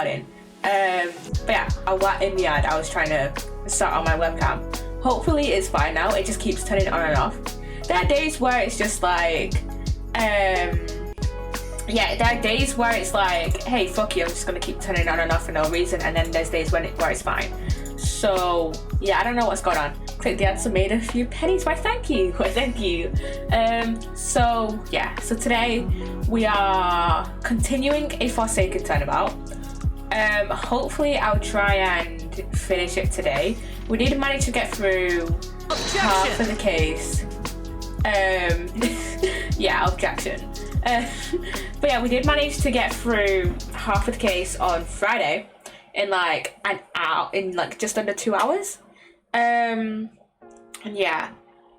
recording. But yeah, in the end, I was trying to start on my webcam. Hopefully it's fine now. It just keeps turning on and off. There are days where it's just like, there are days where it's like, hey, fuck you, I'm just gonna keep turning on and off for no reason. And then there's days where it's fine. So yeah, I don't know what's going on. Click the ads and made a few pennies. Why, thank you. So yeah, so today we are continuing a Forsaken turnabout. Hopefully I'll try and finish it today. We did manage to get through half of the case. Yeah, objection. But yeah, we did manage to get through half of the case on Friday in like an hour, in like just under 2 hours. And yeah,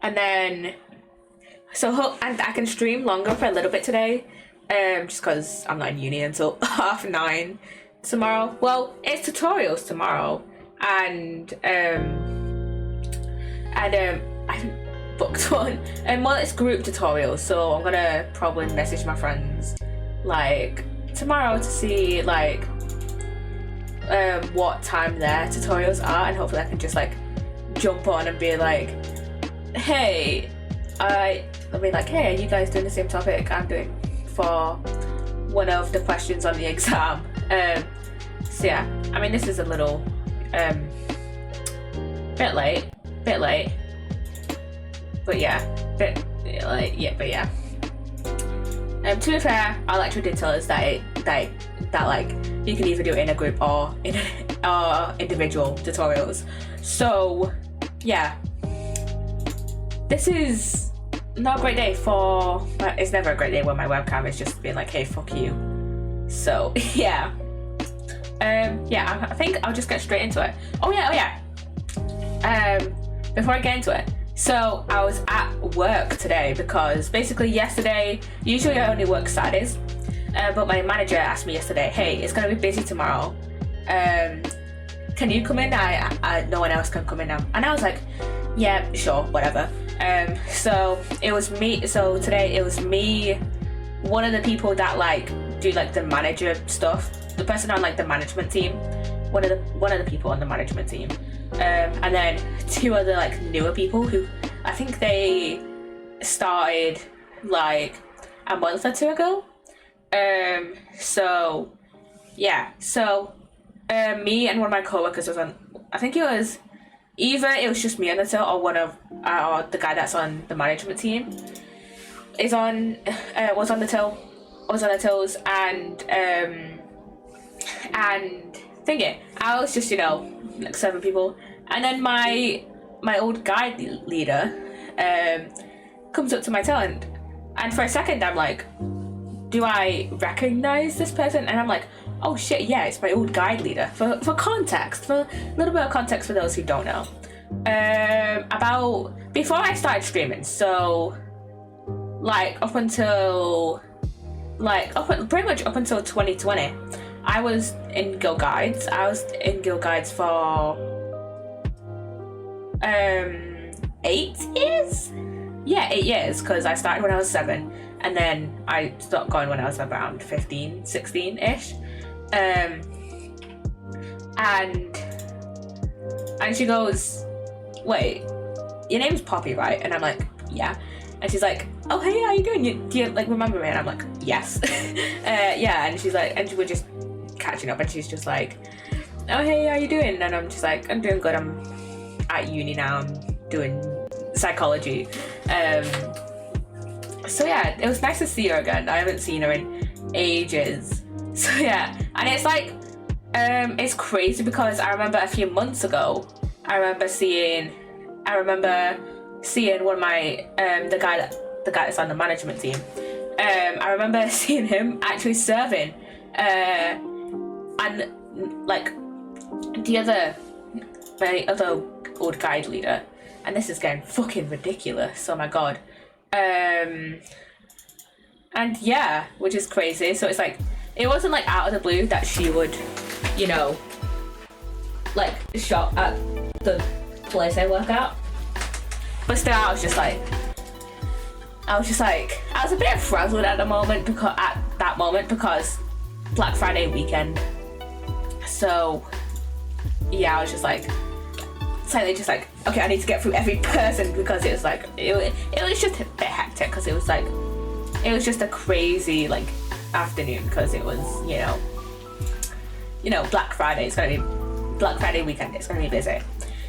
and then and I can stream longer for a little bit today, just because I'm not in uni until 9:30 tomorrow. Well, it's tutorials tomorrow, and I haven't booked one. Well, it's group tutorials, so I'm gonna probably message my friends like tomorrow to see like what time their tutorials are, and hopefully I can just like jump on and be like, hey, I'll be like, hey, are you guys doing the same topic I'm doing for one of the questions on the exam? So yeah, I mean, this is a little bit late, but yeah, but yeah. To be fair, our lecturer did tell us that like you can either do it in a group or individual tutorials. So yeah, this is not a great day for. It's never a great day when my webcam is just being like, hey, fuck you. So yeah. Yeah, I think I'll just get straight into it. Oh yeah. Before I get into it, so I was at work today because basically yesterday, usually I only work Saturdays, but my manager asked me yesterday, hey, it's gonna be busy tomorrow. Can you come in? No one else can come in now. And I was like, yeah, sure, whatever. So it was me. So today it was me, one of the people that like do like the manager stuff, the person on like the management team, one of the people on the management team, and then two other like newer people who I think they started like a month or two ago. So yeah, so me and one of my co-workers was on, I think it was just me on the till, or one of the guy that's on the management team was on the tills, and thinking I was just, like 7 people, and then my old guide leader comes up to my till, and for a second I'm like, do I recognize this person? And I'm like, oh shit, yeah, it's my old guide leader. For context, for a little bit of context for those who don't know, about before I started streaming, so like pretty much up until 2020, I was in Guild Guides. I was in Guild Guides for 8 years. Yeah, 8 years, because I started when I was 7, and then I stopped going when I was around 15, 16-ish. And she goes, wait, your name's Poppy, right? And I'm like, yeah. And she's like, oh, hey, how you doing? Do you like remember me? And I'm like, yes. Yeah, and she's like, and we're just catching up, and she's just like, oh, hey, how you doing? And I'm just like, I'm doing good. I'm at uni now. I'm doing psychology. So yeah, it was nice to see her again. I haven't seen her in ages. So yeah, and it's like, it's crazy because I remember a few months ago, I remember seeing one of my the guy that's on the management team. I remember seeing him actually serving, and like my other old guide leader, and this is getting fucking ridiculous. Oh my god. And yeah, which is crazy. So it's like, it wasn't like out of the blue that she would, like shop at the place I work at. But still, I was a bit frazzled at that moment because Black Friday weekend So yeah, I was just like slightly just like, okay, I need to get through every person, because it was like it was just a bit hectic, because it was just a crazy like afternoon, because it was Black Friday. It's gonna be Black Friday weekend. It's gonna be busy.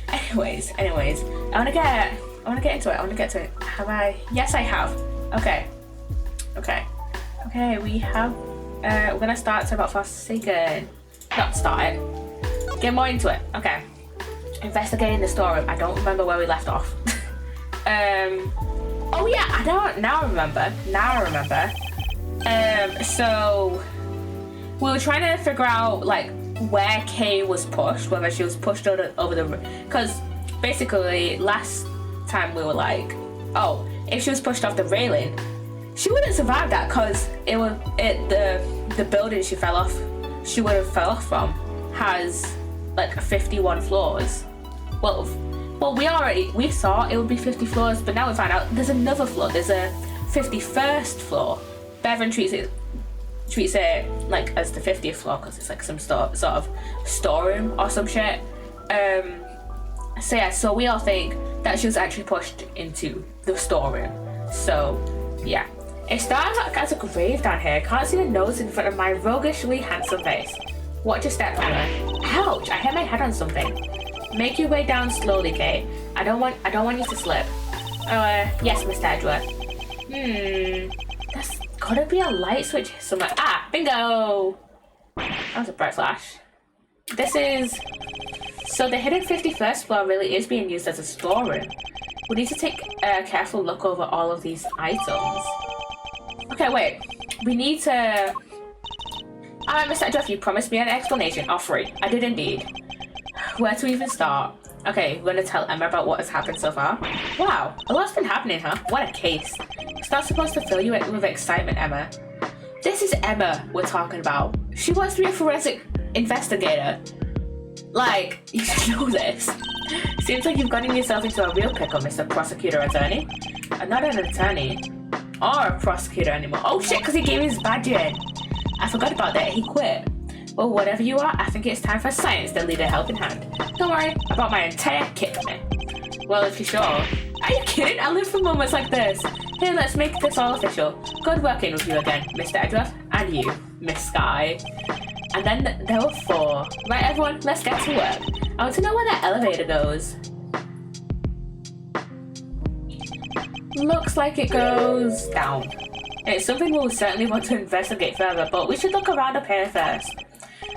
Anyways, I want to get into it. Have I? Yes, I have. Okay. We have. We're gonna start to about Forsaken. Not start it. Get more into it. Okay. Investigating the storeroom. I don't remember where we left off. Oh yeah, I don't. Now I remember. So we were trying to figure out like where Kay was pushed, whether she was pushed over the, because basically last time we were like, oh, if she was pushed off the railing, she wouldn't survive that, because the building she would have fell off from has like 51 floors. Well, we thought it would be 50 floors, but now we find out there's another floor. There's a 51st floor. Bevan treats it like as the 50th floor, because it's like some sort of storeroom or some shit. So we all think that she was actually pushed into the storeroom. So yeah, it started like as a grave down here. Can't see the nose in front of my roguishly handsome face. Watch your step, Emma. Ouch! I hit my head on something. Make your way down slowly, Kay. I don't want you to slip. Yes, Mr. Edgeworth. That's gotta be a light switch somewhere. Ah, bingo! That was a bright flash. So the hidden 51st floor really is being used as a storeroom. We need to take a careful look over all of these items. Okay, wait. We need to... Alright, Mr. Edgeworth, you promised me an explanation. Oh, free. I did indeed. Where to even start? Okay, we're gonna tell Emma about what has happened so far. Wow, a lot's been happening, huh? What a case. It's not supposed to fill you with excitement, Emma. This is Emma we're talking about. She wants to be a forensic investigator. Like, you should know this. Seems like you've gotten yourself into a real pickle, Mr. Prosecutor Attorney. I'm not an attorney. Or a prosecutor anymore. Oh shit, because he gave his badge in. I forgot about that, he quit. Well, whatever you are, I think it's time for science to lead a helping hand. Don't worry, I brought my entire kit with me. Well, if you're sure. Are you kidding? I live for moments like this. Here, let's make this all official. Good working with you again, Mr. Edgeworth, and you, Miss Sky. And then there were 4. Right, everyone, let's get to work. I want to know where that elevator goes. Looks like it goes down. It's something we'll certainly want to investigate further, but we should look around up here first.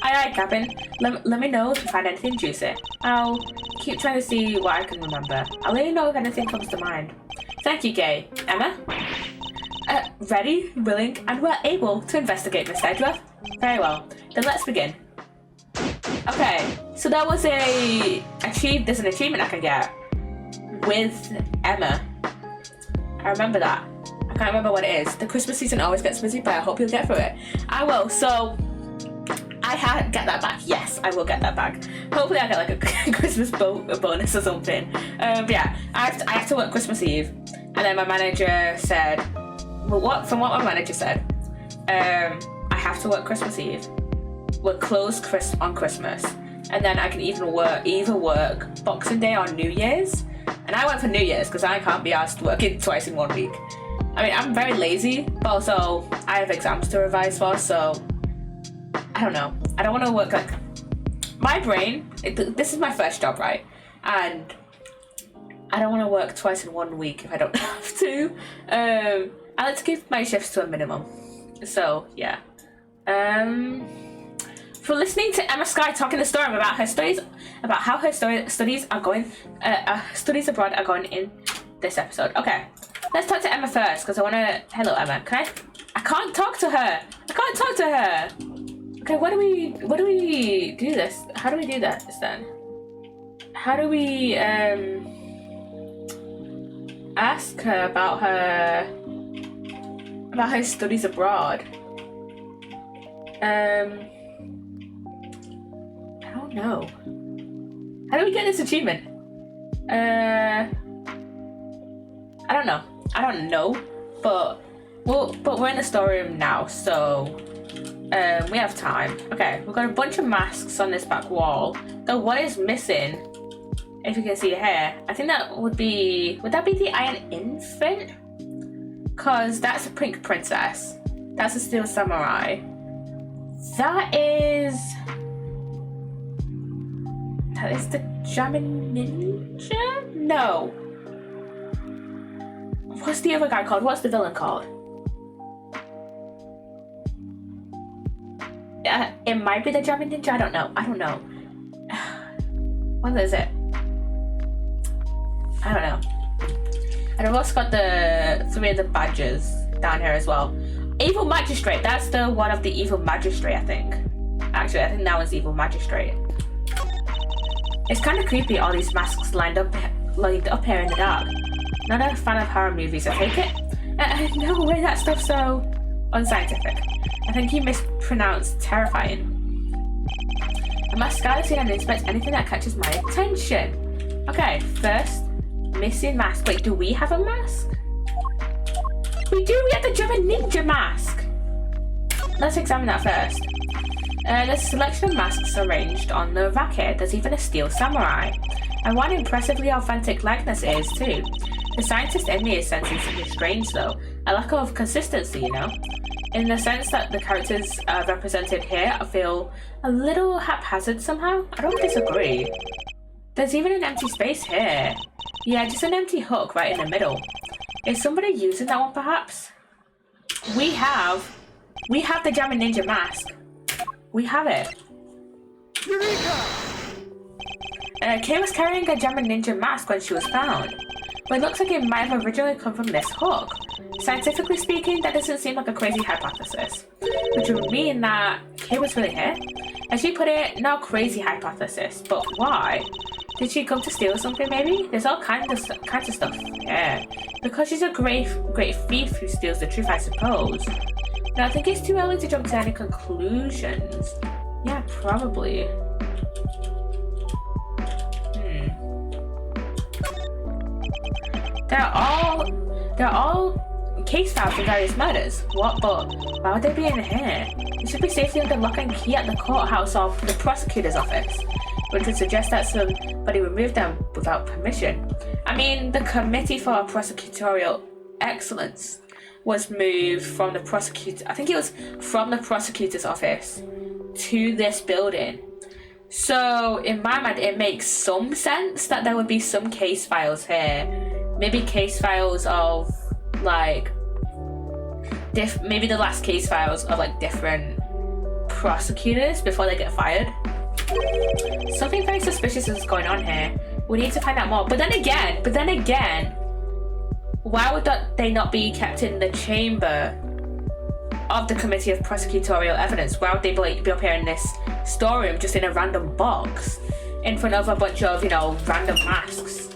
Aye, Captain. Let me know if you find anything juicy. I'll keep trying to see what I can remember. I'll let you know if anything comes to mind. Thank you, Kay. Emma? Ready, willing, and we're able to investigate, Miss Edgeworth? Very well. Then let's begin. Okay, so that was there's an achievement I can get with Emma. I remember that. I can't remember what it is. The Christmas season always gets busy, but I hope you'll get through it. I will. So get that back. Yes, I will get that back. Hopefully I get like a Christmas bonus or something. But yeah, I have to work Christmas Eve. And then my manager said, from what my manager said, I have to work Christmas Eve. We're closed on Christmas. And then I can either work Boxing Day or New Year's. And I went for New Year's because I can't be asked working twice in 1 week. I mean, I'm very lazy, but also I have exams to revise for, so I don't know. I don't want to work like my brain. This is my first job, right? And I don't want to work twice in 1 week if I don't have to. I like to keep my shifts to a minimum. So yeah. For listening to Emma Sky talking the story about her studies, about how her studies are going, studies abroad are going in this episode. Okay, let's talk to Emma first because I want to. Hello, Emma. I can't talk to her. Okay, what do we do this? How do we do that then? How do we ask her about her studies abroad? I don't know. How do we get this achievement? I don't know. But we're in the storeroom now, so We have time. Okay, we've got a bunch of masks on this back wall. The one is missing. If you can see here, I think that would that be the Iron Infant? Cause that's a Pink Princess. That's a Steel Samurai. That is the German Ninja? No. What's the other guy called? What's the villain called? It might be the German Ninja. I don't know. What is it? I don't know. And I've also got the 3 of the badges down here as well. Evil Magistrate. That's the one of the Evil Magistrate, I think. Actually, I think that one's Evil Magistrate. It's kind of creepy, all these masks lined up here in the dark. Not a fan of horror movies, I take it. No way, that stuff's so unscientific. I think you mispronounced terrifying. I must scour the scene and inspect anything that catches my attention. Okay, first, missing mask. Wait, do we have a mask? We do, we have the German Ninja mask. Let's examine that first. There's a selection of masks arranged on the rack here. There's even a Steel Samurai. And one impressively authentic likeness is too. The scientist in me is sensing something strange though. A lack of consistency, you know? In the sense that the characters represented here feel a little haphazard somehow. I don't disagree. There's even an empty space here. Yeah, just an empty hook right in the middle. Is somebody using that one perhaps? We have the German Ninja mask. We have it. Eureka! Kay was carrying a German Ninja mask when she was found. But it looks like it might have originally come from this hook. Scientifically speaking, that doesn't seem like a crazy hypothesis. Which would mean that Kay was really here. As she put it, no crazy hypothesis, but why? Did she come to steal something maybe? There's all kinds of stuff here. Because she's a great thief who steals the truth, I suppose. Now, I think it's too early to jump to any conclusions. Yeah, probably. They're all case files for various murders. What? But why would they be in here? It should be safely under lock and key at the courthouse or the prosecutor's office, which would suggest that somebody removed them without permission. I mean, the Committee for Prosecutorial Excellence was moved from the prosecutor. I think it was from the prosecutor's office to this building. So in my mind, it makes some sense that there would be some case files here. Maybe case files of like maybe the last case files of like different prosecutors before they get fired. Something very suspicious is going on here. We need to find out more. But then again, why would they not be kept in the chamber of the Committee of Prosecutorial Evidence? Why would they be up here in this storeroom just in a random box in front of a bunch of, random masks?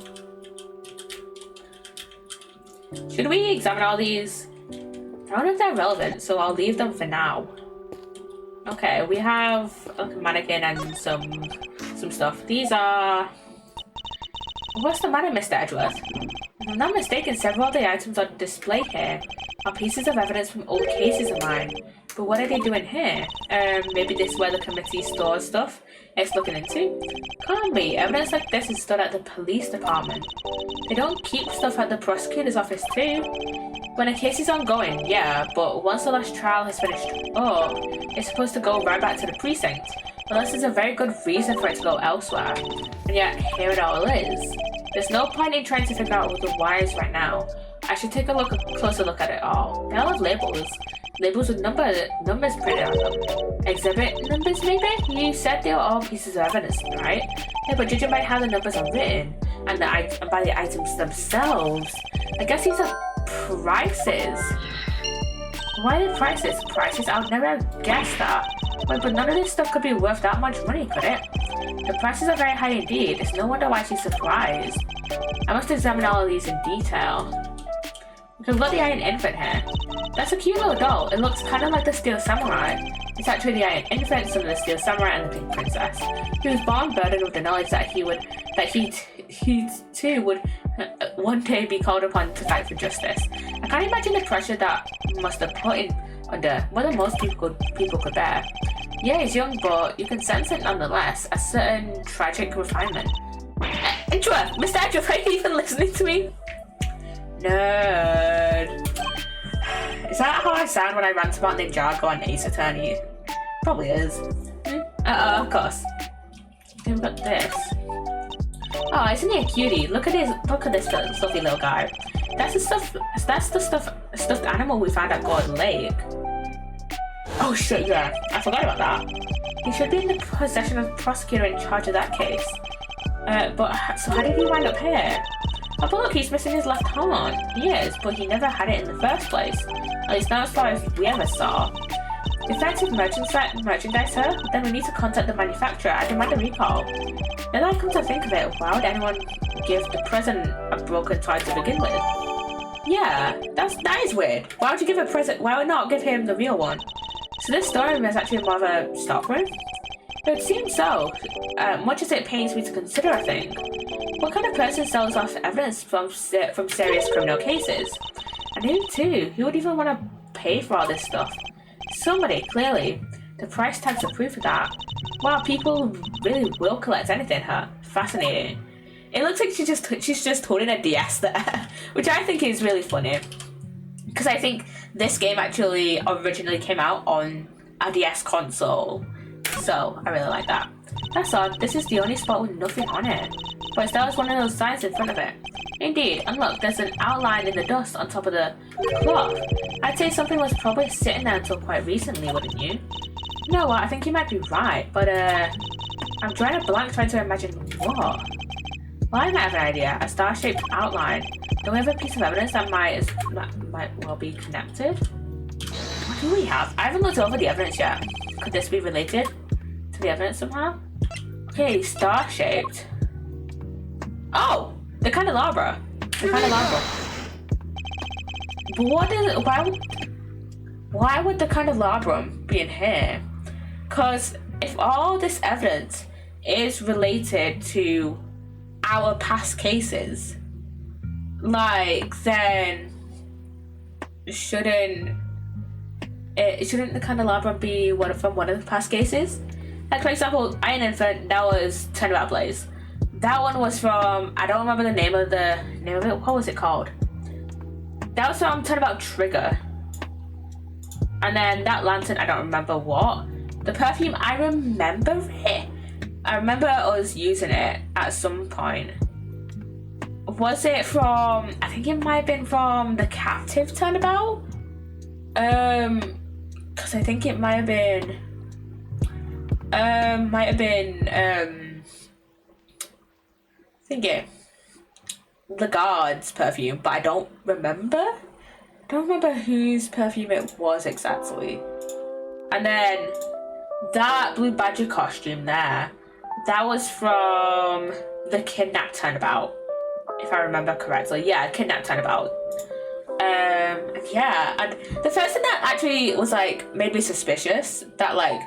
Should we examine all these? I don't know if they're relevant, so I'll leave them for now. Okay, we have a mannequin and some stuff. These are... What's the matter, Mr. Edgeworth? If I'm not mistaken, several of the items on display here are pieces of evidence from old cases of mine. But what are they doing here? Maybe this is where the committee stores stuff it's looking into? Can't be. Evidence like this is stored at the police department. They don't keep stuff at the prosecutor's office too. When a case is ongoing, yeah, but once the last trial has finished up, it's supposed to go right back to the precinct. Unless there's a very good reason for it to go elsewhere. And yet, here it all is. There's no point in trying to figure out what the why is right now. I should take a closer look at it all. They all have labels. Labels with numbers printed on them. Exhibit numbers, maybe? You said they were all pieces of evidence, right? Yeah, but judging by how the numbers are written, and by the items themselves, I guess these are prices. Why are they prices? Prices? I would never have guessed that. Wait, but none of this stuff could be worth that much money, could it? The prices are very high indeed. It's no wonder why she's surprised. I must examine all of these in detail. We've got the Iron Infant here. That's a cute little doll. It looks kind of like the Steel Samurai. It's actually the Iron Infant, son of the Steel Samurai and the Pink Princess. He was born burdened with the knowledge that he too would one day be called upon to fight for justice. I can't imagine the pressure that must have put Wonder whether most people could bear. Yeah, he's young, but you can sense it nonetheless. A certain tragic refinement. Edgeworth! Mr. Edgeworth, are you even listening to me? Nerd. Is that how I sound when I rant about Ninjago and Ace Attorney? Probably is. Of course. Then we've got this. Oh, isn't he a cutie? Look at this fluffy little guy. That's the stuffed animal we found at Gordon Lake. Oh shit, yeah. I forgot about that. He should be in the possession of the prosecutor in charge of that case. So how did he wind up here? Oh, but look, he's missing his left hand. He is, but he never had it in the first place. At least not as far as we ever saw. Defective merchandise, sir? Then we need to contact the manufacturer. I demand a recall. Then I come to think of it, why would anyone give the president a broken toy to begin with? Yeah, that is weird. Why would you give a present? Why would not give him the real one? So this storeroom is actually more of a stockroom? It seems so, much as it pains me to consider, I think. What kind of person sells off evidence from serious criminal cases? And who too? Who would even want to pay for all this stuff? Somebody, clearly. The price tags are proof of that. Wow, people really will collect anything, huh? Fascinating. It looks like she's just holding a DS there, which I think is really funny. Because I think this game actually originally came out on a DS console. So, I really like that. That's odd, this is the only spot with nothing on it. But there was one of those signs in front of it. Indeed, and look, there's an outline in the dust on top of the cloth. I'd say something was probably sitting there until quite recently, wouldn't you? You know what, I think you might be right, but I'm drawing a blank trying to imagine what? Well, I might have an idea. A star-shaped outline. Do we have a piece of evidence that might well be connected? What do we have? I haven't looked over the evidence yet. Could this be related to the evidence somehow? Okay, star-shaped. Oh! The candelabra. The candelabra. But why would the candelabrum be in here? Because if all this evidence is related to our past cases, like, then shouldn't the candelabrum be from one of the past cases? Like, for example, Iron Infant, that was Turnabout Blaze. That one was from, I don't remember the name of it. What was it called? That was from Turnabout Trigger. And then that lantern, I don't remember what. The perfume, I remember it. I remember us using it at some point. Was it from, I think it might have been from the Captive Turnabout? Because I think it might have been, thinking the guard's perfume, but I don't remember whose perfume it was exactly. And then that Blue Badger costume there, that was from the Kidnap Turnabout, if I remember correctly. Yeah, Kidnap Turnabout. Yeah, and the first thing that actually was like made me suspicious that like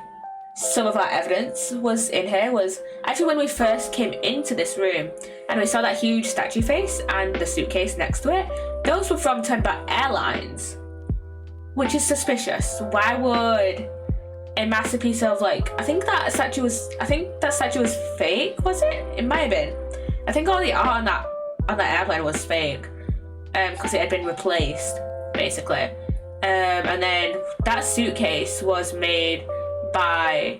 some of our evidence was in here was actually when we first came into this room and we saw that huge statue face and the suitcase next to it. Those were from Turnabout Airlines, which is suspicious. Why would a masterpiece of like, I think that statue was fake, was it? It might have been. I think all the art on that airplane was fake, because it had been replaced, basically. And then that suitcase was made by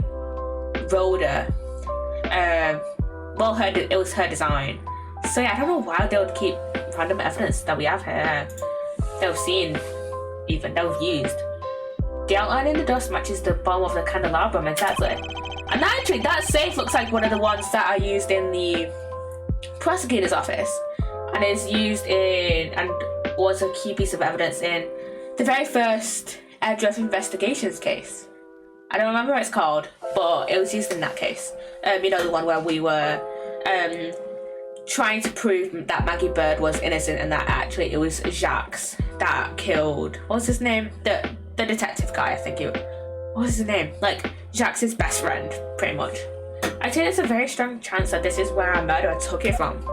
Rhoda. Well, it was her design. So yeah, I don't know why they would keep random evidence that we have here, that we've seen, even that we've used. The outline in the dust matches the bottom of the candelabrum exactly. And actually, that safe looks like one of the ones that are used in the prosecutor's office, and is used in, and was a key piece of evidence in the very first Airdrop investigations case. I don't remember what it's called, but it was used in that case. You know, the one where we were trying to prove that Maggie Bird was innocent and that actually it was Jacques that killed, what was his name? The detective guy, I think what was his name? Like, Jacques' best friend, pretty much. I'd say there's a very strong chance that this is where our murderer took it from.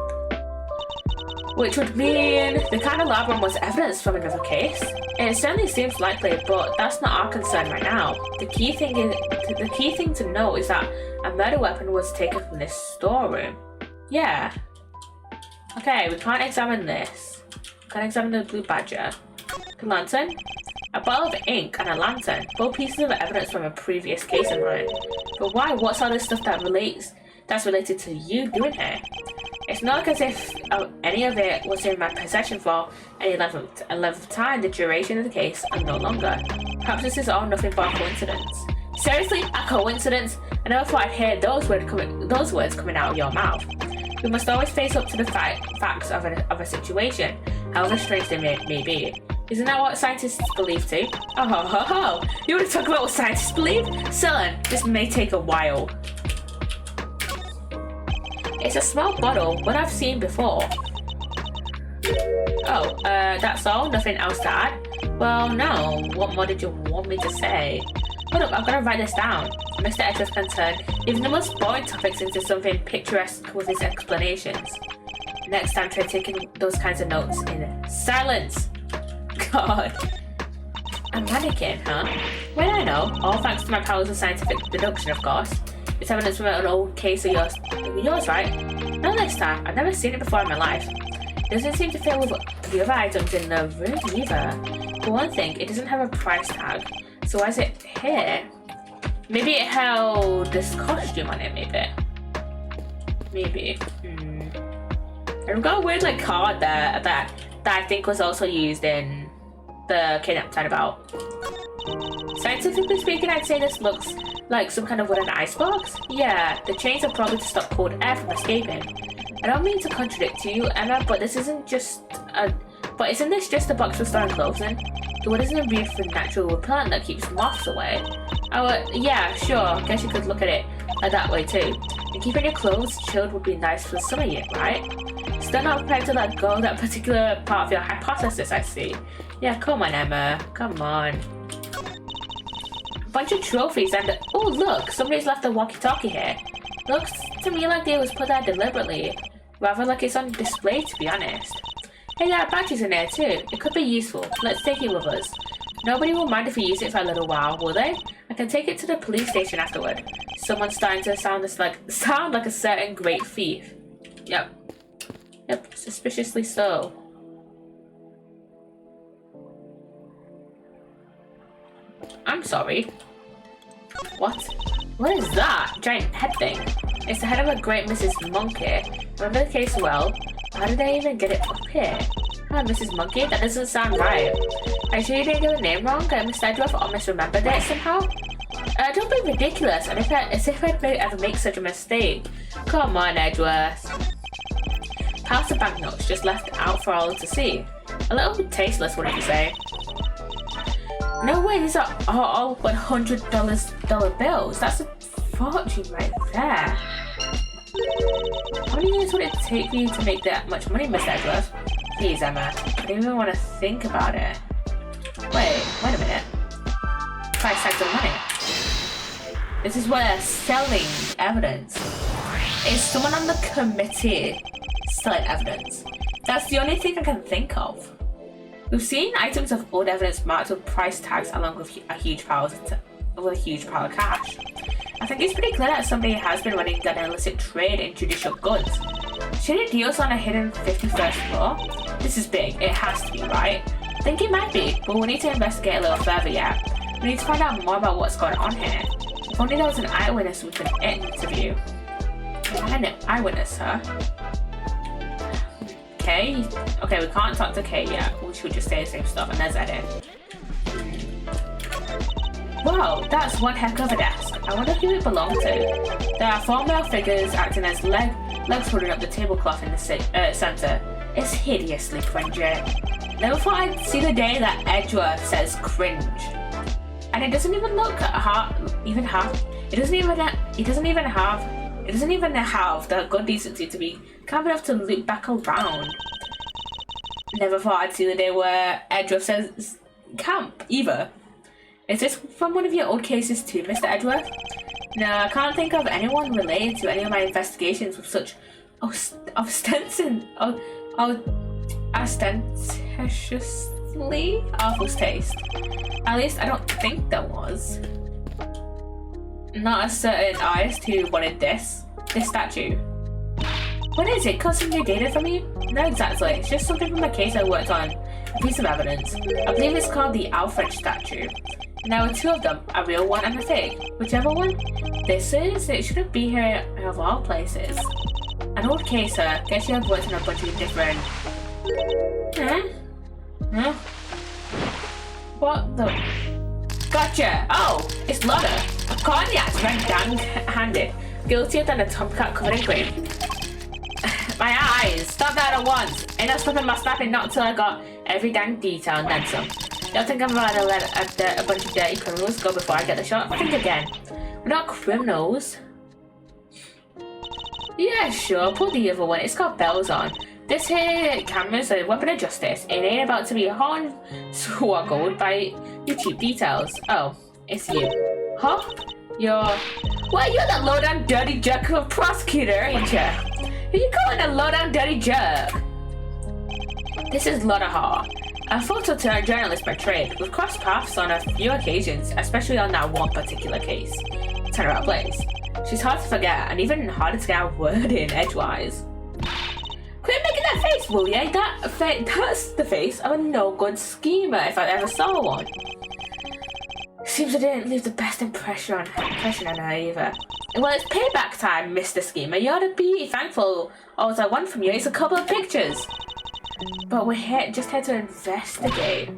which would mean the kind of lab room was evidence from another case. It certainly seems likely, but that's not our concern right now. The key thing to know is that a murder weapon was taken from this storeroom. Yeah. Okay, we can't examine this. We can't examine the blue badger. The lantern? A bottle of ink and a lantern, both pieces of evidence from a previous case in mind. But why? What's all this stuff that's related to you doing here? It's not as if any of it was in my possession for any length of time, the duration of the case, and no longer. Perhaps this is all nothing but a coincidence. Seriously? A coincidence? I never thought I'd hear those words coming out of your mouth. We must always face up to the facts of a situation, however strange they may be. Isn't that what scientists believe too? Oh ho ho ho! You want to talk about what scientists believe? Selene, this may take a while. It's a small bottle, one I've seen before. Oh, that's all? Nothing else to add? Well, no. What more did you want me to say? Hold up, I've got to write this down. Mr. Edgeworth can turn even the most boring topics into something picturesque with his explanations. Next time, try taking those kinds of notes in silence. God. A mannequin, huh? Well, I know. All thanks to my powers of scientific deduction, of course. It's evidence from an old case of yours, right? Not this time. I've never seen it before in my life. It doesn't seem to fit with the other items in the room either. For one thing, it doesn't have a price tag. So why is it here? Maybe it held this costume on it, maybe. I've got a weird card there that I think was also used in the kidnapped about. Scientifically speaking, I'd say this looks like some kind of wooden icebox. Yeah, the chains are probably to stop cold air from escaping. I don't mean to contradict you, Emma, but isn't this just a box for storing clothes in? The wood isn't a beautiful natural repellent that keeps moths away. Oh, yeah, sure. Guess you could look at it that way too. And keeping your clothes chilled would be nice for the summer, right? Still not prepared to let go of that particular part of your hypothesis, I see. Yeah, come on, Emma. Come on. A bunch of trophies and... Oh, look! Somebody's left a walkie-talkie here. Looks to me like it was put there deliberately. Rather like it's on display, to be honest. Hey, there are badges in there, too. It could be useful. Let's take it with us. Nobody will mind if we use it for a little while, will they? I can take it to the police station afterward. Someone's starting to sound like a certain great thief. Yep, suspiciously so. I'm sorry. What? What is that? Giant head thing. It's the head of a great Mrs. Monkey. Remember the case well? How did they even get it up here? Mrs. Monkey? That doesn't sound right. Are you sure you didn't get the name wrong? Mr. Edgeworth almost remembered it somehow? Don't be ridiculous, as if I'd ever make such a mistake. Come on, Edgeworth. Pass the banknotes just left out for all to see. A little bit tasteless, wouldn't you say? No way, these are all $100 bills. That's a fortune right there. How many years would it take for you to make that much money, Miss Edgeworth? Please, Emma. I don't even want to think about it. Wait a minute. Price tags of money. This is where they're selling evidence. Is someone on the committee selling evidence? That's the only thing I can think of. We've seen items of old evidence marked with price tags along with a huge pile of cash. I think it's pretty clear that somebody has been running an illicit trade in judicial goods. Shady deals on a hidden 51st floor? This is big, it has to be, right? I think it might be, but we need to investigate a little further yet. We need to find out more about what's going on here. If only there was an eyewitness we could interview. An eyewitness, huh? Okay, we can't talk to Kay yet. We should just say the same stuff, and there's Edit. Wow, that's one heck of a desk. I wonder who it belonged to. There are 4 male figures acting as legs holding up the tablecloth in the center. It's hideously cringy. Never thought I'd see the day that Edgeworth says cringe. And it doesn't even look It doesn't even have the good decency to be calm enough to loop back around. Never thought I'd see the day where Edgeworth says camp either. Is this from one of your old cases too, Mr. Edgeworth? No, I can't think of anyone related to any of my investigations with such ostensive ostentatiously awful taste. At least I don't think there was. Not a certain artist who wanted this statue. What is it? Got some new data from you? Not exactly. It's just something from a case I worked on. A piece of evidence. I believe it's called the Alfred statue. And there were two of them, a real one and a fake. Whichever one this is, it shouldn't be here of all places. An old case, sir. Guess you have worked on a bunch of different... Huh? What the... Gotcha! Oh, it's Lotta. A cognac red-handed. Guiltier than a tomcat covered in cream. My eyes! Stop that at once! Ain't no stopping my snapping not until I got every dang detail and then some. Don't think I'm about to let a bunch of dirty criminals go before I get the shot. Think again. We're not criminals. Yeah, sure. Pull the other one. It's got bells on. This here camera's a weapon of justice. It ain't about to be hornswoggled by your cheap details. Oh, it's you. Huh? You're the low-down dirty jerk of a prosecutor, ain't ya? Who you calling a low-down dirty jerk? This is Lotta Haw, a photojournalist by trade. We've crossed paths on a few occasions, especially on that one particular case. Turn her out place. She's hard to forget, and even harder to get a word in edgewise. Quit making that face, will ya? That's the face of a no-good schemer if I ever saw one. Seems I didn't leave the best impression on her either. Well, it's payback time, Mr. Schemer. You ought to be thankful. All I want from you is a couple of pictures. But we're just here to investigate.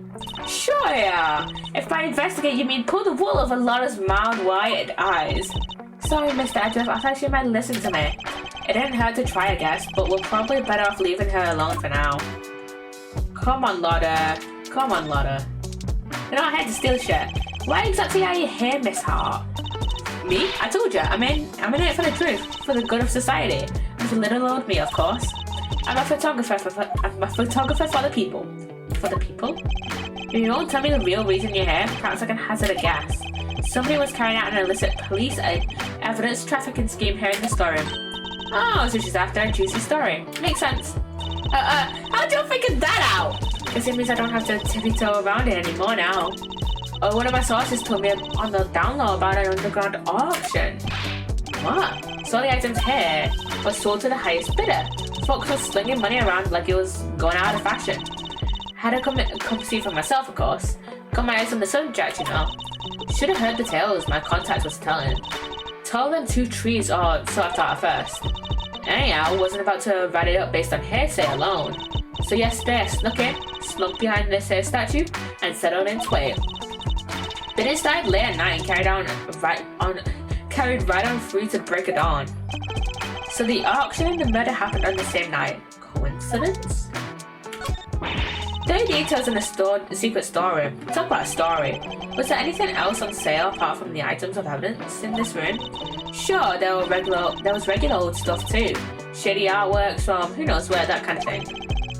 Sure, yeah. If by investigate you mean pull the wool over Laura's mild, wide eyes. Sorry, Mr. Edgeworth. I thought you might listen to me. It didn't hurt to try, I guess, but we're probably better off leaving her alone for now. Come on, Lotta. Come on, Lotta. You're not here to steal shit. Why exactly are you here, Miss Hart? Me? I told you, I'm in it for the truth, for the good of society, and for little old me, of course. I'm a photographer for the people. For the people? If you won't tell me the real reason you're here, perhaps I can hazard a guess. Somebody was carrying out an illicit police evidence trafficking scheme here in the storeroom. Oh, so she's after a juicy story. Makes sense. How'd you figure that out? Because it means I don't have to tippy-toe around it anymore now. Oh, one of my sources told me on the down low about an underground auction. What? So the items here were sold to the highest bidder. Folks were slinging money around like it was going out of fashion. Had to come see for myself, of course. Got my eyes on the subject, you know. Should have heard the tales my contact was telling. Told them two trees or so I thought at first. Anyhow, wasn't about to write it up based on hearsay alone. So yesterday I snuck in, slunk behind this statue, and settled in wait. Then it started late at night and carried right on through to break of dawn. So the auction and the murder happened on the same night. Coincidence? There are details in the secret storeroom. Talk about a story. Was there anything else on sale apart from the items of evidence in this room? Sure, there was regular old stuff too. Shady artworks from who knows where, that kind of thing.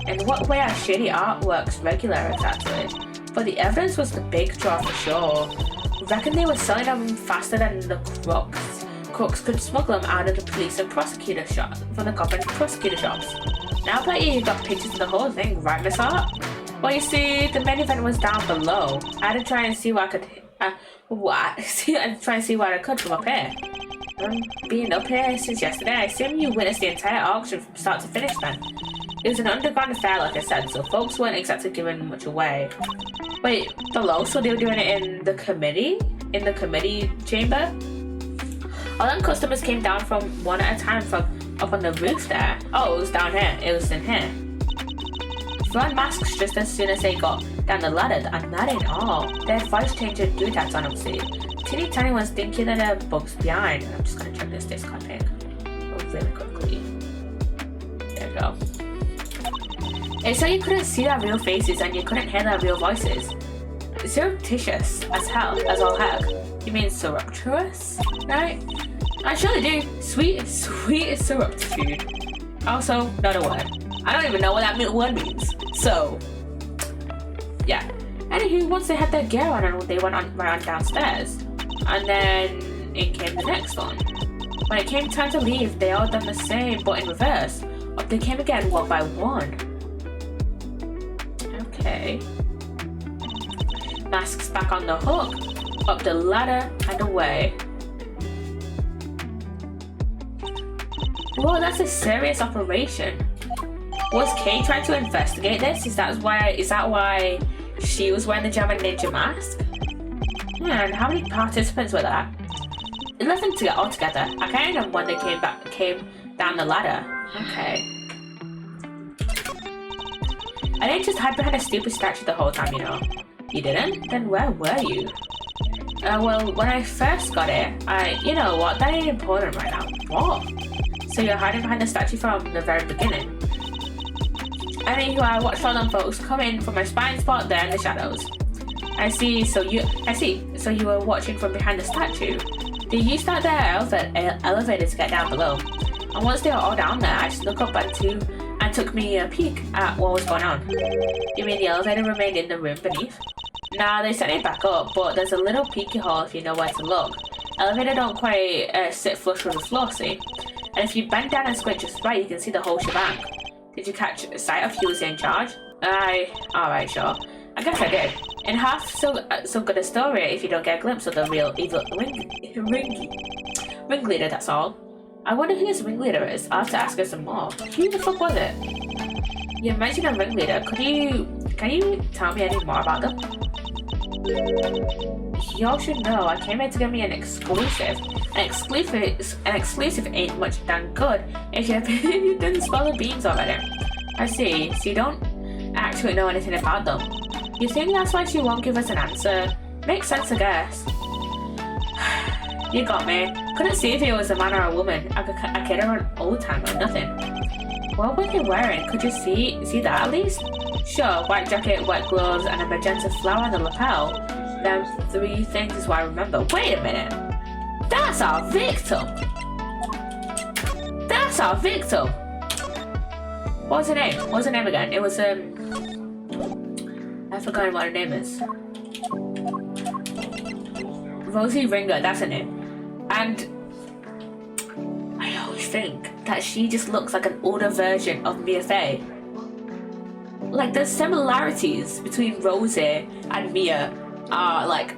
In what way are shady artworks regular exactly? But the evidence was the big draw for sure. Reckon they were selling them faster than the crooks. Crooks could smuggle them out of the police and prosecutor shops from the cop and prosecutor shops. Now I bet you got pictures of the whole thing, right, Miss Hart? Well, you see, the main event was down below. I had to try and see what I could. Try and see what I could from up here. Being up here since yesterday, I assume you witnessed the entire auction from start to finish. Then it was an underground affair, like I said, so folks weren't exactly giving much away. Wait, below? So they were doing it in the committee? In the committee chamber? All them customers came down from one at a time from up on the roof there. Oh, it was down here. It was in here. Throwing masks just as soon as they got down the ladder, and that ain't all. They had voice changer doodads on them, see. Teeny tiny ones thinking that there are bugs behind. I'm just gonna check this Discord pic really quickly. There we go. It's so you couldn't see their real faces and you couldn't hear their real voices. Surreptitious as hell, as all heck. You mean surreptitious? Right? I surely do. Sweet surreptitude. Also, not a word. I don't even know what that word means. So, yeah. Anywho, once they had their gear on, they went right on downstairs. And then in came the next one. When it came time to leave, they all done the same, but in reverse. Up they came again, one by one. Okay. Masks back on the hook, up the ladder and away. Whoa, that's a serious operation. Was Kay trying to investigate this? Is that why she was wearing the German ninja mask? And how many participants were there? 11 altogether. I can't remember when they came down the ladder. Okay. I didn't just hide behind a stupid statue the whole time, you know. You didn't? Then where were you? Well, when I first got it, you know what, that ain't important right now. What? So you're hiding behind the statue from the very beginning? Anywho, I watched all them folks come in from my spine spot there in the shadows. I see, so you were watching from behind the statue. They used that there elevator to get down below. And once they were all down there, I snuck up and took me a peek at what was going on. You mean the elevator remained in the room beneath? Nah, they sent it back up, but there's a little peeky hole if you know where to look. Elevator don't quite sit flush with the floor, see? And if you bend down and squint just right, you can see the whole shebang. Did you catch sight of who was in charge? Alright, sure. I guess I did. In half so good a story if you don't get a glimpse of the real evil ringleader, that's all. I wonder who this ringleader is. I'll have to ask her some more. Who the fuck was it? You mentioned a ringleader. Can you tell me any more about them? Y'all should know I came here to give me an exclusive. An exclusive ain't much done good if you didn't spill the beans already. I see. So you don't actually know anything about them. You think that's why she won't give us an answer? Makes sense, I guess. You got me. Couldn't see if it was a man or a woman. A kid or an old timer, nothing. What were they wearing? Could you see that at least? Sure, white jacket, white gloves, and a magenta flower on the lapel. Them 3 things is what I remember. Wait a minute. That's our victim. That's our victim. What was her name? What was her name again? It was I've forgotten what her name is. Rosie Ringer, that's her name. And I always think that she just looks like an older version of Mia Fey. Like the similarities between Rosie and Mia are like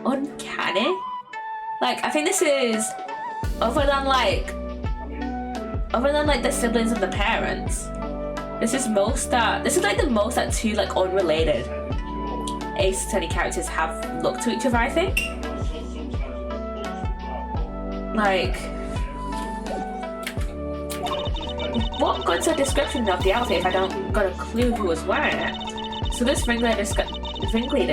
uncanny. Like I think this is other than like the siblings of the parents. This is like the most that 2 like unrelated Ace Attorney characters have looked to each other, I think. Like, what good's a description of the outfit if I don't got a clue who was wearing it? So this ringleader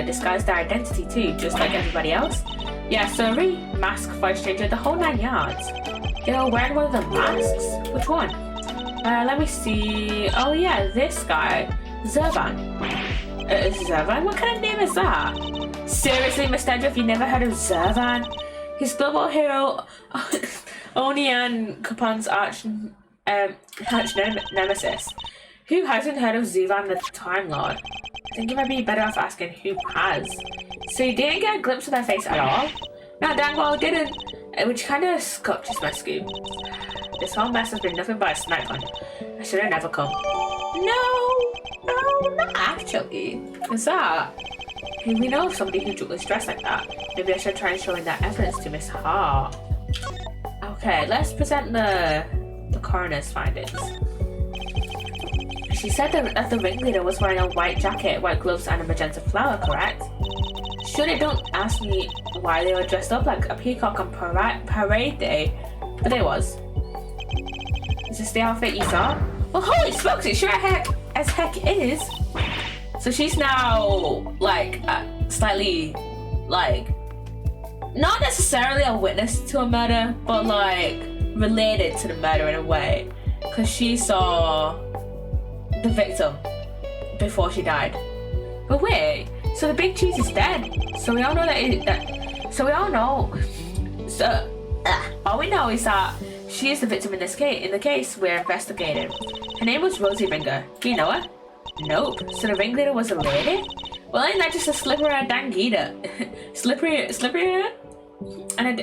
disguised their identity too, just like everybody else. Yeah, sorry, mask for a stranger, the whole 9 yards. They were wearing one of the masks. Which one? Let me see. Oh yeah, this guy, Zervan. Zervan? What kind of name is that? Seriously, Mr. Andrew, you never heard of Zervan? He's global hero Onian Kupon's arch nemesis. Who hasn't heard of Zervan the Time Lord? I think you might be better off asking who has. So you didn't get a glimpse of their face at all? No, dang well didn't. Which kind of scotches my scoop. This whole mess has been nothing but a snipe hunt. I should have never come. No, not actually. What's that? Hey, we know of somebody who was dressed like that. Maybe I should try and show in that evidence to Miss Hart. Okay, let's present the coroner's findings. She said that the ringleader was wearing a white jacket, white gloves, and a magenta flower, correct? Sure, they don't ask me why they were dressed up like a peacock on parade day, but they was. Is this the outfit you saw? Well, holy smokes, it sure as heck is. So she's now, like, slightly, like, not necessarily a witness to a murder, but, like, related to the murder in a way. Because she saw the victim before she died. But wait, so the big cheese is dead. So we all know all we know is that she is the victim in the case we're investigating. Her name was Rosie Ringer. Do you know her? Nope. So the ringleader was a lady? Well, ain't that just a slippery and danged eater? slippery and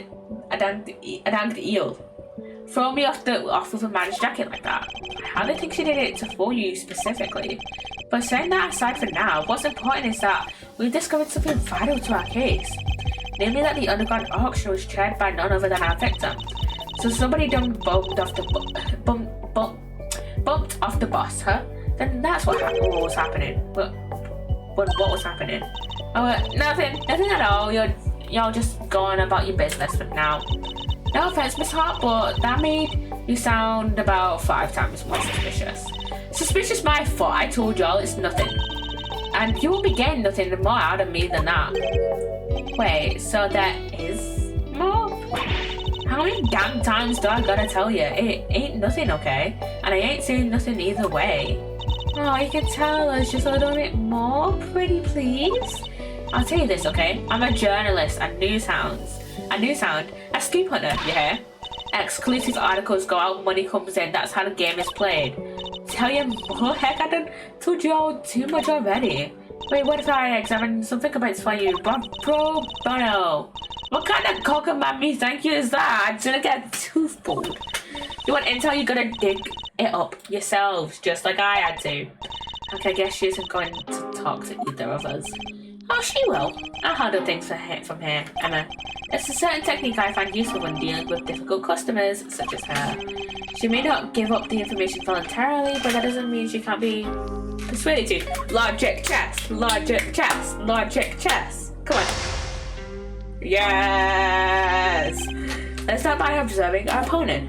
a danged eel. Throw me off with a man's jacket like that. How do they think she did it to fool you specifically? But setting that aside for now, what's important is that we've discovered something vital to our case. Namely that the underground auction was chaired by none other than our victim. So somebody done bumped off the boss, huh? Then that's what was happening. But what was happening? Oh, nothing at all. Y'all just going about your business for now. No offense, Miss Hart, but that made you sound about 5 times more suspicious. Suspicious my fault. I told y'all it's nothing. And you will be getting nothing more out of me than that. Wait, so there is more? How many damn times do I gotta tell you? It ain't nothing, okay? And I ain't saying nothing either way. Oh, you can tell us just a little bit more, pretty please? I'll tell you this, okay? I'm a journalist and a scoop hunter, you hear? Exclusive articles go out, money comes in, that's how the game is played. Tell you more? Heck, I done told you all too much already. Wait, what if I examine some fingerprints for you? Pro bono. What kind of cockamamie thank you is that? I'm gonna get tooth pulled. You want intel, you gotta dig it up yourselves, just like I had to. Okay, I guess she isn't going to talk to either of us. Oh, she will. I'll handle things from here, Emma. There's a certain technique I find useful when dealing with difficult customers, such as her. She may not give up the information voluntarily, but that doesn't mean she can't be persuaded to. Logic chess, logic chess, logic chess. Come on. Yes! Let's start by observing our opponent.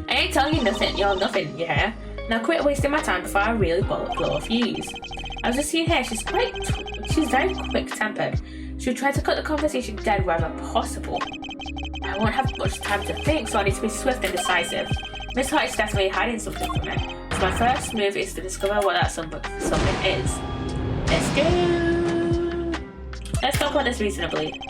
I ain't telling you nothing, y'all nothing, yeah? Now quit wasting my time before I really blow a fuse. I was just seeing her, she's very quick-tempered. She'll try to cut the conversation dead wherever possible. I won't have much time to think, so I need to be swift and decisive. Miss Hart is definitely hiding something from me, so my first move is to discover what that something is. Let's go! Let's talk about this reasonably.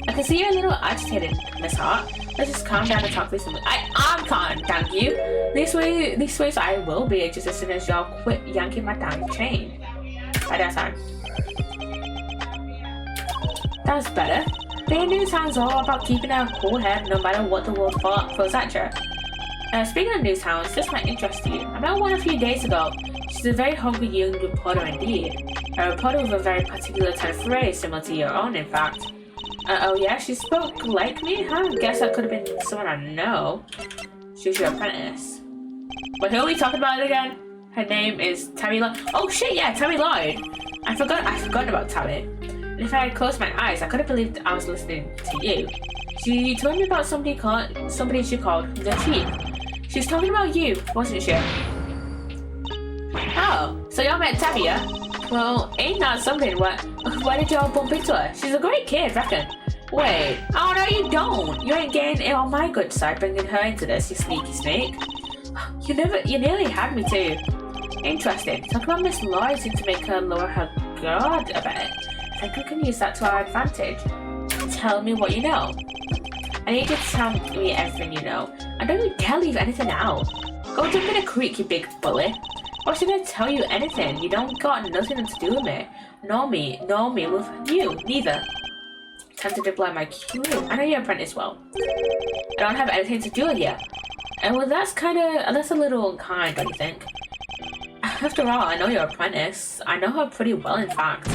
I can see you're a little agitated, Miss Hart. Let's just calm down and talk reasonably. I'm calm, thank you. These ways I will be just as soon as y'all quit yanking my damn chain. By that time. That's better. Being new sounds all about keeping a cool head no matter what the world throws at you. Speaking of news hounds, this might interest you. I met one a few days ago. She's a very hungry young reporter indeed. A reporter with a very particular turn of phrase, similar to your own, in fact. Oh yeah, she spoke like me, huh? Guess that could have been someone I know. She was your apprentice. But who are we talking about again? Her name is Tammy Lloyd. Oh shit, yeah, Tammy Lloyd. I forgot about Tammy. And if I had closed my eyes, I could have believed I was listening to you. She told me about somebody she called the Chief. She was talking about you, wasn't she? Oh, so y'all met Tammy, yeah? Well, ain't that something? Why did y'all bump into her? She's a great kid, reckon. Wait, oh no you don't. You ain't getting it on my good side bringing her into this, you sneaky snake. You nearly had me too. Interesting. Talk about Miss Lloyd seemed to make her lower her guard a bit. I think we can use that to our advantage. Tell me what you know. I need you to tell me everything you know. And don't you dare leave anything out. Go jump in a creek, you big bully. Why should I tell you anything? You don't got nothing to do with me. Nor me with you, neither. Tempted to blind my cue. I know your apprentice well. I don't have anything to do with you. And well, that's a little unkind, don't you think? After all, I know your apprentice. I know her pretty well, in fact.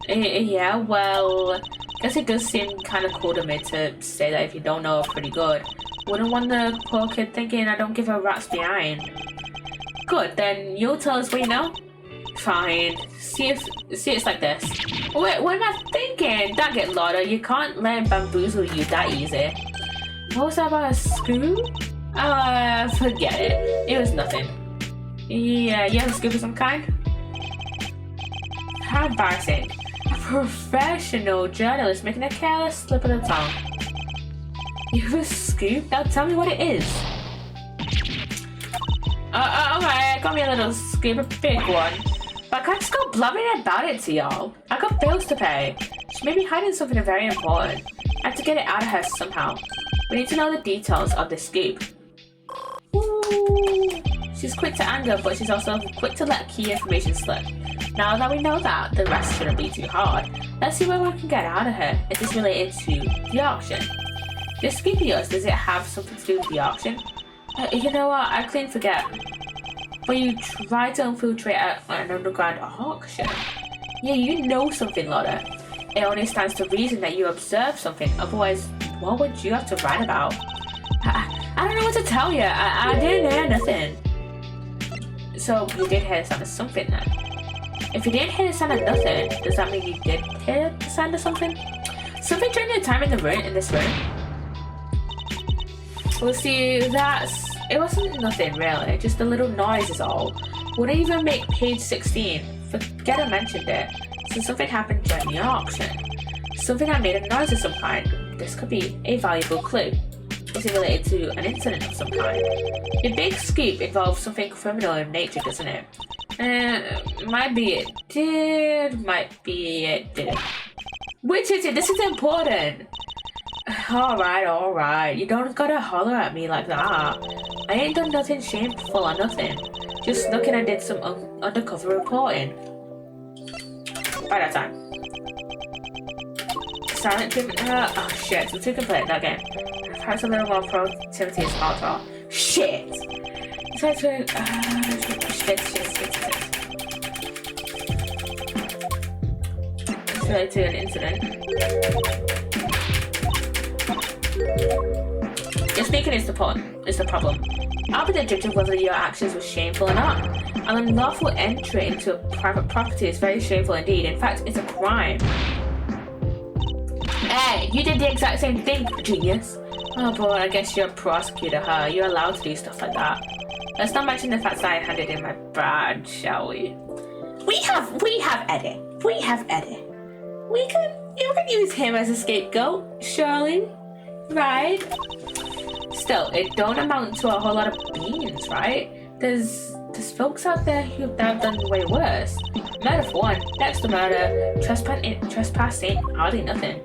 Yeah, well, guess it does seem kind of cool to me to say that if you don't know her pretty good. Wouldn't want the poor kid thinking I don't give her rats behind. Good, then you'll tell us what you know? Fine. See it's like this. Wait, what am I thinking? Don't get Lotta, you can't let him bamboozle you that easy. What was that about a screw? Forget it. It was nothing. Yeah, you have a scoop of some kind? How embarrassing. A professional journalist making a careless slip of the tongue. You have a scoop? Now tell me what it is. Alright, I got me a little scoop, a big one. But I can't just go blabbing about it to y'all. I got bills to pay. She may be hiding something very important. I have to get it out of her somehow. We need to know the details of this scoop. Ooh. She's quick to anger, but she's also quick to let key information slip. Now that we know that, the rest shouldn't be too hard. Let's see what we can get out of her. Is this related to the auction? This scoop of yours, does it have something to do with the auction? You know what? I clean forget. but you tried to infiltrate an underground auction. Yeah, you know something, Lotta. It only stands to reason that you observed something. Otherwise, what would you have to write about? I don't know what to tell you. I didn't hear nothing. So you did hear the sound of something then? If you didn't hear the sound of nothing, does that mean you did hear the sound of something? Something during your time in this room? Well, see, it wasn't nothing really, just a little noise is all. Wouldn't even make page 16. Forget I mentioned it. So something happened during the auction. Something that made a noise of some kind. This could be a valuable clue. Is it related to an incident of some kind? Your big scoop involves something criminal in nature, doesn't it? Might be it did, might be it didn't. Which is it? This is important. Alright. You don't gotta holler at me like that. I ain't done nothing shameful or nothing. Just snuck in and did some undercover reporting. By that time. Silent treatment. Oh shit, so two can play that game. Perhaps a little more productivity is hard. Shit! It's like shit. It's related to an incident. Your speaking is the problem. I'll be the judge of whether your actions were shameful or not. An unlawful entry into a private property is very shameful indeed. In fact, it's a crime. Hey, you did the exact same thing, genius. Oh boy, I guess you're a prosecutor, huh? You're allowed to do stuff like that. Let's not mention the fact that I handed in my badge, shall we? We have Eddie. You can use him as a scapegoat, surely, right? Still, it don't amount to a whole lot of beans, right? There's folks out there who have done way worse. Murder for one, next to murder, trespass ain't hardly nothing.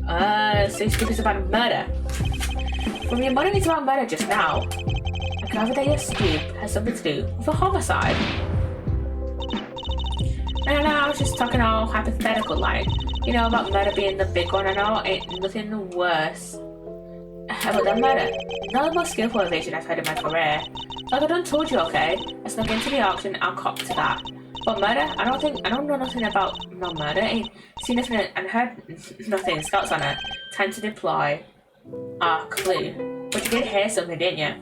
So you speak about a murder. From your money about murder just now, I gather that your scoop has something to do with a homicide. And I was just talking all hypothetical like, you know, about murder being the big one and all, ain't nothing worse. About the murder, not the most skillful evasion I've had in my career. Like I done told you, okay? I snuck into the auction, I'll cop to that. But murder, I don't know nothing about no murder. Ain't seen nothing and heard nothing. Scouts on it. Time to deploy. Clue. But you did hear something, didn't you?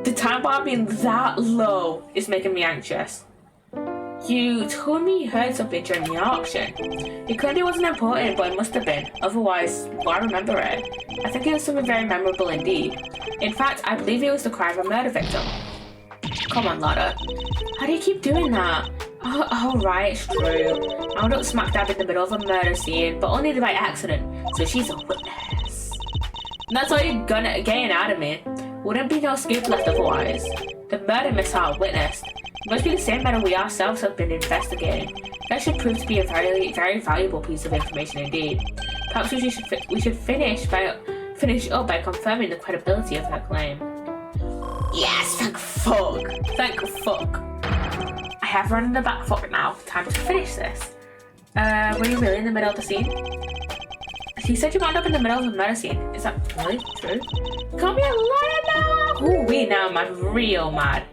The time bomb being that low is making me anxious. You told me you heard something during the auction. It clearly wasn't important, but it must have been. Otherwise, why remember it? I think it was something very memorable indeed. In fact, I believe it was the cry of a murder victim. Come on, Lotta. How do you keep doing that? Oh, right, it's true. I wound up smack dab in the middle of a murder scene, but only by accident, so she's a witness. And that's all you're getting out of me. Wouldn't be no scoop left otherwise. The murder mishap witnessed. It must be the same matter we ourselves have been investigating. That should prove to be a very, very valuable piece of information indeed. Perhaps we should finish up by confirming the credibility of her claim. Yes, thank fuck. I have run in the back foot now. Time to finish this. Were you really in the middle of the scene? He said you wound up in the middle of a murder scene. Is that really true? Call me a liar now! Ooh, we now mad, real mad.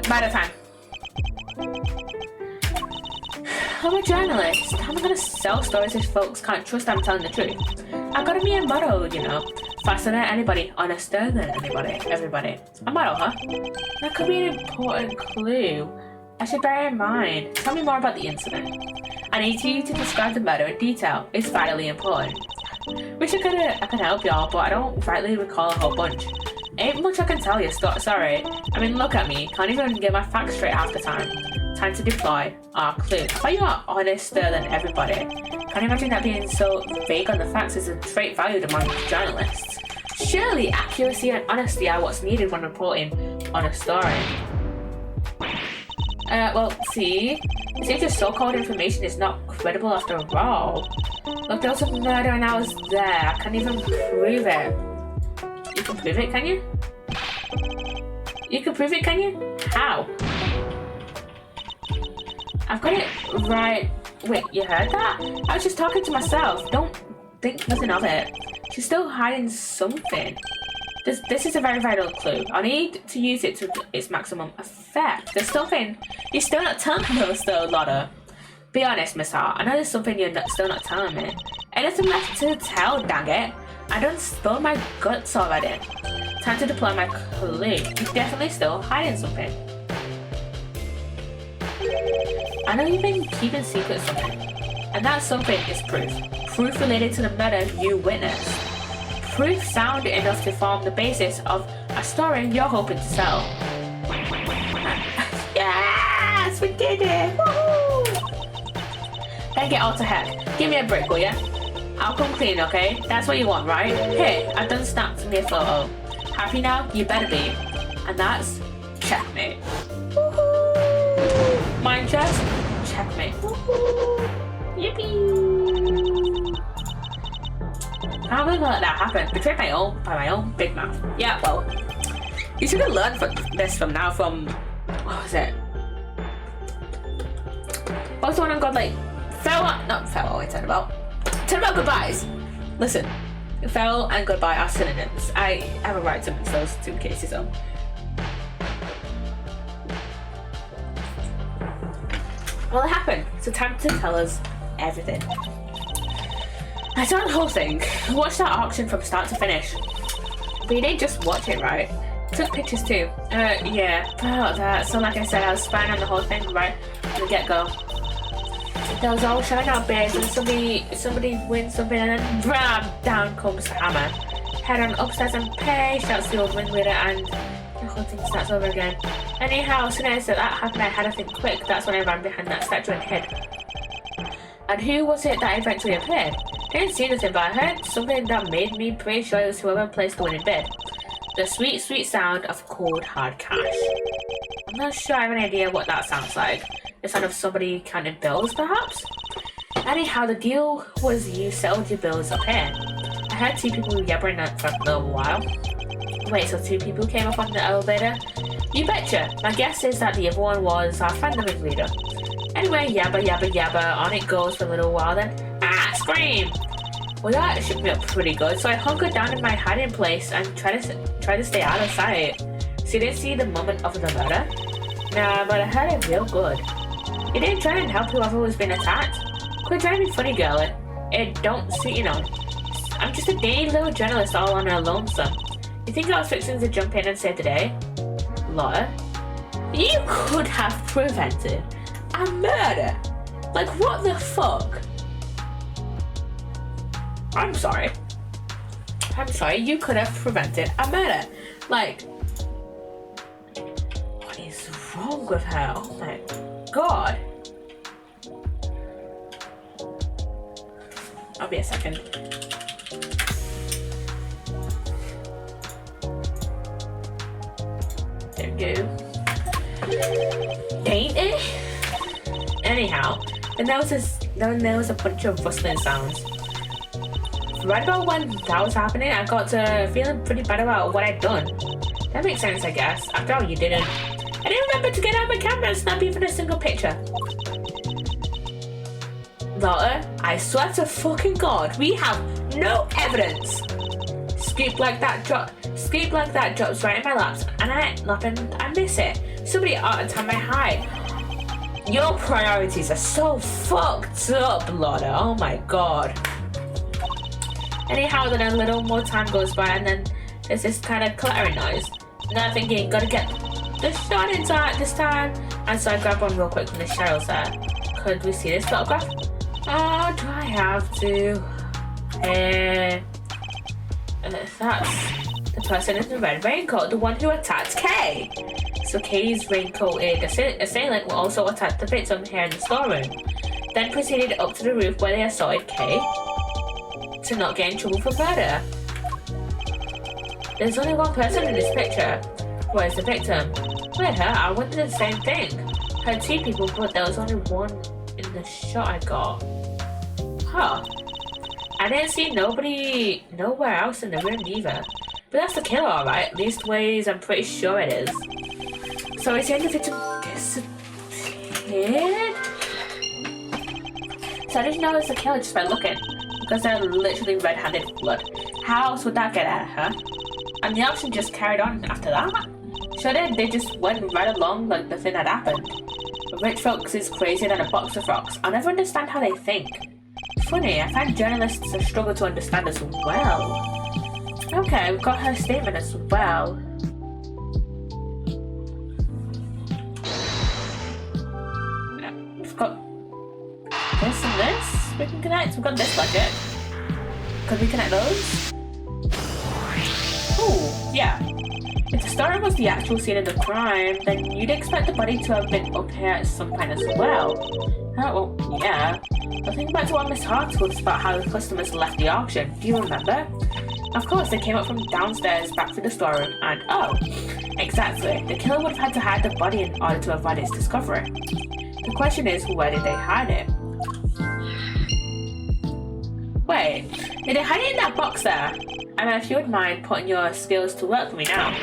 By the time. I'm a journalist. How am I gonna sell stories if folks can't trust I'm telling the truth? I've gotta be a motto, you know. Faster than anybody, honester than everybody. A motto, huh? That could be an important clue. I should bear in mind. Tell me more about the incident. I need you to describe the murder in detail. It's vitally important. Wish I could help y'all, but I don't rightly recall a whole bunch. Ain't much I can tell you, sorry. I mean, look at me. Can't even get my facts straight half the time. Time to deploy. Clue. I thought you are honester than everybody. Can't imagine that being so vague on the facts is a trait valued among journalists. Surely accuracy and honesty are what's needed when reporting on a story. Well, see? It seems your so-called information is not credible after all. Look, there was a murder and I was there. I can't even prove it. You can prove it, can you? You can prove it, can you? How? I've got it right. Wait, you heard that? I was just talking to myself. Don't think nothing of it. She's still hiding something. This is a very vital clue. I need to use it to its maximum effect. There's something you're still not telling us though, Lotta. Be honest, Miss Hart. I know there's something you're still not telling me. Anything left to tell, dang it. I done spilled my guts already. Time to deploy my clue. You're definitely still hiding something. I know you've been keeping secret something. And that something is proof. Proof related to the murder you witnessed. Proof sound enough to form the basis of a story you're hoping to tell. Yes! We did it! Woohoo! Then get out to heck. Give me a break, will ya? I'll come clean, okay? That's what you want, right? Hey, I've done snapped me a photo. Happy now? You better be. And that's checkmate. Woohoo! Mind chest? Checkmate. Woohoo! Yippee! How am I gonna let that happen? Betrayed by my own big mouth. Yeah, well, you should have learned from now from, what was it? What was the one on God, like, farewell, it's about goodbyes. Listen, farewell and goodbye are synonyms. I have a right to mix those two cases up. Well, it happened. So time to tell us everything. I saw the whole thing. Watched that auction from start to finish. But you didn't just watch it, right? Took pictures too. Yeah, about that. So like I said, I was spying on the whole thing right from the get-go. There was all showing out bears and somebody wins something and then bam, down comes the hammer. Head on upstairs and pay, shouts the old ringleader and the whole thing starts over again. Anyhow, as soon as that happened, I had to think quick. That's when I ran behind that statue and hid. And who was it that eventually appeared? I didn't see nothing, but I heard something that made me pretty sure it was whoever placed the winning bid. The sweet, sweet sound of cold, hard cash. I'm not sure I have any idea what that sounds like. The sound of somebody counting bills, perhaps? Anyhow, the deal was you settled your bills up here. I heard two people yabbering for a little while. Wait, so two people came up on the elevator? You betcha. My guess is that the other one was our friend the ringleader. Anyway, yabba, yabba, yabba, on it goes for a little while then. Ah, scream! Well, that shook me up pretty good, so I hunkered down in my hiding place and tried to stay out of sight. So you didn't see the moment of the murder? Nah, but I heard it real good. You didn't try and help whoever was being attacked? Quit trying to be funny, girlie. It don't suit, you know. I'm just a dainty little journalist all on her lonesome. You think I was fixing to jump in and save the day? Lotta, you could have prevented a murder. Like, what the fuck? I'm sorry, you could have prevented a murder. Like, what is wrong with her? Oh my god. I'll be a second. There we go. Dainty? Anyhow, then there was a bunch of rustling sounds. Right about when that was happening, I got to feeling pretty bad about what I'd done. That makes sense, I guess. After all, you didn't. I didn't remember to get out my camera and snap even a single picture. Lotta, I swear to fucking God, we have no evidence. Scoop like that drops right in my laps, and I miss it. Somebody ought to tell my high. Your priorities are so fucked up, Lotta. Oh my God. Anyhow, then a little more time goes by, and then there's this kind of clattering noise. And I'm thinking, gotta get the shot inside this time. And so I grab one real quick from the shadows there. Could we see this photograph? Oh, do I have to? That's the person in the red raincoat, the one who attacked Kay. So Kay's raincoated assailant will also attack the victim here in the storeroom. Then proceeded up to the roof where they assaulted Kay to not get in trouble for murder. There's only one person in this picture. Where's the victim? With her, I wondered the same thing. Heard two people, but there was only one in the shot I got. Huh. I didn't see nobody nowhere else in the room either. But that's the killer, alright. Leastways, I'm pretty sure it is. So is the end of it disappeared? So I didn't know it was the killer just by looking. Because they're literally red-handed blood. How else would that get at her? And the auction just carried on after that? Sure did, they just went right along like nothing had happened. Rich folks is crazier than a box of rocks. I'll never understand how they think. Funny, I find journalists struggle to understand as well. Okay, we've got her statement as well. We've got this and this we can connect. We've got this budget. Could we connect those? Oh, yeah. If the story was the actual scene of the crime, then you'd expect the body to have been up here at some point as well. Oh, well, yeah. But think back to what Miss Hart told us about how the customers left the auction. Do you remember? Of course, they came up from downstairs back to the storeroom and oh, exactly. The killer would have had to hide the body in order to avoid its discovery. The question is, where did they hide it? Wait, did they hide it in that box there? I mean, if you would mind putting your skills to work for me now.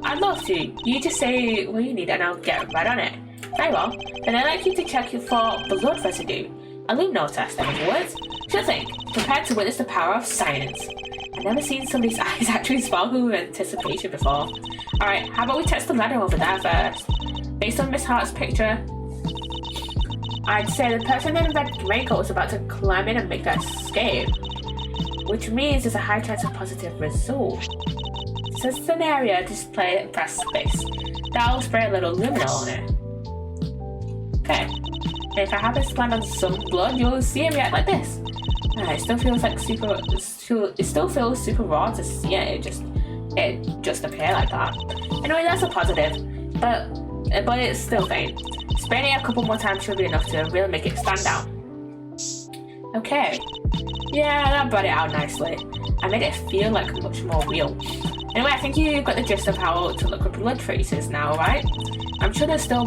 I'd love to. You just say what you need and I'll get right on it. Very well. Then I'd like you to check for blood residue. A luminol test, in other words. Sure thing. Prepared to witness the power of science. I've never seen somebody's eyes actually sparkle with anticipation before. Alright, how about we test the ladder over there first? Based on Miss Hart's picture, I'd say the person in the red raincoat was about to climb in and make that escape. Which means there's a high chance of positive result. Since it's an area, display press space. That'll spray a little luminol on it. Okay. And if I happen to land on some blood, you'll see it react like this. It still feels like it still feels super raw to see it. It just appear like that. Anyway, that's a positive. But it's still faint. Spraying it a couple more times should be enough to really make it stand out. Okay. Yeah, that brought it out nicely. I made it feel like much more real. Anyway, I think you got the gist of how to look for blood traces now, right? I'm sure there's still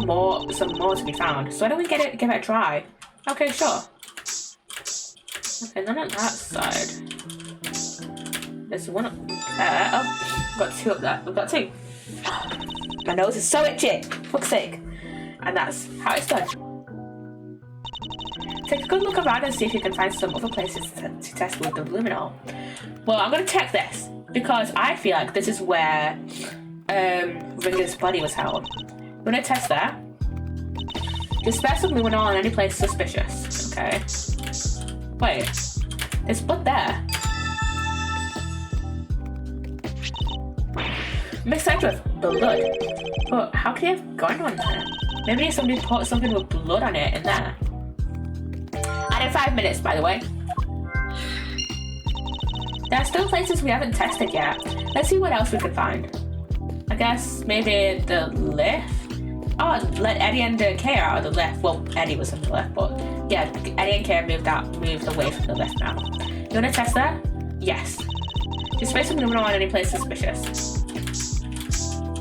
some more to be found. So why don't we give it a try? Okay, sure. Okay, none on that side. There's one up there. Oh, we've got two up there. We've got two. My nose is so itchy. Fuck's sake. And that's how it's done. Take a good look around and see if you can find some other places to test with the luminol. Well, I'm going to check this because I feel like this is where Ringer's body was held. I'm going to test that. Just spare some luminol on any place suspicious. Okay. Wait, there's blood there. Mixed with blood. But how could he have gone on there? Maybe somebody put something with blood on it in there. And in 5 minutes, by the way. There are still places we haven't tested yet. Let's see what else we can find. I guess maybe the lift? Oh, let Eddie and Kay out of the lift. Well, Eddie was in the lift, but yeah, Eddie and Kay moved away from the lift now. You want to test that? Yes. Just spray some luminol on any place suspicious.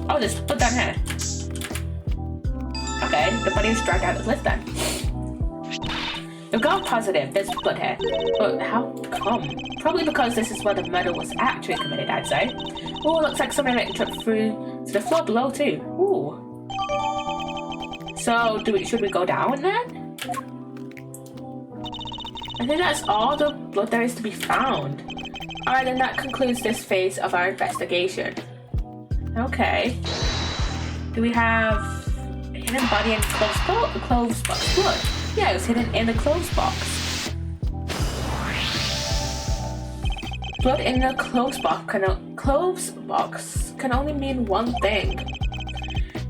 Oh, there's blood down here. Okay, the body was dragged out of the lift then. We've got positive, there's blood here. But how come? Probably because this is where the murder was actually committed, I'd say. Oh, looks like somebody might trip through to the floor below too. Ooh. So, should we go down then? I think that's all the blood there is to be found. Alright, then that concludes this phase of our investigation. Okay. Do we have hidden body and clothes box blood? Yeah, it was hidden in the clothes box. Blood in the clothes box can only mean one thing.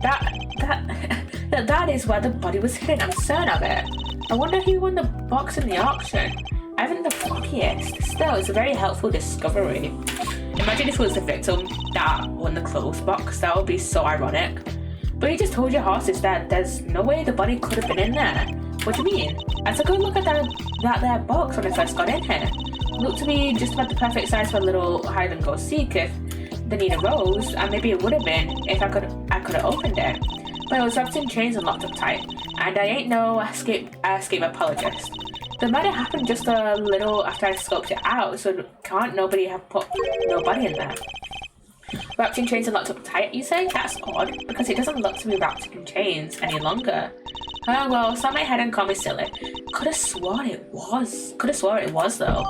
That is where the body was hidden. I'm certain of it. I wonder who won the box in the auction. I haven't the foggiest. Still, it's a very helpful discovery. Imagine if it was the victim that won the clothes box. That would be so ironic. But you just told your horses that there's no way the body could have been in there. What do you mean? I took a look at that box when I first got in here. It looked to be just about the perfect size for a little hide and go seek if the need arose, and maybe it would have been if I could have opened it. But it was wrapped in chains and locked up tight, and I ain't no escape apologist. The murder happened just a little after I scoped it out, so can't nobody have put nobody in there. Wrapped in chains and locked up tight, you say? That's odd, because it doesn't look to be wrapped in chains any longer. Oh well, sat my head and call me silly. Could have sworn it was. Though.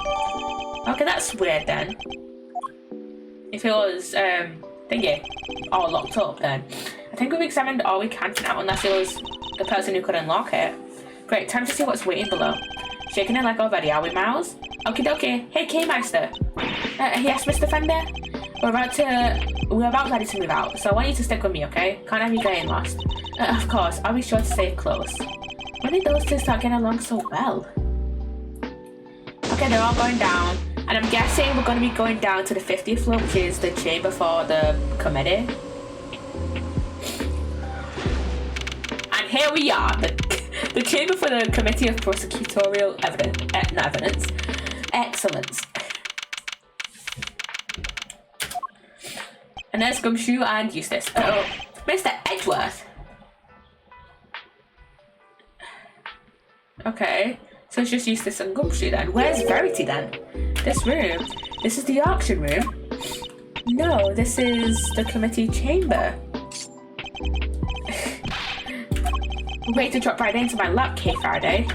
Okay, that's weird then. if it was thingy all locked up, then I think we've examined all we can for now, unless it was the person who could unlock it. Great, time to see what's waiting below. Shaking it like already, are we, Miles? Okie dokie. Hey, K-Meister. Yes, Mr. Fender? We're about ready to move out, so I want you to stick with me, okay? Can't have you getting lost. Of course, I'll be sure to stay close. When did those two start getting along so well? Okay, they're all going down, and I'm guessing we're going to be going down to the 50th floor, which is the chamber for the committee. And here we are, the chamber for the Committee of Prosecutorial Evidence. Excellence. And there's Gumshoe and Eustace. Uh-oh. Mr. Edgeworth. Okay. So it's just Eustace and Gumshoe then. Where's Verity then? This room. This is the auction room. No, this is the committee chamber. Wait to drop right into my lap, K. Faraday.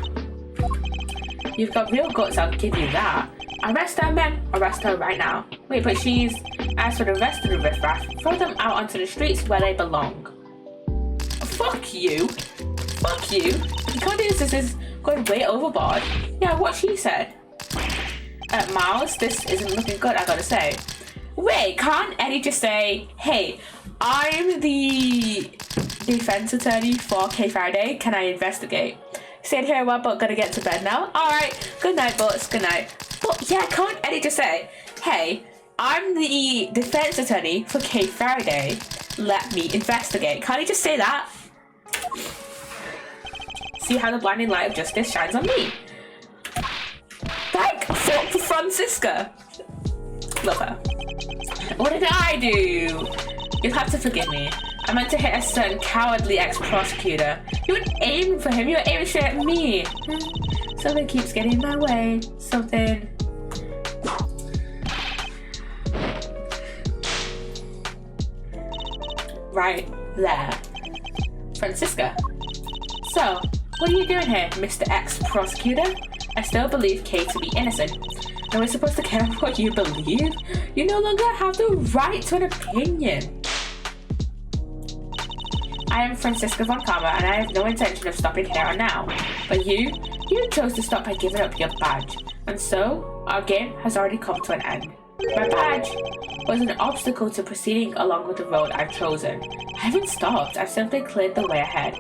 You've got real guts, I'll give you that. Arrest her, men. Arrest her right now. Wait, but she's... As for the rest of the riffraff, throw them out onto the streets where they belong. Fuck you. Fuck you. This is going way overboard. Yeah, what she said. Miles, this isn't looking good, I gotta say. Wait, can't Eddie just say, hey, I'm the defense attorney for K. Faraday. Can I investigate? Stayed here a while, but gonna get to bed now. Alright, good night, Butts, good night. But yeah, can't Eddie just say, hey, I'm the defense attorney for K. Faraday. Let me investigate. Can't he just say that? See how the blinding light of justice shines on me. Thank fuck for Francisca. Love her. What did I do? You'll have to forgive me. I meant to hit a certain cowardly ex-prosecutor. You weren't aiming for him, you were aiming straight at me. Something keeps getting in my way. Something... Right there. Francisca. So, what are you doing here, Mr. Ex-Prosecutor? I still believe Kay to be innocent. Are we supposed to care what you believe? You no longer have the right to an opinion. I am Francisca von Karma, and I have no intention of stopping here and now. But you chose to stop by giving up your badge. And so, our game has already come to an end. My badge was an obstacle to proceeding along with the road I've chosen. I haven't stopped, I've simply cleared the way ahead.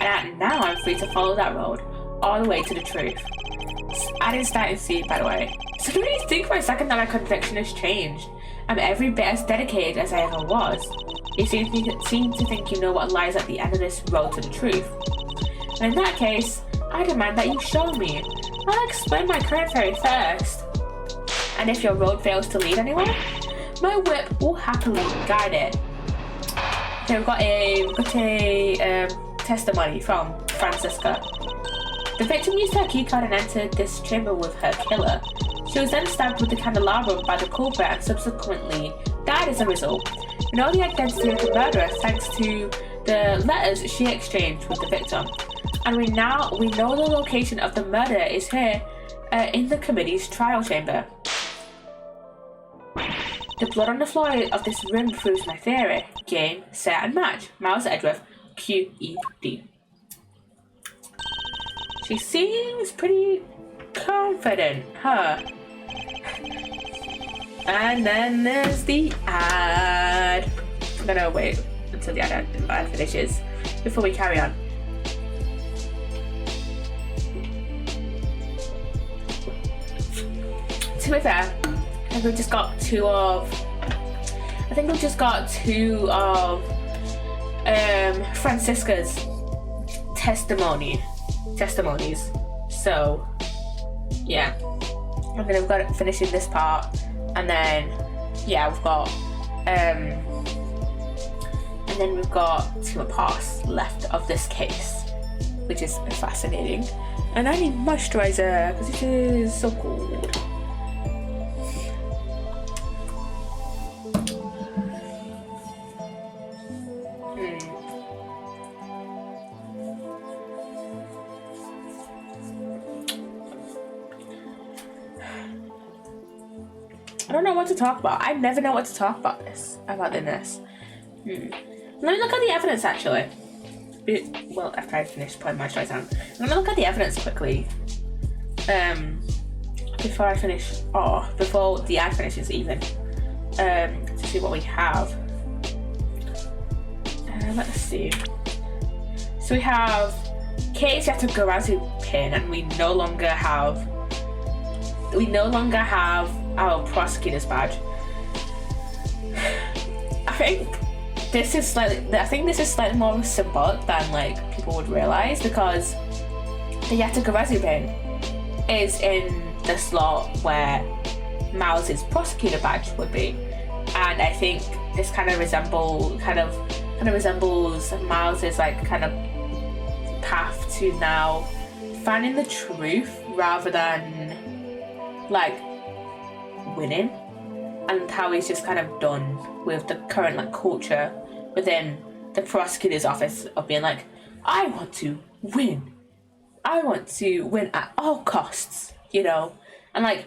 And now I'm free to follow that road, all the way to the truth. I didn't start in C, by the way. So don't you think for a second that my conviction has changed? I'm every bit as dedicated as I ever was. You seem to think you know what lies at the end of this road to the truth. And in that case, I demand that you show me. I'll explain my current theory first. And if your road fails to lead anywhere, my whip will happily guide it. Okay, we've got a testimony from Francisca. The victim used her keycard and entered this chamber with her killer. She was then stabbed with the candelabrum by the culprit and subsequently died as a result. We know the identity of the murderer thanks to the letters she exchanged with the victim. And we know the location of the murderer is here in the committee's trial chamber. The blood on the floor of this room proves my theory. Game, set, and match. Miles Edgeworth, QED. She seems pretty confident, huh? And then there's the ad. I'm gonna wait until the ad finishes before we carry on. To be fair, I think we've just got two of Francisca's testimonies. So yeah, and then we've got finishing this part, and then yeah, we've got and then we've got 2 parts left of this case, which is fascinating. And I need moisturizer because it is so cold. don't know what to talk about. I never know what to talk about this. Let me look at the evidence actually. Well, after I finish putting my choice on, I'm gonna look at the evidence quickly. Before I finish, or before the ad finishes even. To see what we have. Let's see. So we have Kate's Yatagarazu pin, and we no longer have our prosecutor's badge. I think this is slightly more symbolic than like people would realize, because the Yatagarazu pin is in the slot where Miles' prosecutor badge would be, and I think this kind of resembles Miles' like kind of path to now finding the truth rather than like winning, and how he's just kind of done with the current like culture within the prosecutor's office of being like, I want to win at all costs, you know. And like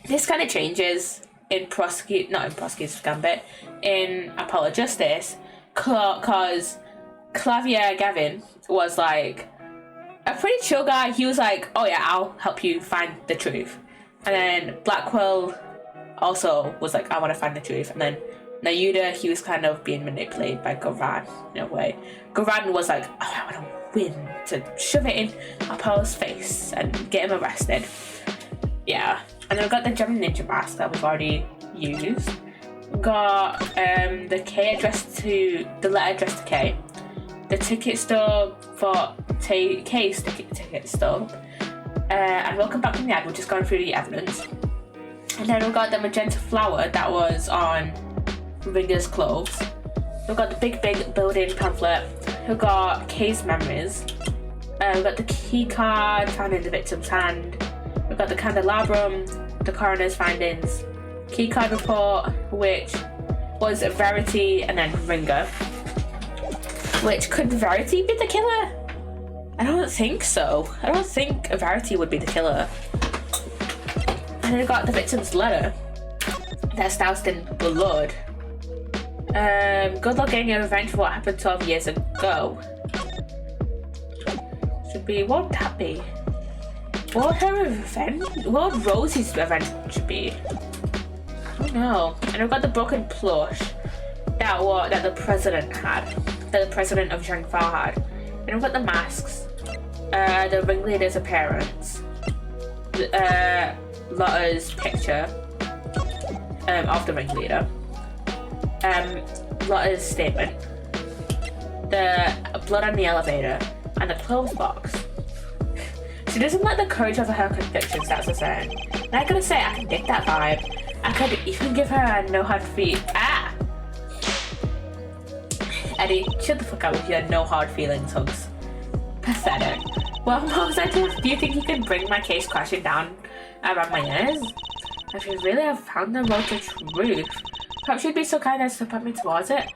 this kind of changes in Prosecutor's Gambit, in Apollo Justice, because Clavier Gavin was like a pretty chill guy. He was like, oh yeah, I'll help you find the truth. And then Blackwell also was like, I want to find the truth. And then Nayuda, he was kind of being manipulated by Goran in a way. Goran was like, oh, I want to win, to shove it in Apollo's face and get him arrested. Yeah. And then we've got the German Ninja mask that we've already used. We've got the letter addressed to K, the ticket stub for K's ticket stub, and welcome back from the ad. We're just going through the evidence. And then we've got the magenta flower that was on Ringer's clothes. We've got the big building pamphlet. We've got K's memories. We've got the key card found in the victim's hand. We've got the candelabrum, the coroner's findings, key card report, which was Verity, and then Ringer. Which, could Verity be the killer? I don't think so. I don't think Verity would be the killer. And then we've got the victim's letter that's doused in blood. Good luck getting your revenge for what happened 12 years ago. Should be, what would that be? What would her revenge? What would Rosie's revenge be? I don't know. And we've got the broken plush that the president had, that the president of Zhengfao had. And we've got the masks, the ringleader's appearance, Lotte's picture of the ringleader, Lotte's statement, the blood on the elevator, and the clothes box. She doesn't let the courage of her convictions, that's the saying. And I gotta say, I can get that vibe. I could even give her a no hard feet. Eddie, shut the fuck up with your no hard feelings hugs. Pathetic. Well, Mozart, do you think you can bring my case crashing down around my ears? If you really have found the road to truth, perhaps you'd be so kind as to put me towards it.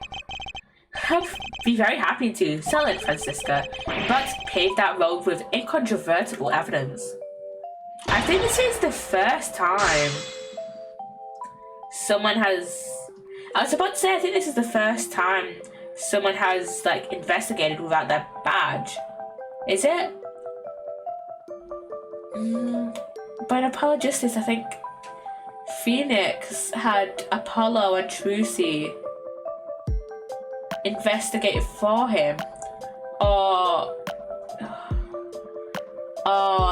I'd be very happy to sell it, Francisca, but pave that road with incontrovertible evidence. I think this is the first time someone has... I was about to say, I think this is the first time someone has, like, investigated without their badge. Is it? But in Apollo Justice, I think Phoenix had Apollo and Trucy investigate for him, or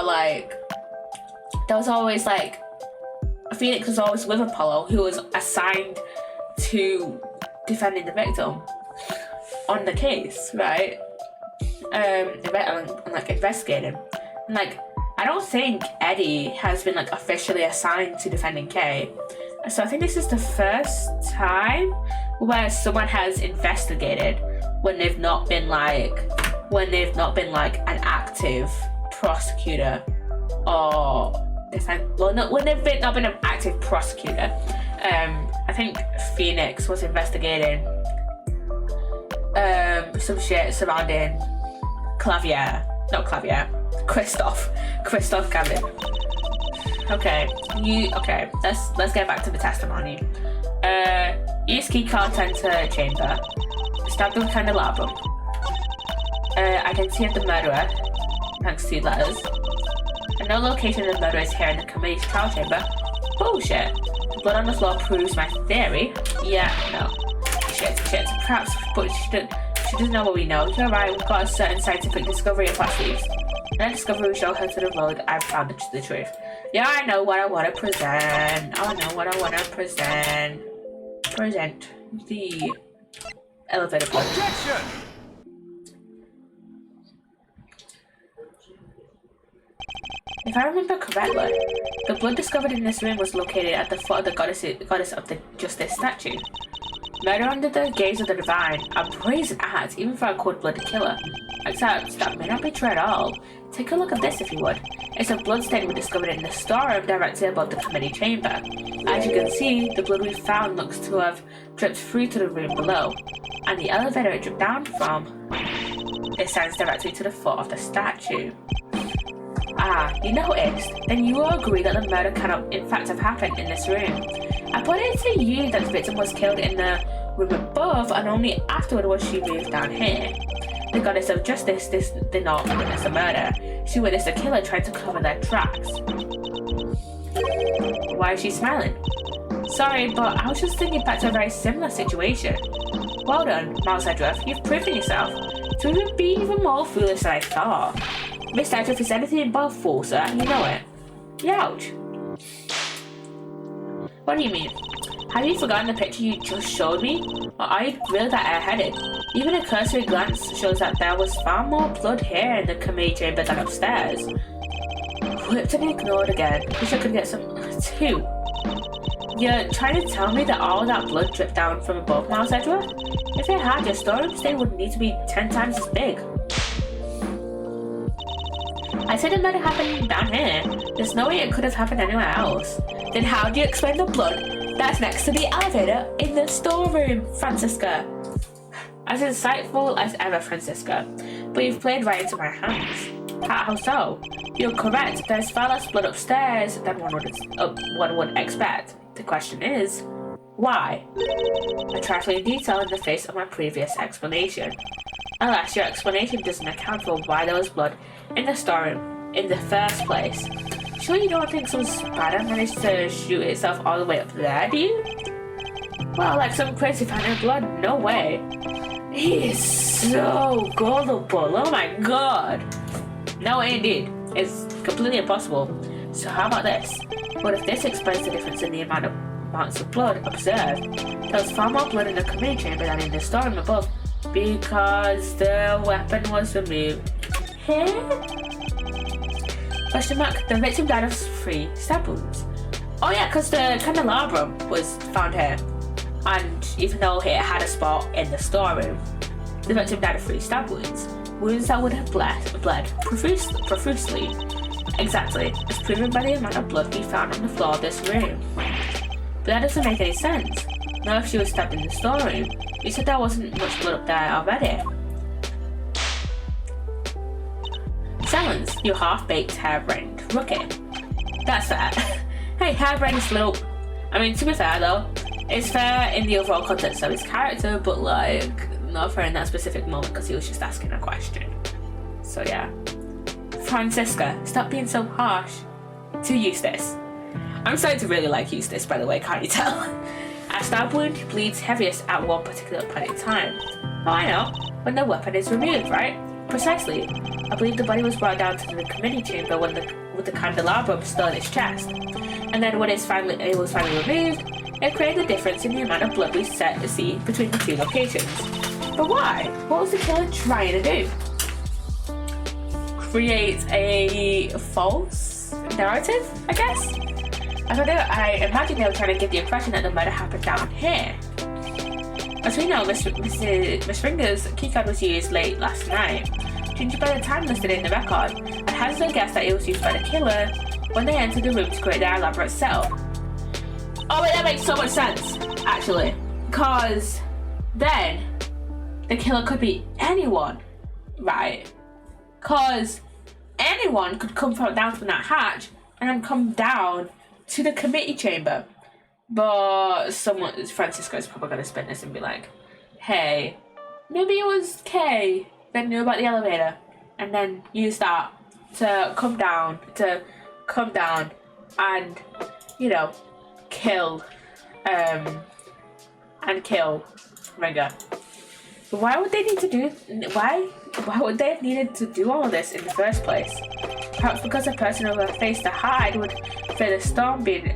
like there was always like Phoenix was always with Apollo, who was assigned to defending the victim on the case, right? And like investigating. And like I don't think Eddie has been like officially assigned to defending Kay. So I think this is the first time where someone has investigated when they've not been like an active prosecutor or when they've not been an active prosecutor. I think Phoenix was investigating some shit surrounding Christoph Gambit. Okay. Let's get back to the testimony. Use keycard to enter chamber. Stab the candelabrum. Identity of the murderer. Thanks to letters. And no location of the murderer is here in the committee's trial chamber. Bullshit. The blood on the floor proves my theory. Yeah, no. Shit. Perhaps, but she doesn't know what we know. You're right, we've got a certain scientific discovery in past weeks. And that discovery will show her to the road. I've found the truth. Yeah, I know what I want to present. Present the elevator blood. Objection! If I remember correctly, the blood discovered in this room was located at the foot of the goddess of the Justice statue. Murder under the gaze of the divine, a brazen act even for a cold-blooded killer. Except that may not be true at all. Take a look at this if you would. It's a blood stain we discovered in the storeroom directly above the committee chamber. As you can see, the blood we found looks to have dripped through to the room below, and the elevator it dripped down from descends directly to the foot of the statue. Ah, you noticed? Then you will agree that the murder cannot in fact have happened in this room. I put it to you that the victim was killed in the room above, and only afterward was she moved down here. The goddess of justice did not witness the murder. She witnessed the killer trying to cover their tracks. Why is she smiling? Sorry, but I was just thinking back to a very similar situation. Well done, Miles Edgeworth. You've proven yourself to even be even more foolish than I thought. Miss Edgeworth is anything but a fool, sir, and you know it. Youch. What do you mean? Have you forgotten the picture you just showed me? Or are you really that airheaded? Even a cursory glance shows that there was far more blood here in the committee chamber than upstairs. Whipped and ignored again. Wish I could get some too. You're trying to tell me that all that blood dripped down from above, Miles Edgeworth? If it had, your storeroom stay would need to be 10 times as big. I said it might have happened down here. There's no way it could have happened anywhere else. Then how do you explain the blood that's next to the elevator in the storeroom, Francisca? As insightful as ever, Francisca. But you've played right into my hands. How so? You're correct. There's far less blood upstairs than one would expect. The question is, why? A trifling detail in the face of my previous explanation. Alas, your explanation doesn't account for why there was blood in the storeroom in the first place. Sure you don't think some spider managed to shoot itself all the way up there, do you? Well, like some crazy fan of blood, no way. He is so gullible, oh my god. No, indeed. It's completely impossible. So how about this? What if this explains the difference in the amounts of blood observed? There was far more blood in the committee chamber than in the storeroom above, because the weapon was removed here? Question mark. The victim died of 3 stab wounds. Oh yeah, because the candelabrum was found here, and even though it had a spot in the storeroom, the victim died of 3 stab wounds. Wounds that would have bled profusely. Exactly, as proven by the amount of blood we found on the floor of this room. But that doesn't make any sense. Now if she was stabbed in the storeroom, you said there wasn't much blood up there already. Silence, you half-baked harebrained rookie. That's fair. Hey, harebrained is little. I mean, to be fair though, it's fair in the overall context of his character, but like, not fair in that specific moment because he was just asking a question. So yeah. Francisca, stop being so harsh to Eustace. I'm starting to really like Eustace, by the way, can't you tell? A stab wound bleeds heaviest at one particular point in time. Oh, I know. When the weapon is removed, right? Precisely. I believe the body was brought down to the committee chamber with the candelabrum still in its chest. And then when it was finally removed, it created the difference in the amount of blood we see between the 2 locations. But why? What was the killer trying to do? Create a false narrative, I guess? I imagine they were trying to give the impression that the murder happened down here. As we know, Miss Ringer's keycard was used late last night, judging by the time listed in the record, and has no guess that it was used by the killer when they entered the room to create their elaborate setup. Oh wait, that makes so much sense, actually, because then the killer could be anyone, right? Because anyone could come down from that hatch and then come down to the committee chamber. But Francisco is probably going to spin this and be like, hey, maybe it was Kay that knew about the elevator, and then use that to come down and, you know, kill Ringer. Why would they need to do? Why would they have needed to do all this in the first place? Perhaps because the person who faced the hide would fear the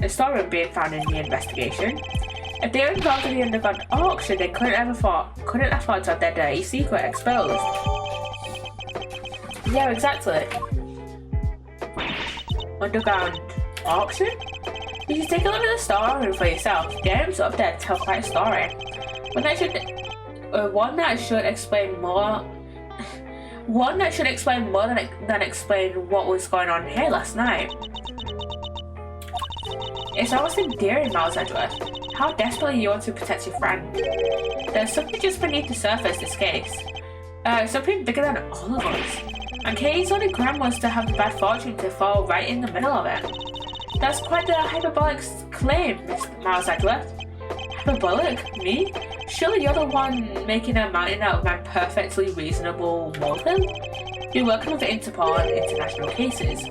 storeroom being found in the investigation. If they were involved in the underground auction, they couldn't afford to have their dirty secret exposed. Yeah, exactly. Underground auction? You should take a look at the storeroom for yourself. The items up there tell quite a story. One that should explain more than explain what was going on here last night. It's almost endearing, Miles Edgeworth. How desperately you want to protect your friend. There's something just beneath the surface this case. Something bigger than all of us. And Kay's only crime was to have the bad fortune to fall right in the middle of it. That's quite the hyperbolic claim, Mr. Miles Edgeworth. Hyperbolic? Me? Surely you're the one making a mountain out of my perfectly reasonable motive? You're working with Interpol on international cases.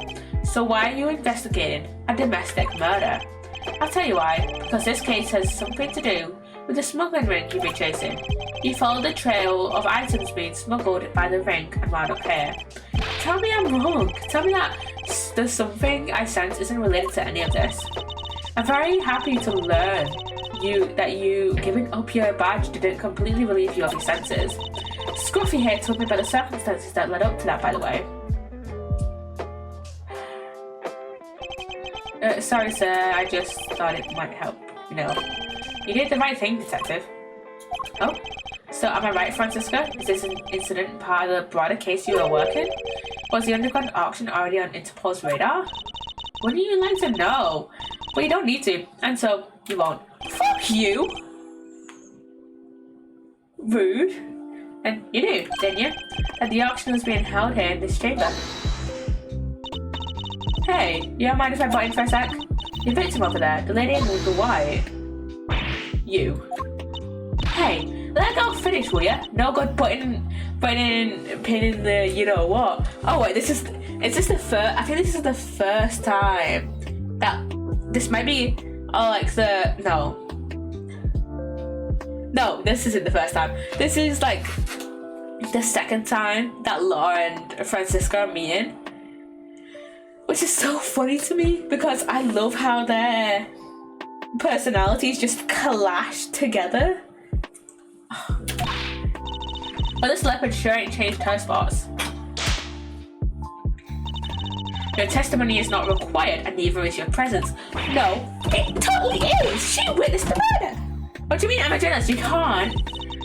So why are you investigating a domestic murder? I'll tell you why. Because this case has something to do with the smuggling ring you've been chasing. You followed the trail of items being smuggled by the ring and wound up here. Tell me I'm wrong. Tell me that there's something I sense isn't related to any of this. I'm very happy to learn that you giving up your badge didn't completely relieve you of your senses. Scruffy here told me about the circumstances that led up to that, by the way. Sorry, sir. I just thought it might help. You know, you did the right thing, detective. Oh, so am I right, Francisco? Is this an incident part of the broader case you are working? Was the underground auction already on Interpol's radar? Wouldn't you like to know? Well, you don't need to, and so you won't. Fuck you! Rude. And you knew, didn't you? That the auction was being held here in this chamber. Hey, you don't mind if I butt in for a sec? Your victim over there, the lady in the white. You. Hey, let go finish, will ya? No good pinning the you know what. Oh wait, is this the first? I think this is the first time that this might be. Oh, like no, this isn't the first time. This is like the second time that Laura and Francisco are meeting, which is so funny to me because I love how their personalities just clash together. But this leopard sure ain't changed her spots. Your testimony is not required, and neither is your presence. No, it totally is! She witnessed the murder! What do you mean I'm a journalist? You can't.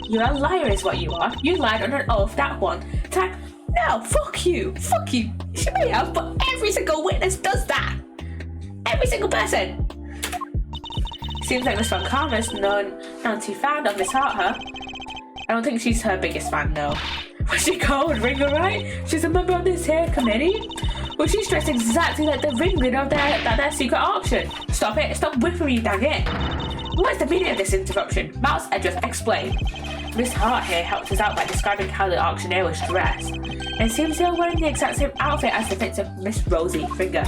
You're a liar is what you are. You lied under an oath that one time. No, fuck you! Fuck you! She may have, but every single witness does that! Every single person! Seems like the strong calmness none too fond of Miss Hart, huh? I don't think she's her biggest fan, though. Was she called Ringer, right? She's a member of this here committee? Well, she's dressed exactly like the ringleader of their secret auction. Stop it. Stop whipping me, dang it. What's the meaning of this interruption? Miles Edgeworth, explain. Miss Hart here helped us out by describing how the auctioneer was dressed. And it seems they were wearing the exact same outfit as the victim, Miss Rosie Ringer.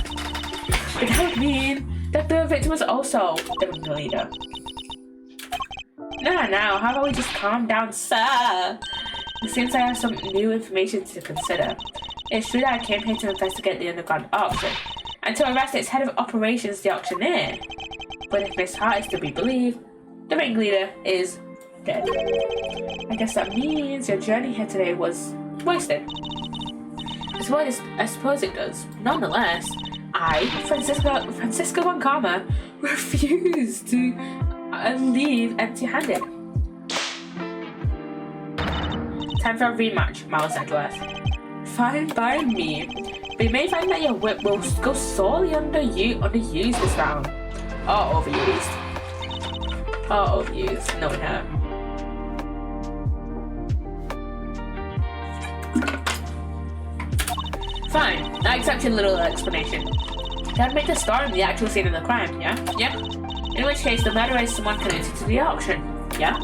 But that would mean that the victim was also the ringleader. Now, how about we just calm down, sir? It seems I have some new information to consider. It's true that I came here to investigate the underground auction and to arrest its head of operations, the auctioneer. But if Miss Hart is to be believed, the ringleader is dead. I guess that means your journey here today was wasted. I suppose it does. Nonetheless, I, Francisco Von Karma, refuse to leave empty-handed. Time for a rematch, Miles Edgeworth. Fine by me. But you may find that your whip will go sorely underused this round. Or overused. Or overused, knowing her. Fine, I accept your little explanation. That would make the story the actual scene of the crime, yeah? Yeah. In which case, the murderer is someone connected to the auction, yeah?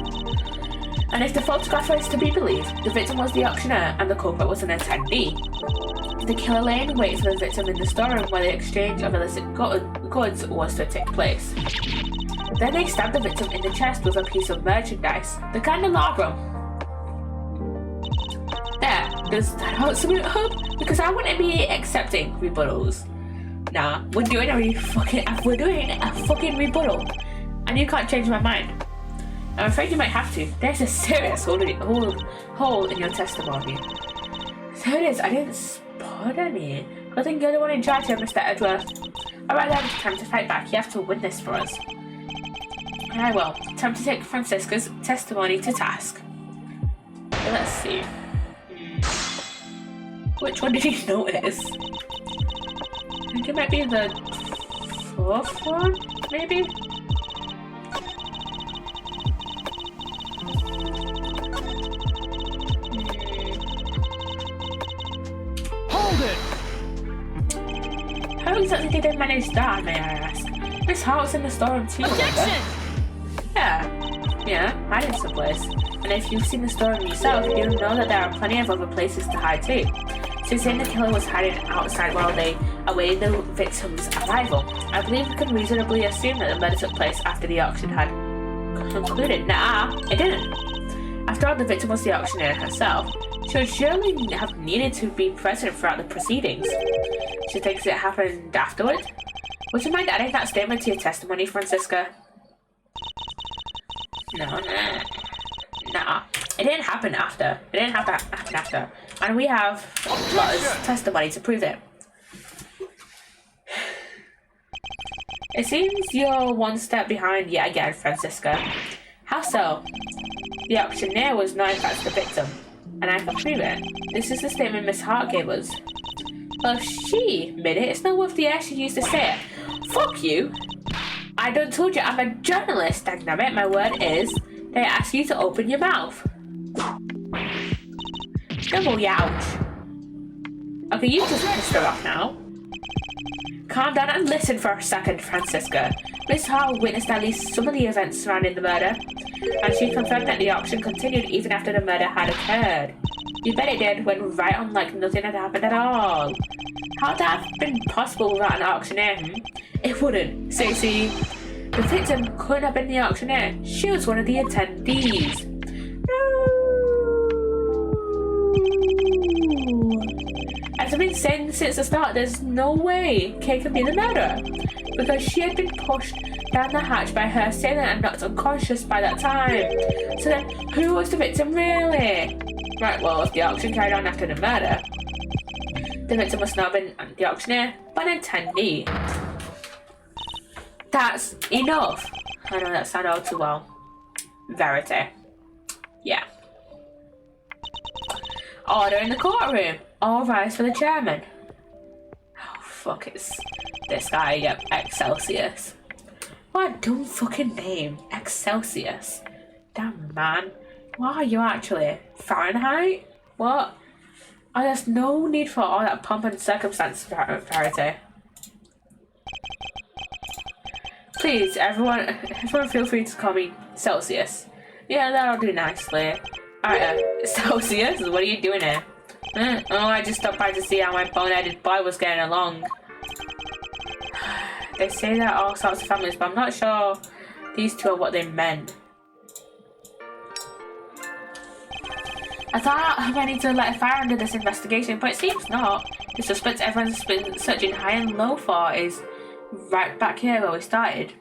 And if the photographer is to be believed, the victim was the auctioneer and the culprit was an attendee. The killer lay in wait for the victim in the storeroom where the exchange of illicit goods was to take place. Then they stabbed the victim in the chest with a piece of merchandise, the candelabrum. There, does that help sum it up? Because I wouldn't be accepting rebuttals. Nah, we're doing a fucking rebuttal, and you can't change my mind. I'm afraid you might have to. There's a serious hole in your testimony. So it is. I didn't spot any. I think you're the one in charge here, Mr. Edgeworth. Alright then, time to fight back. You have to win this for us. I will. Time to take Francisca's testimony to task. Let's see. Which one did he notice? I think it might be the 4th one, maybe? Hold it! How exactly did they manage that, may I ask? Miss Hart's in the storeroom too, Objection! Yeah, hiding someplace. And if you've seen the storeroom yourself, you'll know that there are plenty of other places to hide too. So saying the killer was hiding outside while they awaited the victim's arrival, I believe we can reasonably assume that the murder took place after the auction had concluded. Nah, it didn't. After all, the victim was the auctioneer herself. She would surely have needed to be present throughout the proceedings. She thinks it happened afterward. Would you mind adding that statement to your testimony, Francisca? No. Nah. It didn't happen after. It didn't happen after. And we have Lot's testimony to prove it. It seems you're one step behind yet again, Francisca. How so? The auctioneer was not in fact the victim, and I can prove it. This is the statement Miss Hart gave us. Well, if she made it, it's not worth the air she used to say it. Fuck you! I done told you I'm a journalist, dagnabbit. My word is, they ask you to open your mouth. Double youch. Okay, you just pissed her off now. Calm down and listen for a second, Francisca. Miss Hart witnessed at least some of the events surrounding the murder, and she confirmed that the auction continued even after the murder had occurred. You bet it did, went right on like nothing had happened at all. How'd that have been possible without an auctioneer? It wouldn't. So you see, the victim couldn't have been the auctioneer. She was one of the attendees. As I've been saying since the start, there's no way Kay can be the murderer, because she had been pushed down the hatch by her assailant and knocked unconscious by that time. So then, who was the victim really? Right, well, if the auction carried on after the murder, the victim must not have been the auctioneer, but an attendee. That's enough. I know that sounded all too well. Verity. Yeah. Order in the courtroom. All rise for the chairman. Oh, fuck, it's this guy, yep, Excelsius. What a dumb fucking name, Excelsius. Damn, man. What are you actually? Fahrenheit? What? Oh, there's no need for all that pomp and circumstance, Verity. Please, everyone feel free to call me Celsius. Yeah, that'll do nicely. Alright, Celsius, what are you doing here? Oh, I just stopped by to see how my bone-headed boy was getting along. They say that all sorts of families, but I'm not sure these two are what they meant. I thought I need to light a fire under this investigation, but it seems not. The suspect everyone's been searching high and low for is right back here where we started.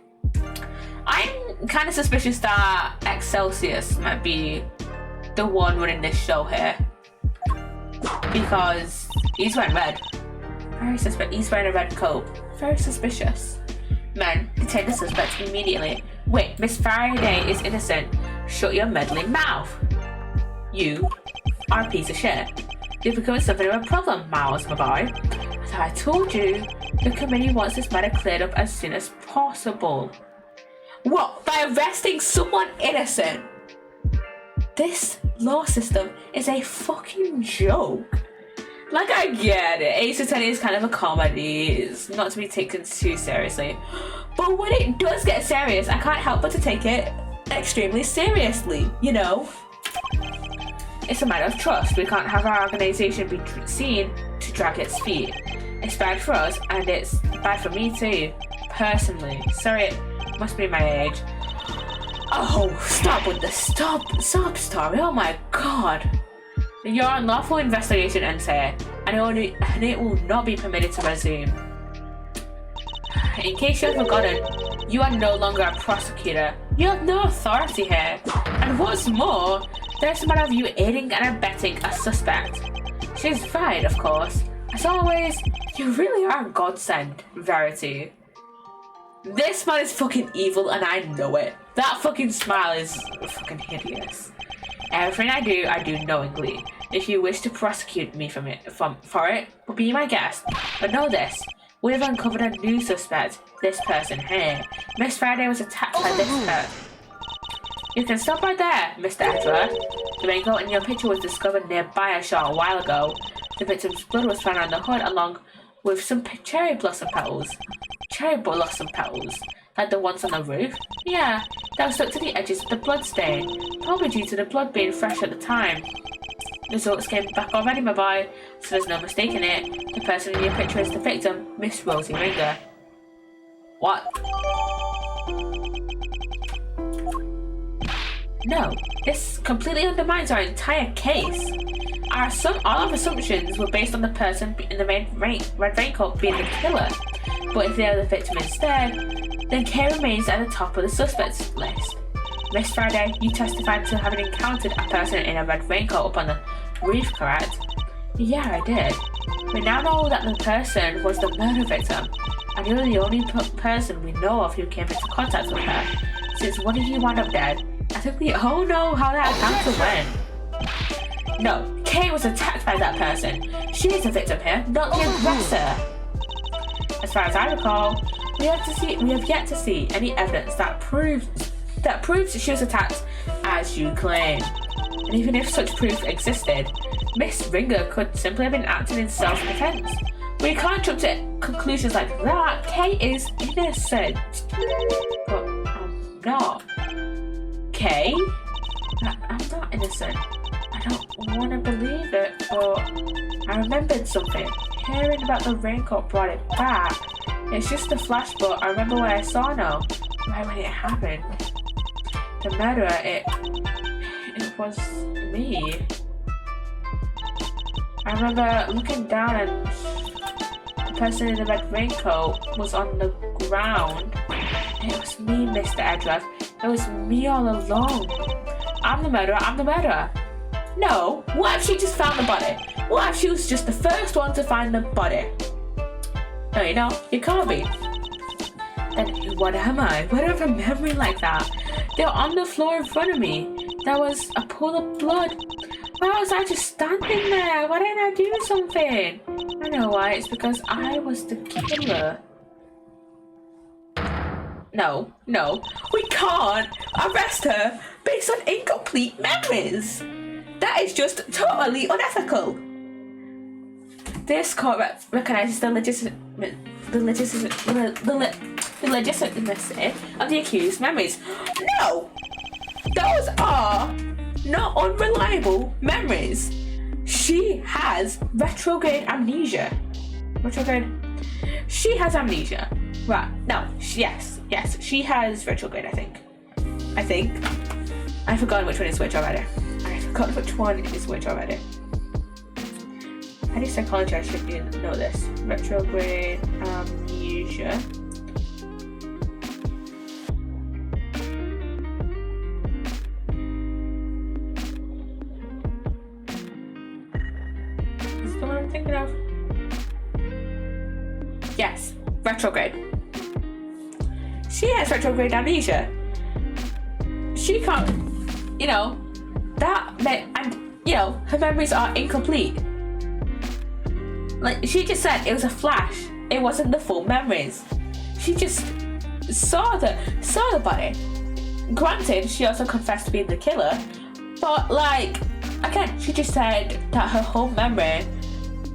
I'm kind of suspicious that Excelsius might be the one running this show here, because he's wearing red. Very suspicious. He's wearing a red coat. Very suspicious. Men, detain the suspect immediately. Wait, Miss Faraday is innocent. Shut your meddling mouth. You are a piece of shit. You're becoming something of a problem, Miles, my boy. As I told you, the committee wants this matter cleared up as soon as possible. What? By arresting someone innocent? This law system is a fucking joke. Like, I get it. Ace Attorney is kind of a comedy. It's not to be taken too seriously. But when it does get serious, I can't help but to take it extremely seriously, you know? It's a matter of trust. We can't have our organization be seen to drag its feet. It's bad for us, and it's bad for me too, personally. Sorry, it must be my age. Oh, stop with the stop story. Oh my god. Your unlawful investigation ends here, and it will not be permitted to resume. In case you have forgotten, you are no longer a prosecutor. You have no authority here. And what's more, there's a matter of you aiding and abetting a suspect. She's right, of course. As always, you really are a godsend, Verity. This man is fucking evil and I know it. That fucking smile is fucking hideous. Everything I do knowingly. If you wish to prosecute me for it, well, be my guest. But know this, we have uncovered a new suspect, this person here. Miss Friday was attacked by this person. You can stop right there, Mr. Edward. The raincoat in your picture was discovered nearby a short while ago. The victim's blood was found on the hood along with some cherry blossom petals. Cherry blossom petals? Like the ones on the roof? Yeah, that was stuck to the edges of the blood stain. Probably due to the blood being fresh at the time. The results came back already, my boy, so there's no mistaking it. The person in your picture is the victim, Miss Rosie Ringer. What? No, this completely undermines our entire case. All our assumptions were based on the person in the red raincoat being the killer. But if they are the victim instead, then Kay remains at the top of the suspects list. Miss Friday, you testified to having encountered a person in a red raincoat up on the roof, correct? Yeah, I did. We now know that the person was the murder victim, and you're the only person we know of who came into contact with her. Since one of you wound up dead, I think we all know how that encounter went. No, Kay was attacked by that person. She is the victim here, not the aggressor. As far as I recall, we have yet to see any evidence that proves she was attacked as you claim. And even if such proof existed, Miss Ringer could simply have been acting in self-defense. We can't jump to conclusions like that. Kay is innocent. But I'm not. Kay? I'm not innocent. I don't want to believe it, but I remembered something. Hearing about the raincoat brought it back. It's just a flash, but I remember what I saw now. Right when it happened. The murderer, it was me. I remember looking down and the person in the red raincoat was on the ground. It was me, Mr. Edward. It was me all along. I'm the murderer. No, what if she just found the body? What if she was just the first one to find the body? No, you can't be. Then what am I? Why do I have a memory like that? They were on the floor in front of me. There was a pool of blood. Why was I just standing there? Why didn't I do something? I know why. It's because I was the killer. No. We can't arrest her based on incomplete memories. That is just totally unethical. This court recognizes the legitimacy of the accused's memories. No! Those are not unreliable memories. She has retrograde amnesia. She has amnesia. Right. No. Yes. She has retrograde, I think. I've forgotten which one is which already. Any psychology, I should know this. Retrograde amnesia. Is this the one I'm thinking of? Yes, retrograde. She has retrograde amnesia. She can't, her memories are incomplete. Like she just said, it was a flash. It wasn't the full memories. She just saw the body. Granted, she also confessed to being the killer, but again, she just said that her whole memory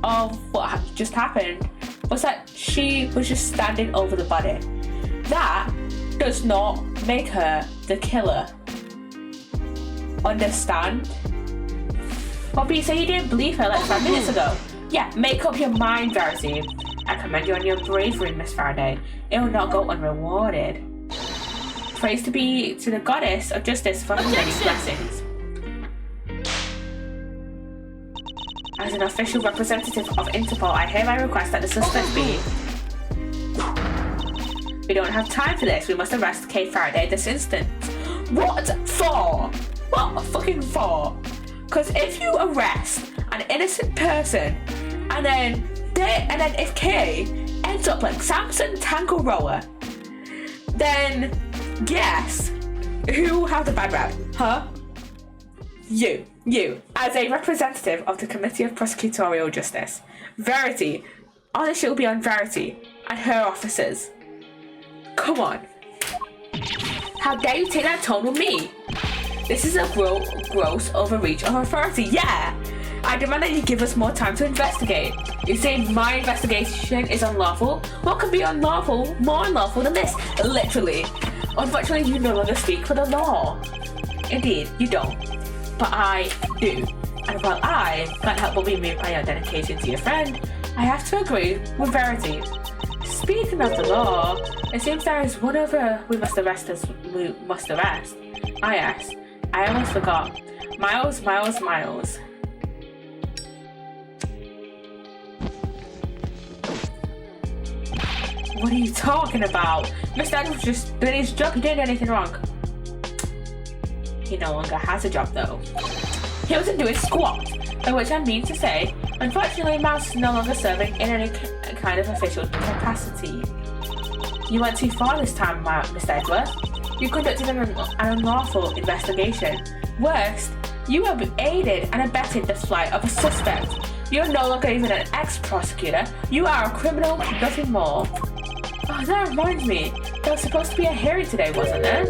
of what just happened was that she was just standing over the body. That does not make her the killer. Understand? Well, but you say you didn't believe her like 5 minutes ago. Yeah, make up your mind, Verity. I commend you on your bravery, Miss Faraday. It will not go unrewarded. Praise to be to the goddess of justice for her many blessings. As an official representative of Interpol, I hereby request that the suspect be... We don't have time for this. We must arrest Kay Faraday this instant. What for? What fucking for? Because if you arrest an innocent person and then if Kay ends up like Samson Tangaroa, then yes, who will have the bad rap? Huh? You, as a representative of the Committee of Prosecutorial Justice. Verity. All this shit will be on Verity and her officers. Come on. How dare you take that tone with me? This is a gross overreach of authority. Yeah! I demand that you give us more time to investigate. You say my investigation is unlawful? What could be more unlawful than this? Literally. Unfortunately, you no longer speak for the law. Indeed, you don't. But I do. And while I can't help but be moved by your dedication to your friend, I have to agree with Verity. Speaking of the law, it seems there is one other we must arrest. Ah yes, I almost forgot. Miles. What are you talking about? Mr. Adams was just doing his job. He didn't do anything wrong. He no longer has a job though. He wasn't doing squat, by which I mean to say, unfortunately Mouse is no longer serving in any kind of official capacity. You went too far this time, Mr. Edgeworth. You conducted an unlawful investigation. Worst, you have aided and abetted the flight of a suspect. You're no longer even an ex-prosecutor. You are a criminal, nothing more. Oh, that reminds me. There was supposed to be a hearing today, wasn't there?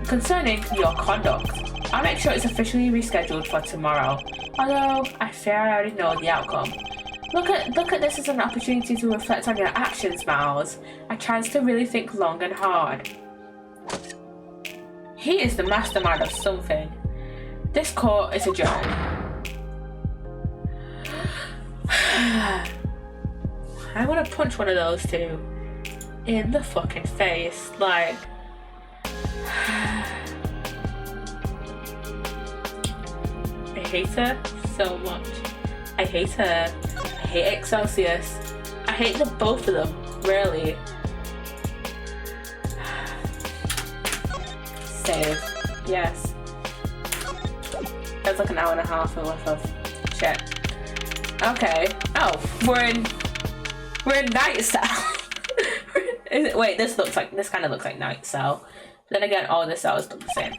Concerning your conduct. I'll make sure it's officially rescheduled for tomorrow. Although, I fear I already know the outcome. Look at this as an opportunity to reflect on your actions, Miles. A chance to really think long and hard. He is the mastermind of something. This court is adjourned. I want to punch one of those two in the fucking face, like. I hate her so much. I hate her. I hate Excelsius. I hate the both of them, really. Save. Yes. That's like an hour and a half worth of shit. Okay. Oh, we're in night cell. Wait, this kind of looks like night cell. Then again, all the cells look the same.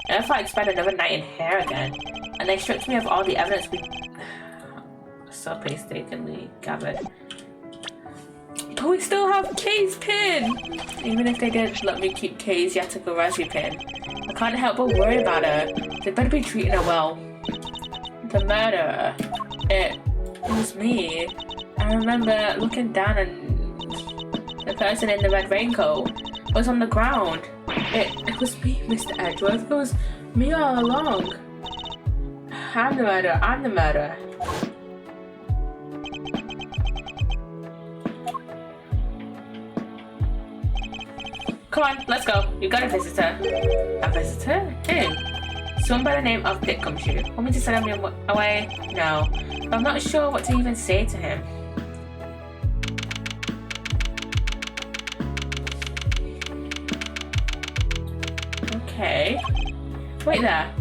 And if I spend another night in here again, and they stripped me of all the evidence we so painstakingly gathered. But we still have Kay's pin! Even if they did let me keep Kay's Yatagarazi pin, I can't help but worry about her. They better be treating her well. The murderer. It was me. I remember looking down and the person in the red raincoat was on the ground. It was me, Mr. Edgeworth. It was me all along. I'm the murderer. Come on, let's go. You got a visitor. A visitor? Who? Someone by the name of Dick Gumshoe. Want me to send him away? No. I'm not sure what to even say to him. Okay. Wait there.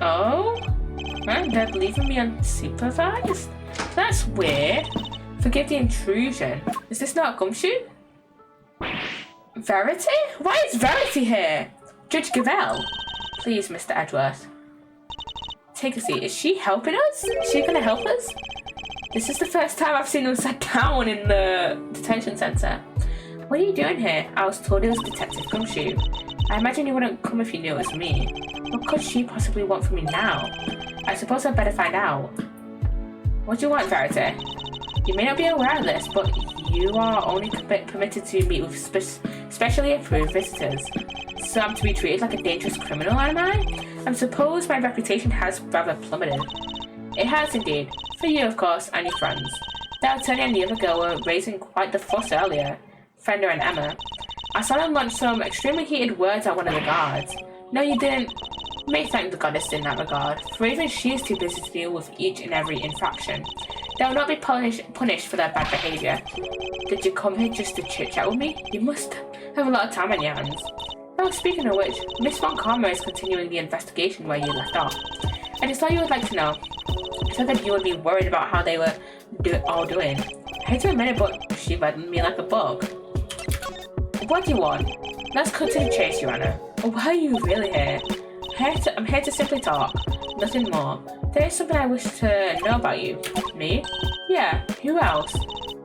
Oh? Well, they're leaving me unsupervised? That's weird. Forgive the intrusion. Is this not Gumshoe? Verity? Why is Verity here? Judge Gavelle. Please, Mr. Edgeworth. Take a seat. Is she helping us? Is she gonna help us? This is the first time I've seen her sat down in the detention center. What are you doing here? I was told it was Detective Gumshoe. I imagine you wouldn't come if you knew it was me. What could she possibly want from me now? I suppose I'd better find out. What do you want, Verity? You may not be aware of this, but you are only permitted to meet with specially approved visitors. So I'm to be treated like a dangerous criminal, am I? I suppose my reputation has rather plummeted. It has indeed. For you, of course, and your friends. That attorney and the other girl were raising quite the fuss earlier. Fender and Emma. I saw them launch some extremely heated words at one of the guards. No, you didn't. You may thank the goddess in that regard, for even she is too busy to deal with each and every infraction. They will not be punished for their bad behaviour. Did you come here just to chit-chat with me? You must have a lot of time on your hands. Well, speaking of which, Miss Von Karma is continuing the investigation where you left off. I just thought you would like to know. I thought that you would be worried about how they were all doing. I hate to admit it, but she read me like a book. What do you want? Let's cut to the chase, Your Honor. Why are you really here? I'm here to simply talk. Nothing more. There is something I wish to know about you. Me? Yeah, who else?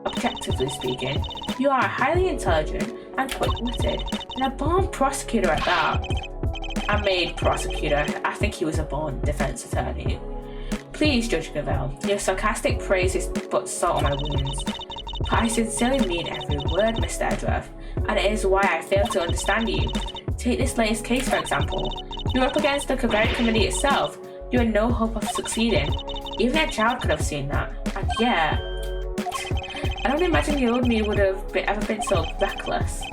Objectively speaking, you are highly intelligent and quick-witted, and a born prosecutor at that. I made prosecutor. I think he was a born defense attorney. Please, Judge Gravel, your sarcastic praise is but salt on my wounds. But I sincerely mean every word, Mr. Edgeworth, and it is why I fail to understand you. Take this latest case, for example. You're up against the very committee itself. You had no hope of succeeding. Even a child could have seen that. And yeah, I don't imagine the old me would have ever been so reckless.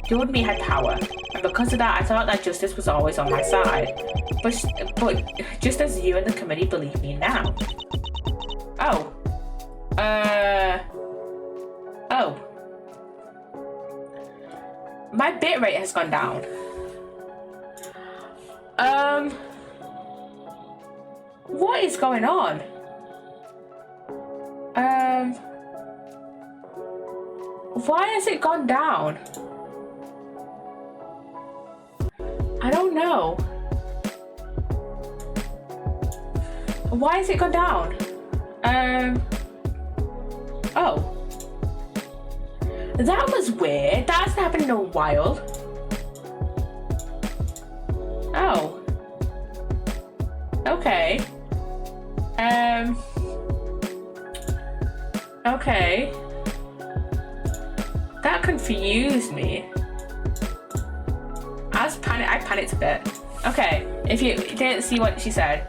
The old me had power, and because of that, I thought that justice was always on my side. But just as you and the committee believe me now. Oh. My bitrate has gone down. What is going on? Why has it gone down? I don't know. Why has it gone down? Oh. That was weird. That hasn't happened in a while. Oh. Okay. Okay. That confused me. I panicked a bit. Okay, if you didn't see what she said,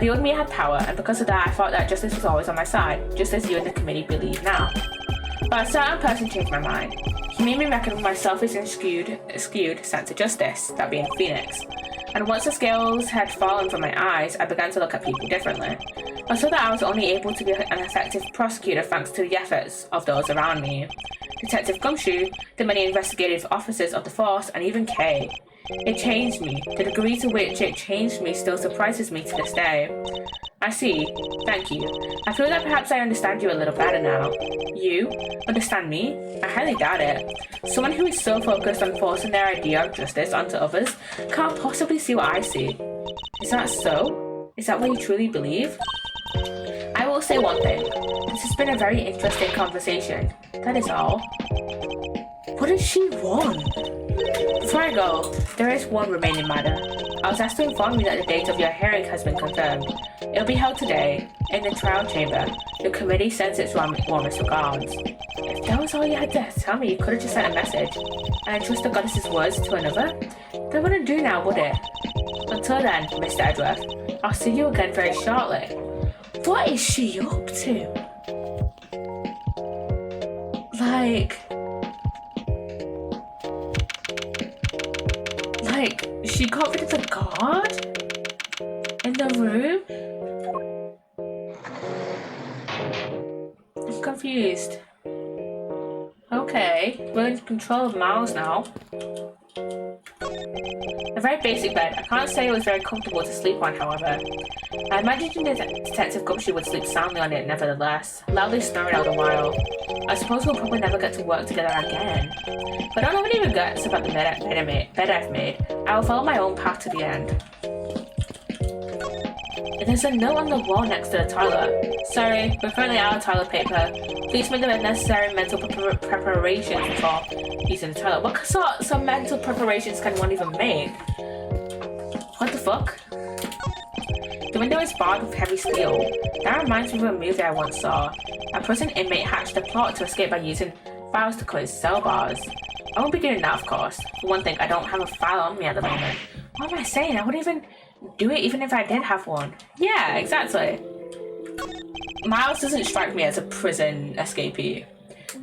the old me had power, and because of that, I thought that justice was always on my side, just as you and the committee believe now. But a certain person changed my mind. He made me reckon my selfish and skewed sense of justice, that being Phoenix. And once the scales had fallen from my eyes, I began to look at people differently. I saw that I was only able to be an effective prosecutor thanks to the efforts of those around me. Detective Gumshoe, the many investigative officers of the force, and even Kay. It changed me. The degree to which it changed me still surprises me to this day. I see. Thank you. I feel that perhaps I understand you a little better now. You? Understand me? I highly doubt it. Someone who is so focused on forcing their idea of justice onto others can't possibly see what I see. Is that so? Is that what you truly believe? I will say one thing. This has been a very interesting conversation. That is all. What does she want? Before I go, there is one remaining matter. I was asked to inform you that the date of your hearing has been confirmed. It will be held today, in the trial chamber. The committee sends its warmest regards. If that was all you had to tell me, you could have just sent a message. And entrust the goddess's words to another? That wouldn't do now, would it? Until then, Mr. Edgeworth, I'll see you again very shortly. What is she up to? Like, she got rid of the guard? In the room? I'm confused. Okay, we're in control of Miles now. A very basic bed. I can't say it was very comfortable to sleep on, however. I imagined Detective Gumshoe would sleep soundly on it nevertheless, loudly snoring all the while. I suppose we'll probably never get to work together again. But I don't have any regrets about the bed I've made. I will follow my own path to the end. There's a note on the wall next to the toilet. Sorry, we're currently out of toilet paper. Please make the necessary mental preparations before using the toilet. What sorts of mental preparations can one even make? What the fuck? The window is barred with heavy steel. That reminds me of a movie I once saw. A prison inmate hatched a plot to escape by using files to cut his cell bars. I won't be doing that, of course. For one thing, I don't have a file on me at the moment. What am I saying? I wouldn't even do it even if I did have one. Yeah, exactly. Miles doesn't strike me as a prison escapee.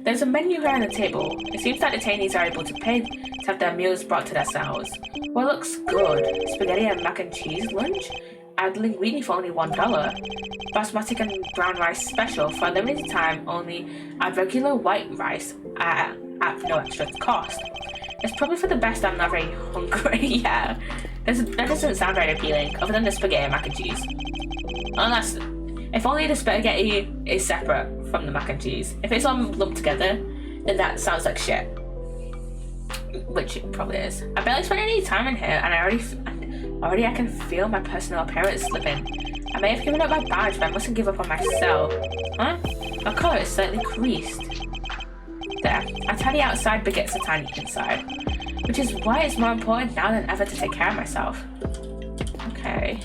There's a menu here on the table. It seems that detainees are able to pay to have their meals brought to their cells. Well, looks good. Spaghetti and mac and cheese lunch? Add linguine for only $1. Basmati and brown rice special for a limited time only. Add regular white rice at no extra cost. It's probably for the best I'm not very hungry. Yeah, that doesn't sound very appealing, other than the spaghetti and mac and cheese. Unless, if only the spaghetti is separate from the mac and cheese. If it's all lumped together, then that sounds like shit. Which it probably is. I barely spent any time in here, and already I can feel my personal appearance slipping. I may have given up my badge, but I mustn't give up on my cell. Huh? My collar is slightly creased. There. A tiny outside begets a tiny inside. Which is why it's more important now than ever to take care of myself. Okay.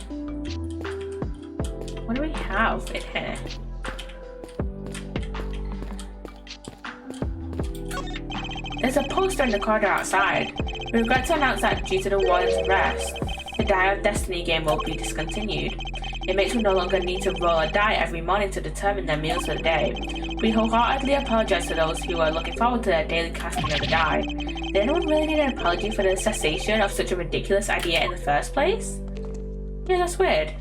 What do we have in here? There's a poster in the corridor outside. We regret to announce that due to the warden's arrest, the Die of Destiny game will be discontinued. Inmates will no longer need to roll a die every morning to determine their meals for the day. We wholeheartedly apologize to those who are looking forward to their daily casting of the die. Did anyone really need an apology for the cessation of such a ridiculous idea in the first place? Yeah, that's weird.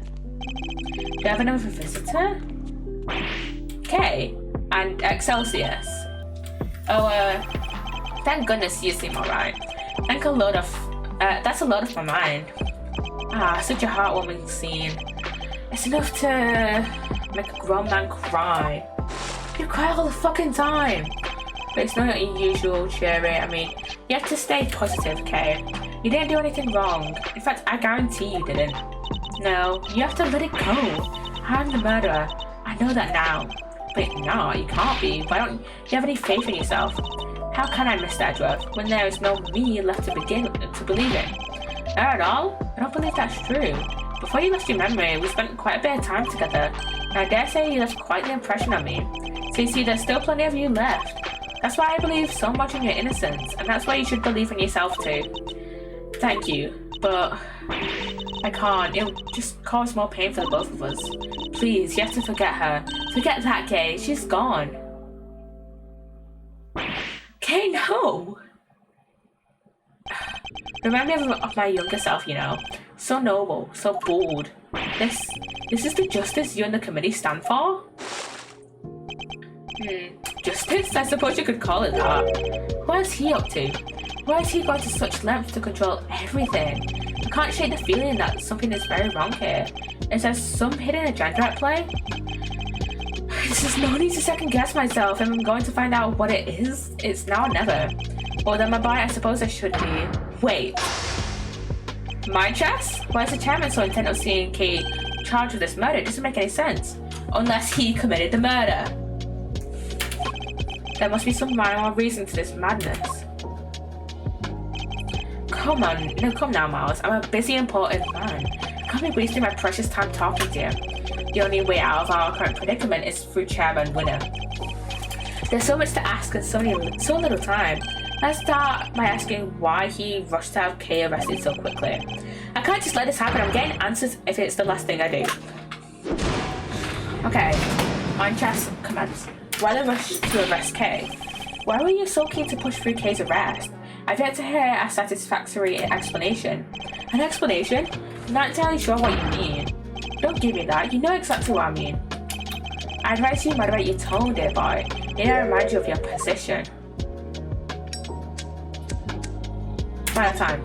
Do I have another visitor? Okay, and Excelsius. Oh, thank goodness you seem alright. That's a load off my mind. Ah, such a heartwarming scene. It's enough to make a grown man cry. You cry all the fucking time. But it's not your usual cheery. I mean, you have to stay positive, okay? You didn't do anything wrong. In fact, I guarantee you didn't. No, you have to let it go. I'm the murderer. I know that now. But no, you can't be. Why don't you have any faith in yourself? How can I, Mr. Edgeworth, when there is no me left to believe in? Not at all? I don't believe that's true. Before you lost your memory, we spent quite a bit of time together, and I dare say you left quite the impression on me. So you see, there's still plenty of you left. That's why I believe so much in your innocence, and that's why you should believe in yourself too. Thank you, but I can't. It'll just cause more pain for the both of us. Please, you have to forget her. Forget that, Kay. She's gone. Kay, no! Remind me of my younger self, you know. So noble, so bold. This is the justice you and the committee stand for? Justice? I suppose you could call it that. What is he up to? Why is he going to such lengths to control everything? I can't shake the feeling that something is very wrong here. Is there some hidden agenda at play? There's no need to second guess myself, and I'm going to find out what it is. It's now or never. Or then my boy, I suppose I should be. Wait. My chess? Why is the chairman so intent on seeing Kate charged with this murder? It doesn't make any sense. Unless he committed the murder. There must be some rhyme or reason to this madness. Come on, no, come now, Miles. I'm a busy, important man. I can't be wasting my precious time talking to you. The only way out of our current predicament is through chairman winner. There's so much to ask and so little time. Let's start by asking why he rushed to have Kay arrested so quickly. I can't just let this happen. I'm getting answers if it's the last thing I do. Okay, on chess commence. Why the rush to arrest Kay? Why were you so keen to push through Kay's arrest? I've yet to hear a satisfactory explanation. An explanation? I'm not entirely sure what you mean. Don't give me that. You know exactly what I mean. I advise you moderate your tone, dear boy. Need I remind you of your position? Final time.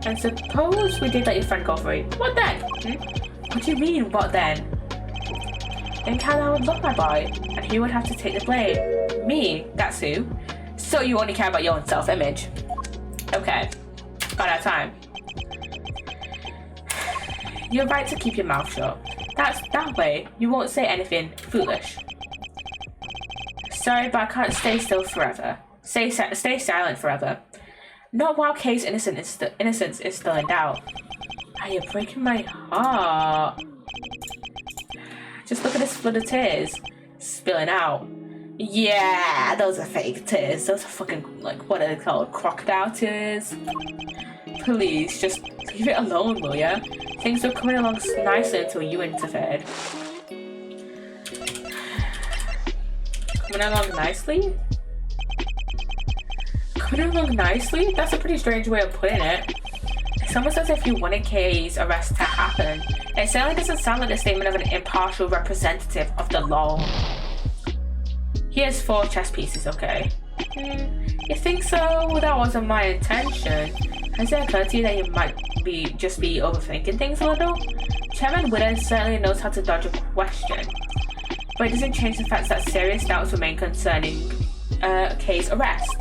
And suppose we did let your friend go free. What then? What do you mean, what then? Think how that would look, my boy. And who would have to take the blame? Me, that's who. So you only care about your own self-image. Okay. Got our time. You're right to keep your mouth shut. That way, you won't say anything foolish. Sorry, but I can't stay still forever. Stay silent forever. Not while Kay's innocence is still in doubt. You're breaking my heart. Just look at this flood of tears spilling out. Yeah, those are fake tears. Those are fucking, like, what are they called? Crocodile tears? Please, just leave it alone, will ya? Things were coming along nicely until you interfered. Coming along nicely? Coming along nicely? That's a pretty strange way of putting it. It's almost as if you wanted Kay's arrest to happen. It certainly doesn't sound like the statement of an impartial representative of the law. Here's 4 chess pieces, okay? You think so? Well, that wasn't my intention. Has it occurred to you that you might just be overthinking things a little? Chairman Witter certainly knows how to dodge a question, but it doesn't change the fact that serious doubts remain concerning Kay's arrest.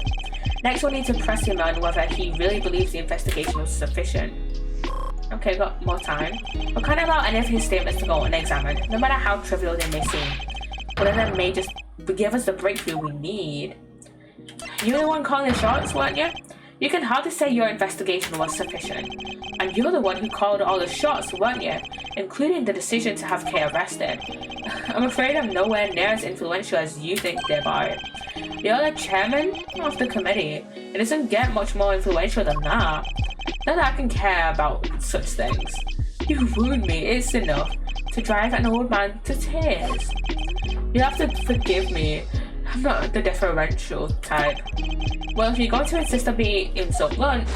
Next, we'll need to press him on whether he really believes the investigation was sufficient. Okay, got more time. We can't allow any of his statements to go unexamined, no matter how trivial they may seem. One of them may just give us the breakthrough we need. You were the one calling the shots, weren't you? You can hardly say your investigation was sufficient. And you're the one who called all the shots, weren't you? Including the decision to have Kay arrested. I'm afraid I'm nowhere near as influential as you think, thereby. You're the chairman of the committee. It doesn't get much more influential than that. Not that I can care about such things. You wound me, it's enough to drive an old man to tears. You have to forgive me. I'm not the deferential type. Well, if you're going to insist on being so blunt,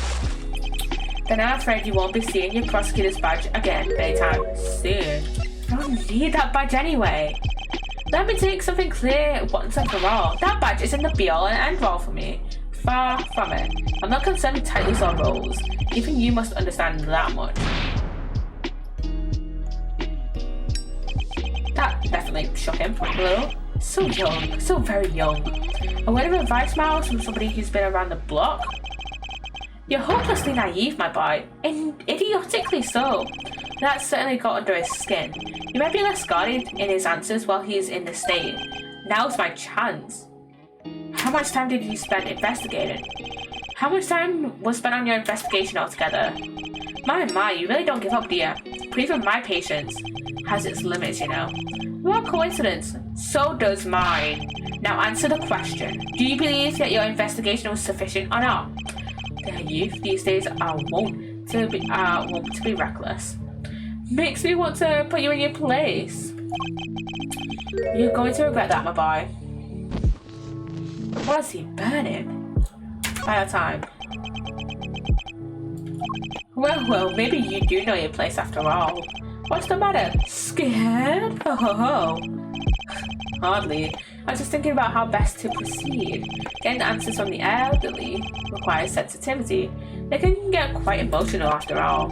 then I'm afraid you won't be seeing your prosecutor's badge again anytime soon. I don't need that badge anyway. Let me take something clear once and for all. That badge isn't the be-all and end-all for me. Far from it. I'm not concerned with titles or roles. Even you must understand that much. That definitely shook him a little. So young, so very young. A word of advice, Miles, from somebody who's been around the block? You're hopelessly naive, my boy, and idiotically so. That certainly got under his skin. You might be less guarded in his answers while he's in the state. Now's my chance. How much time did you spend investigating? How much time was spent on your investigation altogether? My, you really don't give up, do you? But even my patience has its limits, you know. What coincidence? So does mine. Now answer the question. Do you believe that your investigation was sufficient or not? The youth these days are wont to be reckless. Makes me want to put you in your place. You're going to regret that, my boy. What is he burning? By the time. Well, maybe you do know your place after all. What's the matter? Scared? Ho ho ho. Hardly. I was just thinking about how best to proceed. Getting answers from the elderly requires sensitivity. They can get quite emotional after all.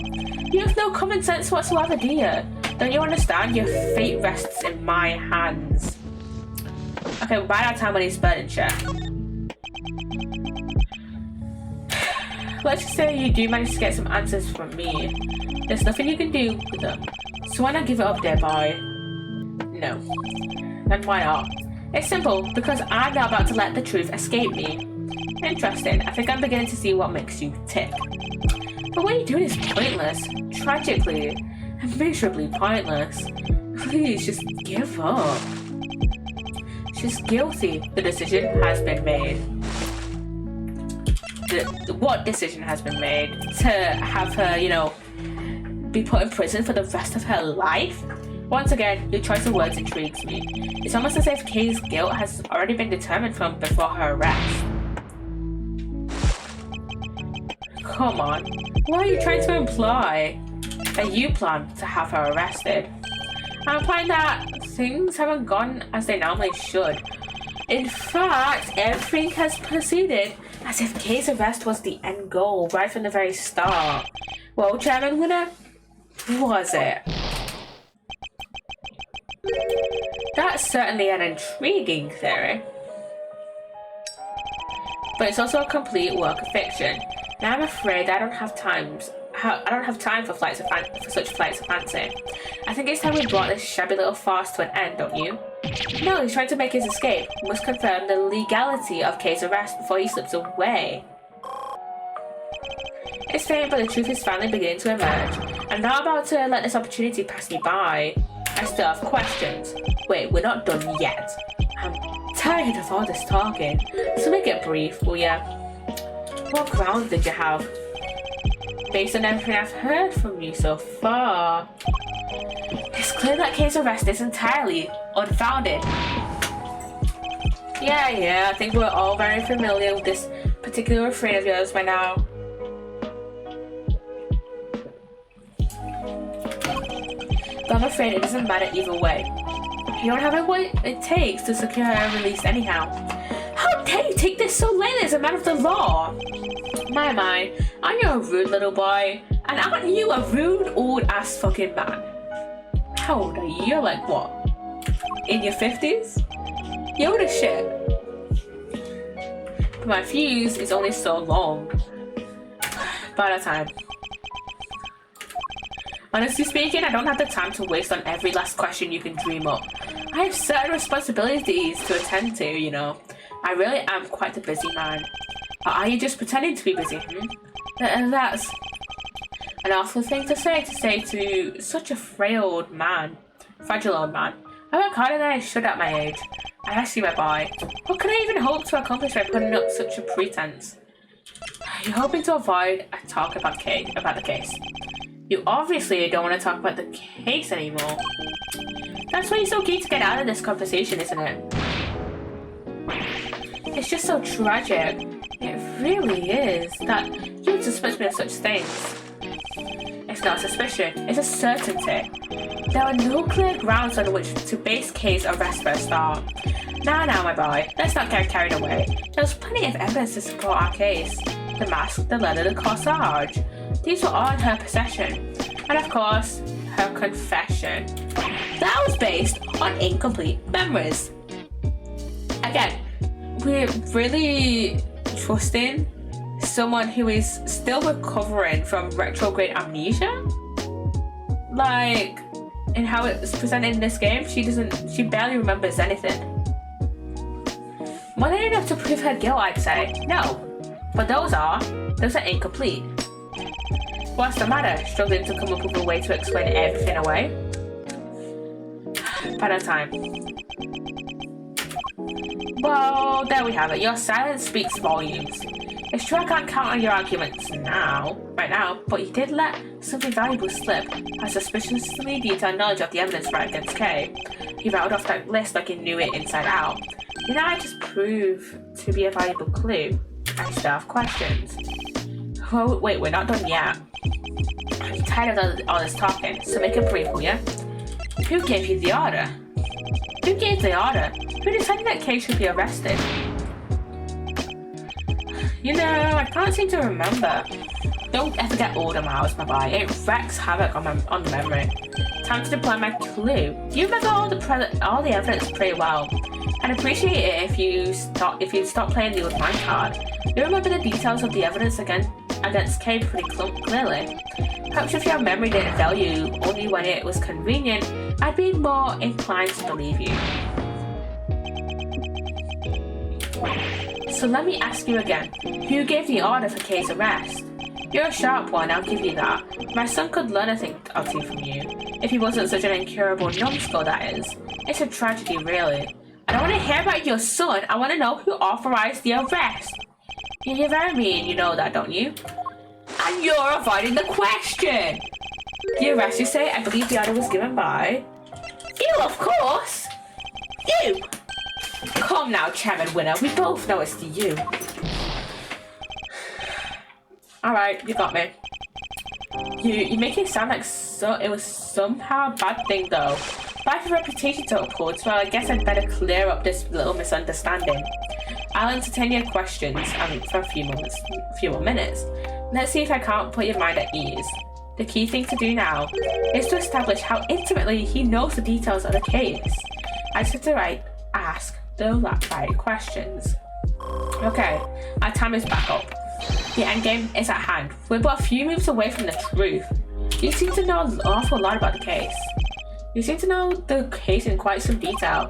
You have no common sense whatsoever, do you? Don't you understand? Your fate rests in my hands. Okay, by that time when he's burning shit. Let's just say you do manage to get some answers from me. There's nothing you can do with them. So why not give it up, dear boy? No. Then why not? It's simple, because I'm now about to let the truth escape me. Interesting. I think I'm beginning to see what makes you tick. But what you're doing is pointless. Tragically and miserably pointless. Please, just give up. She's guilty. The decision has been made. What decision has been made? To have her, you know, be put in prison for the rest of her life? Once again, your choice of words intrigues me. It's almost as if Kay's guilt has already been determined from before her arrest. Come on, what are you trying to imply? That you plan to have her arrested? I'm implying that things haven't gone as they normally should. In fact, everything has proceeded as if Kay's arrest was the end goal right from the very start. Well, Chairman Winner, was it? That's certainly an intriguing theory. But it's also a complete work of fiction. Now I'm afraid I don't have time for such flights of fancy. I think it's time we brought this shabby little farce to an end, don't you? No, he's trying to make his escape. We must confirm the legality of Kay's arrest before he slips away. It's faint, but the truth is finally beginning to emerge. I'm not about to let this opportunity pass me by. I still have questions. Wait, we're not done yet. I'm tired of all this talking, so make it brief, will ya? What grounds did you have? Based on everything I've heard from you so far, it's clear that Kay's arrest is entirely unfounded. Yeah, I think we're all very familiar with this particular refrain of yours by now. But I'm afraid it doesn't matter either way. You don't have what it takes to secure her release anyhow. How dare you take this so lightly as a matter of the law? My, aren't you a rude little boy? And aren't you a rude old ass fucking man? How old are you? You're like what? In your 50s? You're old as shit. But my fuse is only so long. By the time. Honestly speaking, I don't have the time to waste on every last question you can dream up. I have certain responsibilities to attend to, you know. I really am quite a busy man. Or are you just pretending to be busy? That's an awful thing to say to such a fragile old man. I work harder than I should at my age. I ask you, my boy, what can I even hope to accomplish by putting up such a pretense? You're hoping to avoid a talk about the case. You obviously don't want to talk about the case anymore. That's why you're so keen to get out of this conversation, isn't it? It's just so tragic. It really is that you would suspect me of such things. It's not a suspicion, it's a certainty. There are no clear grounds on which to base Kay's arrest for a start. Now, my boy, let's not get carried away. There's plenty of evidence to support our case. The mask, the leather, the corsage. These were all in her possession. And of course, her confession. That was based on incomplete memories. Again, we're really trusting someone who is still recovering from retrograde amnesia. Like, in how it's presented in this game, she barely remembers anything. More than enough to prove her guilt, I'd say. No. But those are incomplete. What's the matter? Struggling to come up with a way to explain everything away? By the time. Well, there we have it. Your silence speaks volumes. It's true I can't count on your arguments right now, but you did let something valuable slip. A suspiciously detailed knowledge of the evidence right against Kay. You rattled off that list like you knew it inside out. Didn't I just prove to be a valuable clue? I still have questions. Well, wait, we're not done yet. I'm tired of all this talking, so make it brief, will ya? Who gave you the order? Who gave the order? Who decided that Kay should be arrested? You know, I can't seem to remember. Don't ever get older, Miles, my boy. It wreaks havoc on the memory. Time to deploy my clue. You remember all the evidence pretty well. I'd appreciate it if you stop playing the old mind card. You remember the details of the evidence against Kay pretty clearly. Perhaps if your memory didn't fail you only when it was convenient, I'd be more inclined to believe you. So let me ask you again, who gave the order for Kay's arrest? You're a sharp one, I'll give you that. My son could learn a thing or two from you. If he wasn't such an incurable numbskull, that is. It's a tragedy, really. I don't want to hear about your son, I want to know who authorized the arrest. You're very mean, you know that, don't you? And you're avoiding the question! The arrest, you say? I believe the order was given by... You, of course! You! Come now, Chairman Winner, we both know it's you. Alright, you got me. You make it sound like it was somehow a bad thing though. But I have a reputation to uphold, so I guess I'd better clear up this little misunderstanding. I'll entertain your questions for a few more minutes. Let's see if I can't put your mind at ease. The key thing to do now is to establish how intimately he knows the details of the case. I just have to ask the right questions. Okay, our time is back up. The endgame is at hand. We're but a few moves away from the truth. You seem to know an awful lot about the case. You seem to know the case in quite some detail.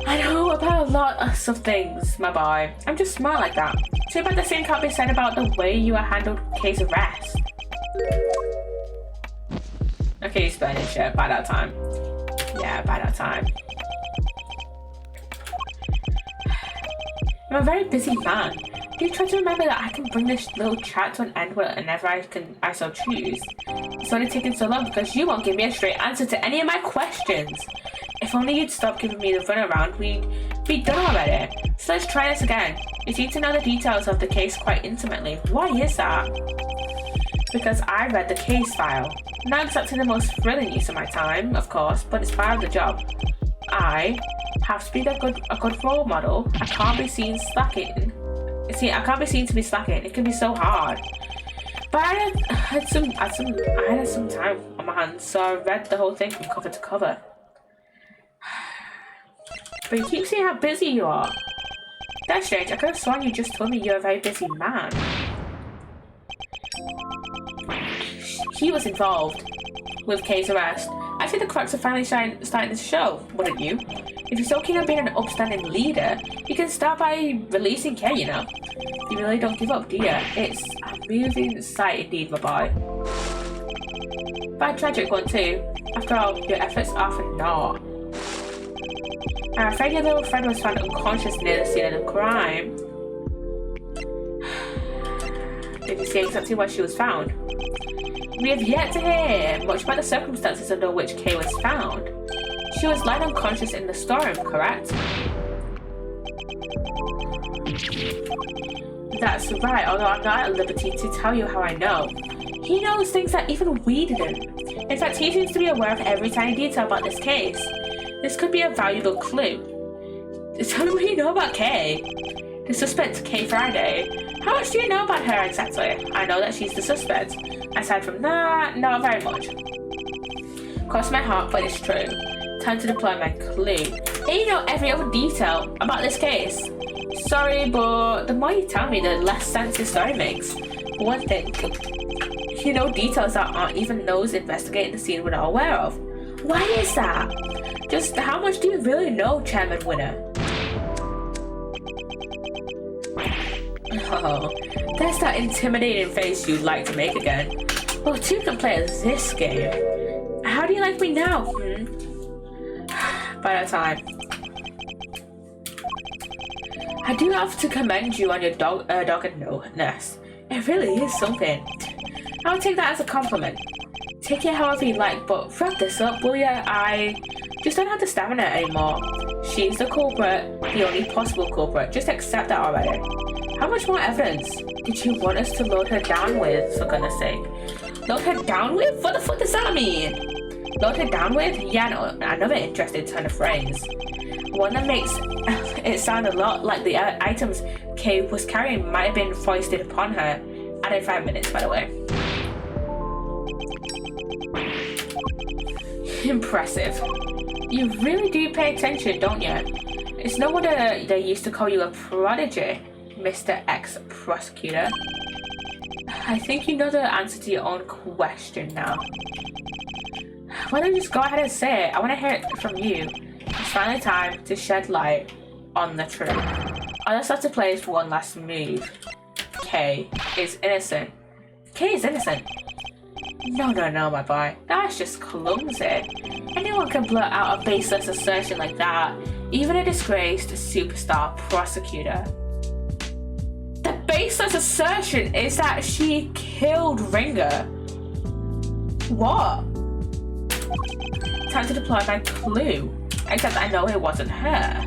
I know about a lot of things, my boy. I'm just smart like that. Too bad the same can't be said about the way you handled Kay's arrest. Okay, he's burning shit by that time. Yeah, by that time. I'm a very busy man. Do you try to remember that I can bring this little chat to an end whenever I so choose? It's only taking so long because you won't give me a straight answer to any of my questions. If only you'd stop giving me the runaround, we'd be done already. So let's try this again. You seem to know the details of the case quite intimately. Why is that? Because I read the case file. Not exactly the most thrilling use of my time, of course, but it's part of the job. I have to be a good role model. I can't be seen slacking. See, I can't be seen to be slacking. It can be so hard. But I had some time on my hands, so I read the whole thing from cover to cover. But you keep saying how busy you are. That's strange. I could have sworn you just told me you're a very busy man. He was involved with Kay's arrest. I think the cracks are finally starting to show, wouldn't you? If you're so keen on being an upstanding leader, you can start by releasing Kay, you know. You really don't give up, do you? It's a moving sight indeed, my boy. But a tragic one too. After all, your efforts are for naught. I'm afraid your little friend was found unconscious near the scene of the crime. Did you see exactly where she was found? We have yet to hear much about the circumstances under which Kay was found. She was lying unconscious in the storeroom, correct? That's right, although I'm not at liberty to tell you how I know. He knows things that even we didn't. In fact, he seems to be aware of every tiny detail about this case. This could be a valuable clue. Tell me what you know about Kay. The suspect, Kay Friday. How much do you know about her exactly? I know that she's the suspect. Aside from that, not very much. Cross my heart, but it's true. Time to deploy my clue. And you know every other detail about this case. Sorry, but the more you tell me, the less sense this story makes. For one thing, you know details that aren't even those investigating the scene we're not aware of. Why is that? Just how much do you really know, Chairman Winner? Oh, that's that intimidating face you'd like to make again. Well, two can play this game. How do you like me now? By that time. I do have to commend you on your doggedness. It really is something. I'll take that as a compliment. Take it however you like, but wrap this up, will ya? I just don't have the stamina anymore. She's the culprit, the only possible culprit. Just accept that already. How much more evidence did you want us to load her down with, for goodness sake? Load her down with? What the fuck does that mean? Load her down with? Yeah, no, another interesting turn of phrase. One that makes it sound a lot like the items Kay was carrying might have been foisted upon her. Added 5 minutes, by the way. Impressive. You really do pay attention, don't you? It's no wonder they used to call you a prodigy, Mr. Ex-Prosecutor. I think you know the answer to your own question now. Why don't you just go ahead and say it? I want to hear it from you. It's finally time to shed light on the truth. I'll just have to play this one last move. Kay is innocent. Kay is innocent. No, my boy. That's just clumsy. Anyone can blurt out a baseless assertion like that. Even a disgraced superstar prosecutor. The baseless assertion is that she killed Ringer. What? Time to deploy my clue. Except I know it wasn't her.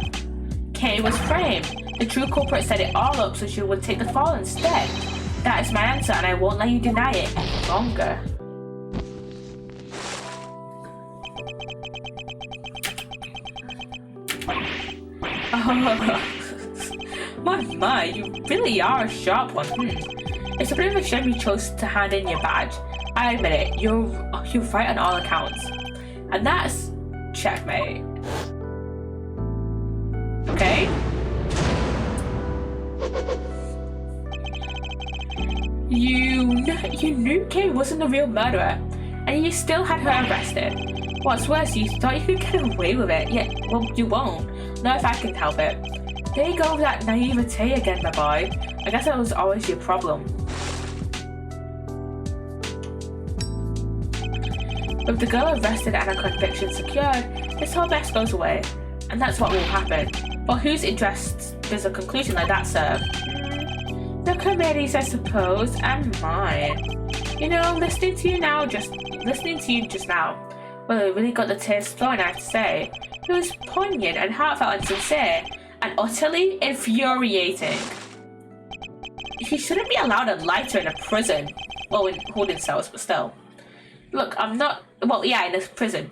Kay was framed. The true culprit set it all up so she would take the fall instead. That is my answer, and I won't let you deny it any longer. Oh, my, you really are a sharp one. It's a bit of a shame you chose to hand in your badge. I admit it, you're right on all accounts. And that's checkmate. Okay? You knew Kay wasn't the real murderer, and you still had her arrested. What's worse, you thought you could get away with it, yet, well, you won't. Not if I can help it. There you go with that naivete again, my boy. I guess that was always your problem. With the girl arrested and her conviction secured, this whole mess goes away. And that's what will happen. But whose interest does a conclusion like that serve? The committee's, I suppose, and mine. You know, listening to you just now, well, it really got the tears flowing, I have to say. It was poignant and heartfelt and sincere, and utterly infuriating. He shouldn't be allowed a lighter in a prison. Well, in holding cells, but still. Look, I'm not... Well, yeah, in a prison.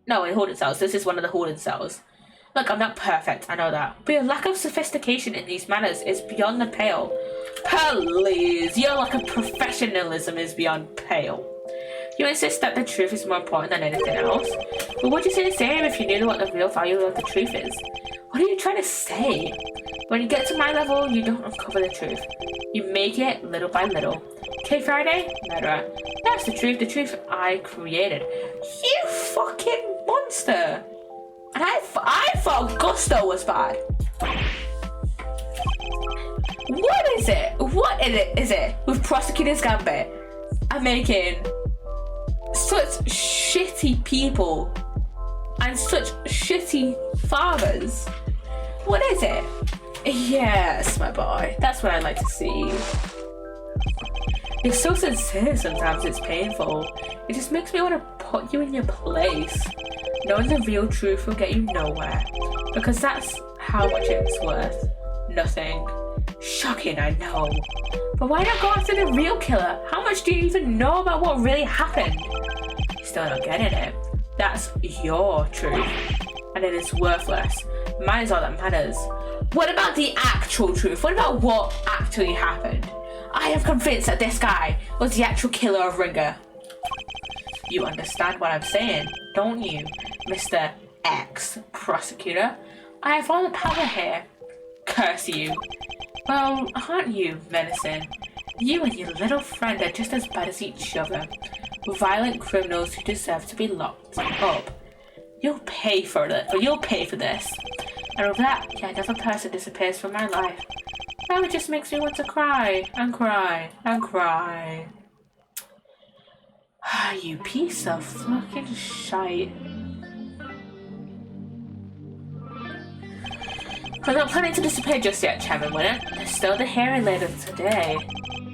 No, in holding cells. This is one of the holding cells. Look, I'm not perfect, I know that. But your lack of sophistication in these matters is beyond the pale. Please, your lack of professionalism is beyond pale. You insist that the truth is more important than anything else. But would you say the same if you knew what the real value of the truth is? What are you trying to say? When you get to my level, you don't uncover the truth. You make it little by little. Okay, Friday? Murderer. That's the truth I created. You fucking monster! And I thought Gusto was bad. What is it? What is it with Prosecutor's Gambit and making such shitty people and such shitty fathers? What is it? Yes, my boy. That's what I like to see. You're so sincere sometimes, it's painful. It just makes me want to put you in your place. Knowing the real truth will get you nowhere. Because that's how much it's worth. Nothing. Shocking, I know. But why not go after the real killer? How much do you even know about what really happened? You're still not getting it. That's your truth. And it is worthless. Mine is all that matters. What about the actual truth? What about what actually happened? I am convinced that this guy was the actual killer of Ringer. You understand what I'm saying, don't you, Mr. X Prosecutor? I have all the power here. Curse you. Well, aren't you menacing? You and your little friend are just as bad as each other. Violent criminals who deserve to be locked up. You'll pay for it. You'll pay for this. And with that, yet another person disappears from my life. Now it just makes me want to cry and cry and cry. You piece of fucking shite. I'm not planning to disappear just yet, Chairman Winner. There's still the hearing later today.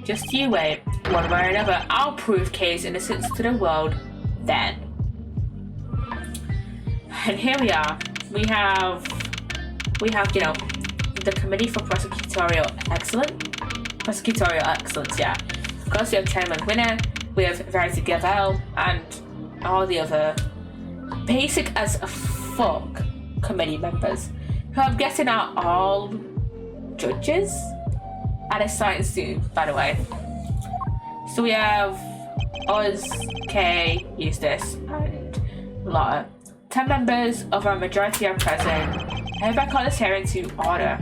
Just you wait. One way or another, I'll prove Kay's innocence to the world then. And here we are. We have, you know, the Committee for Prosecutorial Excellence, yeah. Of course, we have Chairman Winner, we have Verity Gavel, and all the other basic as a fuck committee members, who I'm guessing are all judges. And it's starting soon, by the way. So we have Oz, Kay, Eustace, and Lotta. 10 members of our majority are present. I hereby call this hearing to order.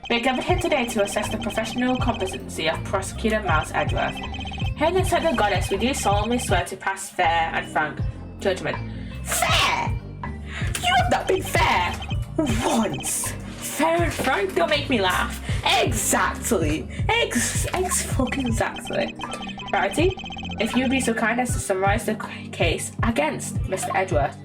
We are gathered here today to assess the professional competency of Prosecutor Miles Edgeworth. Here in the sight of the goddess, we do solemnly swear to pass fair and frank judgment. Fair? You have not been fair once. Fair and frank? Don't make me laugh. Exactly. Fucking exactly. Verity, if you would be so kind as to summarize the case against Mr. Edgeworth.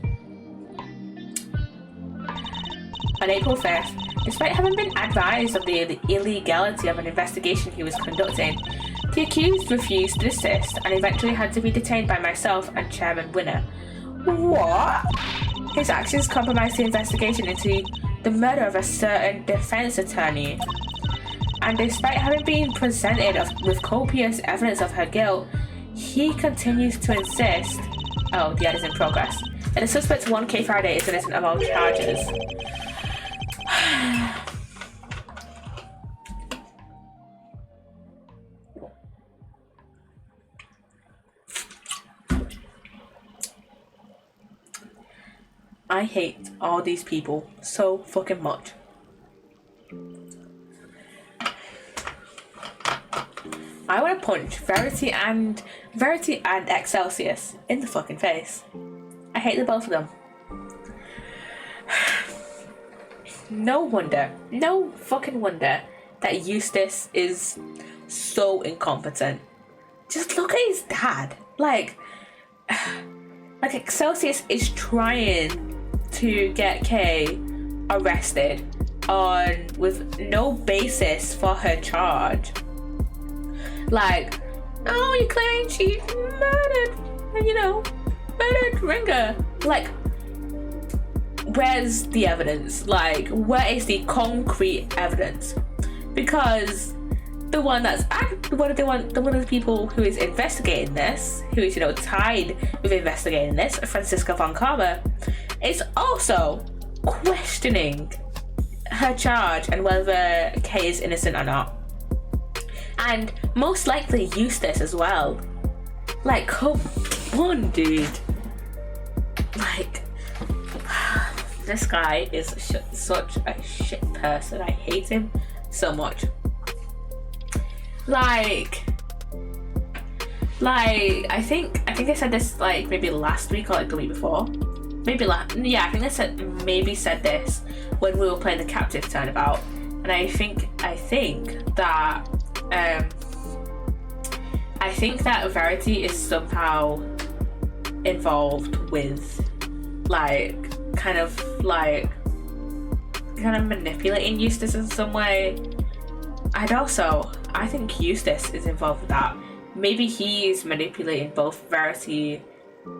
On April 5th, despite having been advised of the illegality of an investigation he was conducting, the accused refused to desist and eventually had to be detained by myself and Chairman Winner. What? His actions compromised the investigation into the murder of a certain defense attorney. And despite having been presented with copious evidence of her guilt, he continues to insist, oh, the edit is in progress, and the suspect 1K Friday is innocent of all charges. I hate all these people so fucking much. I want to punch Verity and Excelsius in the fucking face. I hate the both of them. No fucking wonder that Eustace is so incompetent. Just look at his dad. Like, like Excelsius is trying to get Kay arrested with no basis for her charge. Like, oh, you claim she murdered Ringer. Like, where's the evidence? Like, where is the concrete evidence? Because the one of the people who is investigating this, who is tied with investigating this, Franziska von Karma, is also questioning her charge and whether Kay is innocent or not, and most likely Eustace as well. Like, come on, dude. Like, this guy is such a shit person. I hate him so much. Like I think I said this like maybe last week or like the week before. I think I said this when we were playing the Captive Turnabout, and I think that Verity is somehow involved with kind of manipulating Eustace in some way. And also, I think Eustace is involved with that. Maybe he's manipulating both Verity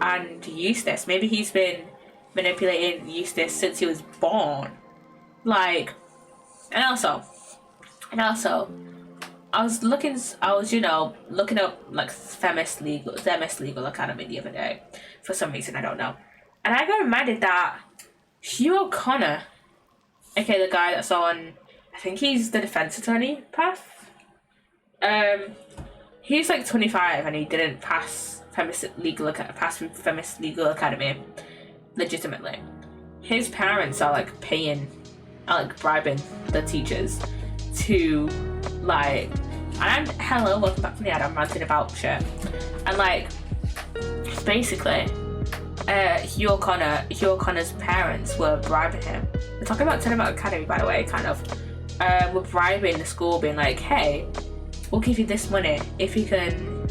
and Eustace. Maybe he's been manipulating Eustace since he was born. And also, I was looking up like Themis Legal Academy the other day for some reason, I don't know. And I got reminded that Hugh O'Connor, aka the guy that's on, I think he's the defense attorney path. He's like 25 and he didn't pass Themis Legal Academy legitimately. His parents are bribing the teachers to and hello, welcome back from the ad. I'm ranting about shit. And basically, Hugh O'Connor's parents were bribing him. We're talking about Turnabout Academy, by the way, kind of. Were bribing the school, being like, hey, we'll give you this money if you can,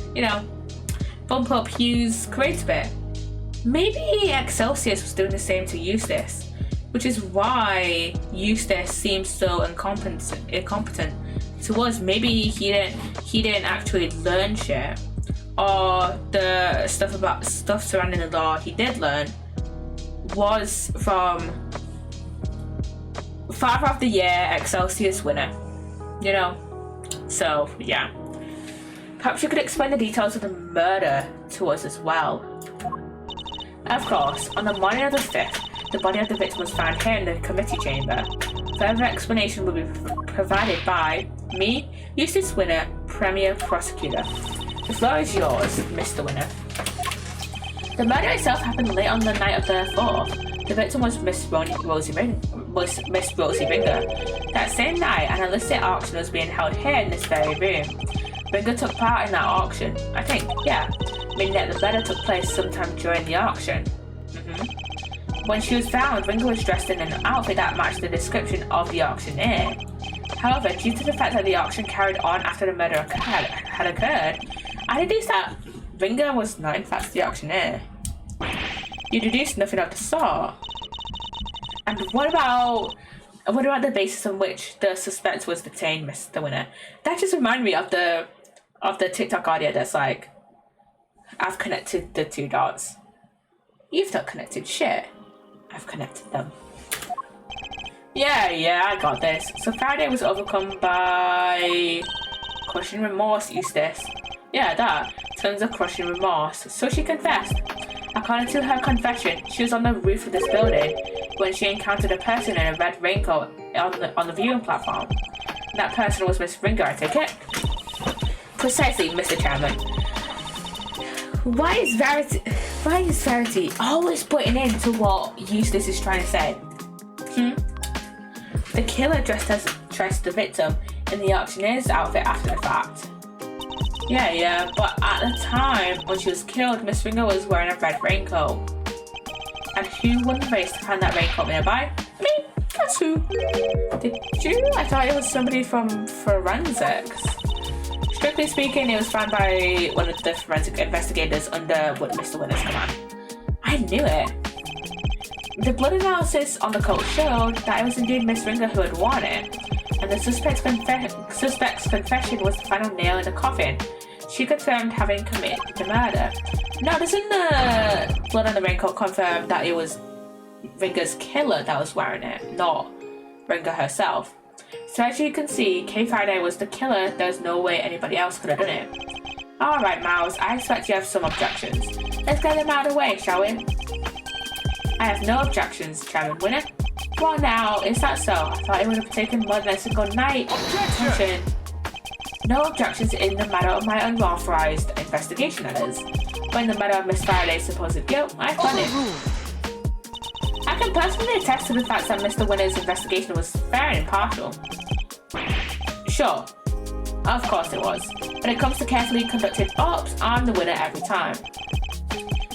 bump up Hugh's grades a bit. Maybe Excelsius was doing the same to Eustace, which is why Eustace seems so incompetent to us. Maybe he didn't actually learn shit, or the stuff surrounding the law he did learn was from Father of the Year Excelsius winner, So yeah, perhaps you could explain the details of the murder to us as well. Of course, on the morning of the 5th, the body of the victim was found here in the committee chamber. Further explanation will be provided by me, Eustace Winner, Premier Prosecutor. The floor is yours, Mr. Winner. The murder itself happened late on the night of the 4th. The victim was Miss Rosie Ringer. That same night, an illicit auction was being held here in this very room. Ringer took part in that auction, I think, yeah, meaning that the murder took place sometime during the auction. When she was found, Ringer was dressed in an outfit that matched the description of the auctioneer. However, due to the fact that the auction carried on after the murder had occurred, I deduced that Ringer was not in fact the auctioneer. You deduced nothing of the sort. And what about the basis on which the suspect was detained, Mr. Winner? That just reminded me of the TikTok audio that's like, I've connected the two dots. You've not connected shit. I've connected them. Yeah, I got this. So Faraday was overcome by crushing remorse, Eustace. Yeah, that. Tons of crushing remorse. So she confessed. According to her confession, she was on the roof of this building when she encountered a person in a red raincoat on the viewing platform. That person was Miss Ringer, I take it? Precisely, Mr. Chairman. Why is Verity always putting into what Eustace is trying to say? The killer dressed the victim in the auctioneer's outfit after the fact. Yeah, but at the time when she was killed, Miss Ringer was wearing a red raincoat. And who won the race to find that raincoat nearby? Me, guess who? Did you? I thought it was somebody from forensics. Strictly speaking, it was found by one of the forensic investigators under Mr. Winner's command. I knew it. The blood analysis on the coat showed that it was indeed Miss Ringer who had worn it, and the suspect's confession was the final nail in the coffin. She confirmed having committed the murder. Now, doesn't the blood on the raincoat confirm that it was Ringer's killer that was wearing it, not Ringer herself? So as you can see, Kay Faraday was the killer. There's no way anybody else could have done it. Alright, Miles, I expect you have some objections. Let's get them out of the way, shall we? I have no objections, Chairman Winner. Well now, is that so? I thought it would have taken more than a single night. Objection! No objections in the matter of my unauthorized investigation, that is. But in the matter of Miss Faraday's supposed guilt, I've done it. I can personally attest to the fact that Mr. Winner's investigation was fair and impartial. Sure, of course it was. When it comes to carefully conducted ops, I'm the winner every time.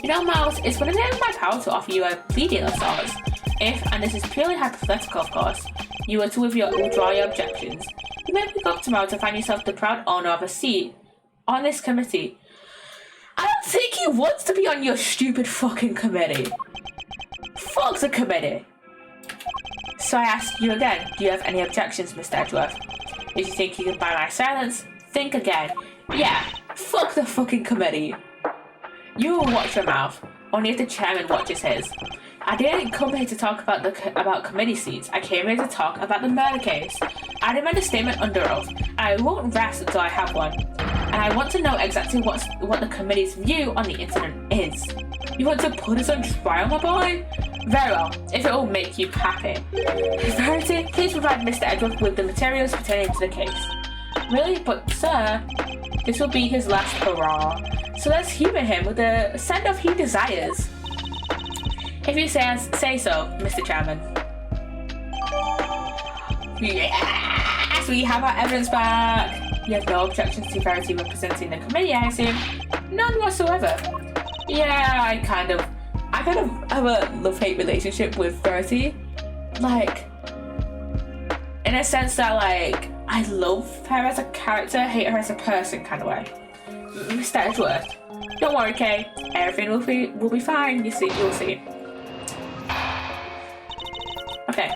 You know, Miles, it's within my power to offer you a plea deal of sorts. If, and this is purely hypothetical of course, you were to withdraw your objections, you may wake up tomorrow to find yourself the proud owner of a seat on this committee. I don't think he wants to be on your stupid fucking committee. Fuck the committee. So I ask you again, do you have any objections, Mr. Edgeworth? If you think you can buy my silence, think again. Yeah, fuck the fucking committee. You will watch your mouth, only if the chairman watches his. I didn't come here to talk about committee seats. I came here to talk about the murder case. I demand a statement under oath, and I won't rest until I have one. And I want to know exactly what the committee's view on the incident is. You want to put us on trial, my boy? Very well, if it will make you happy. Verity, please provide Mr. Edgeworth with the materials pertaining to the case. Really? But sir, this will be his last hurrah. So let's humor him with the send-off he desires. If you say so, Mr. Chairman. Yes, we have our evidence back. You have no objections to Verity representing the committee, I assume? None whatsoever. Yeah, I kind of have a love-hate relationship with Verity. Like, in a sense that, like, I love her as a character, hate her as a person kind of way. Mr. Edgeworth, don't worry, Kay. Everything will be fine. You'll see. Okay.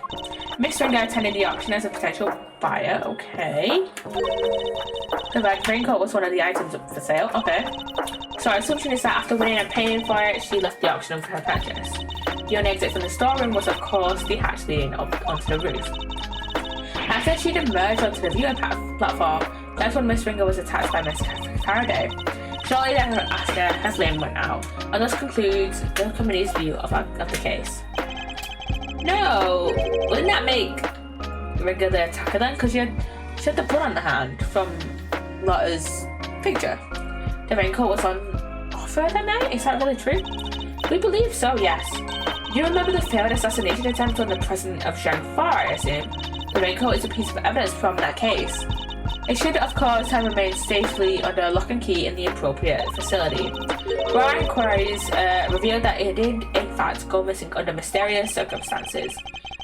Miss Ringer attended the auction as a potential buyer. Okay. The red raincoat was one of the items up for sale. Okay. So our assumption is that after winning and paying for it, she left the auction for her purchase. The only exit from the storeroom was, of course, the hatch leading up onto the roof. After she'd emerged onto the viewing platform, that's when Miss Ringer was attacked by Miss Faraday. Shortly thereafter, her flame went out, and thus concludes the committee's view of the case. No! Wouldn't that make Ringer the attacker then? Because she had the blood on the hand from Lotta's picture. The raincoat was on offer that night? Is that really true? We believe so, yes. You remember the failed assassination attempt on the president of Shangfar, I assume? The raincoat is a piece of evidence from that case. It should, of course, have remained safely under lock and key in the appropriate facility. Our inquiries revealed that it did, in fact, go missing under mysterious circumstances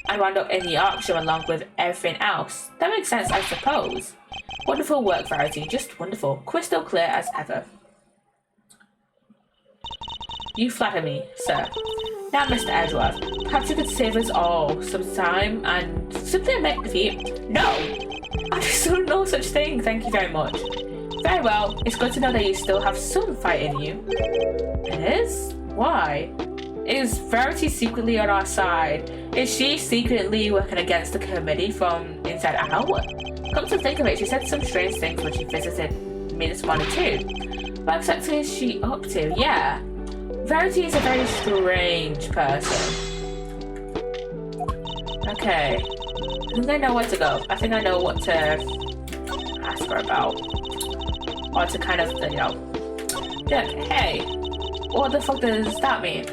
and wound up in the auction along with everything else. That makes sense, I suppose. Wonderful work, Verity. Just wonderful. Crystal clear as ever. You flatter me, sir. Now, Mr. Edgeworth, perhaps you could save us all some time and simply admit defeat. No! I just don't know such thing, thank you very much. Very well, it's good to know that you still have some fight in you. It is? Why? Is Verity secretly on our side? Is she secretly working against the committee from inside out? Come to think of it, she said some strange things when she visited me this morning too. What exactly is she up to? Yeah. Verity is a very strange person. Okay. I think I know where to go. I think I know what to ask her about. Or to kind of, you know... Yeah, hey, what the fuck does that mean?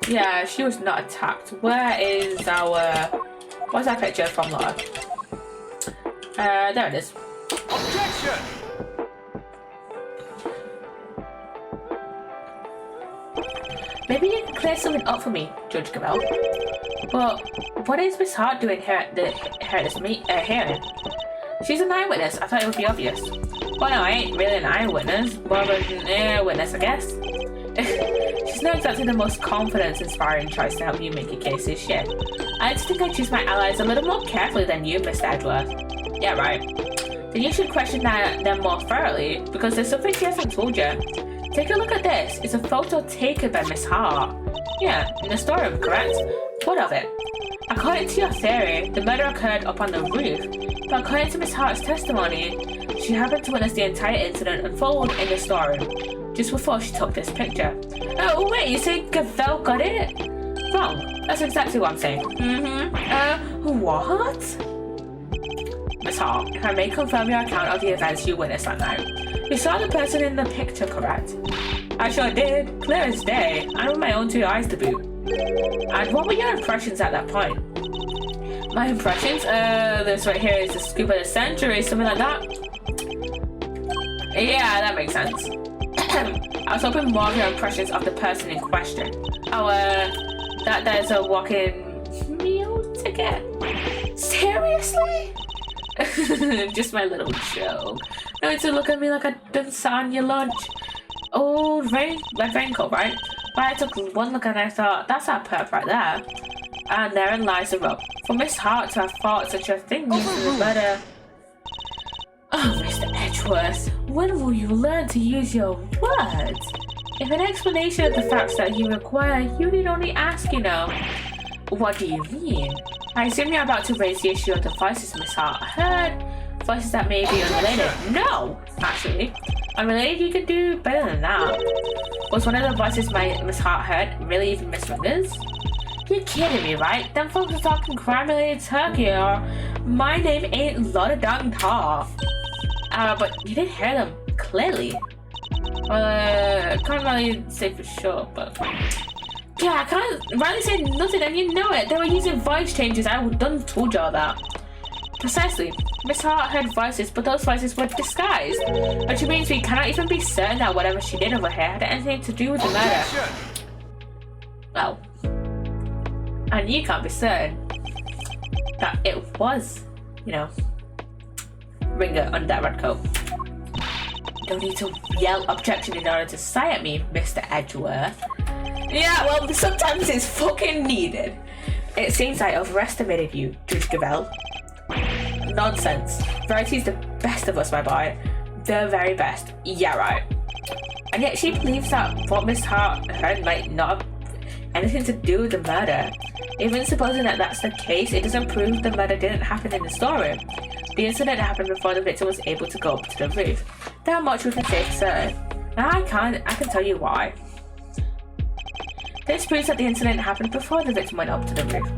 Yeah, she was not attacked. Where is our... What's that picture from Lotta? There it is. Objection! Maybe you can clear something up for me, Judge Gabel. But what is Miss Hart doing here at this hearing? She's an eyewitness. I thought it would be obvious. Well, no, I ain't really an eyewitness. More of an witness, I guess. She's not exactly the most confidence-inspiring choice to help you make your case, is she? I just think I choose my allies a little more carefully than you, Mr. Edgeworth. Yeah, right. Then you should question them more thoroughly, because there's something she hasn't told you. Take a look at this. It's a photo taken by Miss Hart. Yeah, in the storeroom, correct? What of it? According to your theory, the murder occurred up on the roof, but according to Miss Hart's testimony, she happened to witness the entire incident unfold in the storeroom, just before she took this picture. Oh wait, you say Gavel got it? Wrong. That's exactly what I'm saying. What? Miss Hart, if I may confirm your account of the events you witnessed that night. You saw the person in the picture, correct? I sure did, clear as day, and with my own 2 eyes to boot. And what were your impressions at that point? My impressions? This right here is the scoop of the century, something like that. Yeah, that makes sense. I was hoping more of your impressions of the person in question. Oh, that there's a walk-in meal ticket? Seriously? Just my little joke. No need to look at me like I done sat on your lunch. Oh, red raincoat, right? But I took one look and I thought, that's our perp right there. And therein lies the rub. For Miss Hart to have thought such a thing means the murder. Oh, Mr. Edgeworth, when will you learn to use your words? If an explanation of the facts that you require, you need only ask, you know. What do you mean? I assume you're about to raise the issue of the voices, Miss Hart. I heard voices that may be unrelated. No, actually. Unrelated, you could do better than that. Was one of the voices Miss Hart heard really even Miss Ringer's? You're kidding me, right? Them folks are talking crime-related turkey, or my name ain't Lotta Dang Tar. But you didn't hear them, clearly. Can't really say for sure, but... Yeah, I can't really say nothing, and you know it. They were using voice changes. I would done told y'all that. Precisely. Miss Hart heard voices, but those voices were disguised. Which means we cannot even be certain that whatever she did over here had anything to do with the murder. Well. And you can't be certain that it was, you know, Ringer under that red coat. You don't need to yell objection in order to sigh at me, Mr. Edgeworth. Yeah, well, sometimes it's fucking needed. It seems I overestimated you, Judge Gavel. Nonsense. Verity's the best of us, my boy. The very best. Yeah, right. And yet she believes that what Miss Hart heard might not have anything to do with the murder. Even supposing that that's the case, it doesn't prove the murder didn't happen in the storeroom. The incident happened before the victim was able to go up to the roof. That much we can say for certain. Now I can tell you why. This proves that the incident happened before the victim went up to the roof.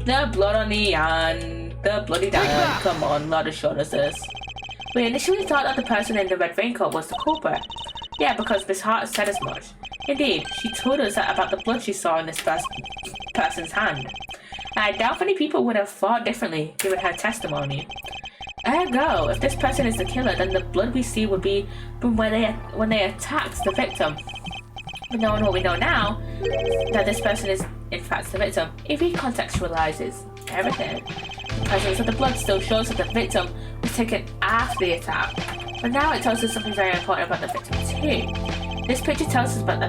The blood on the yarn. The bloody diamond. Come on, Lord assured us this. We initially thought that the person in the red raincoat was the culprit. Yeah, because Miss Hart said as much. Indeed, she told us that about the blood she saw in this person's hand. And I doubt many people would have thought differently given her testimony. Ergo, if this person is the killer, then the blood we see would be from when they attacked the victim. But knowing what we know now, that this person is in fact the victim, it recontextualizes everything. The presence of the blood still shows that the victim was taken after the attack, but now it tells us something very important about the victim too. This picture tells us about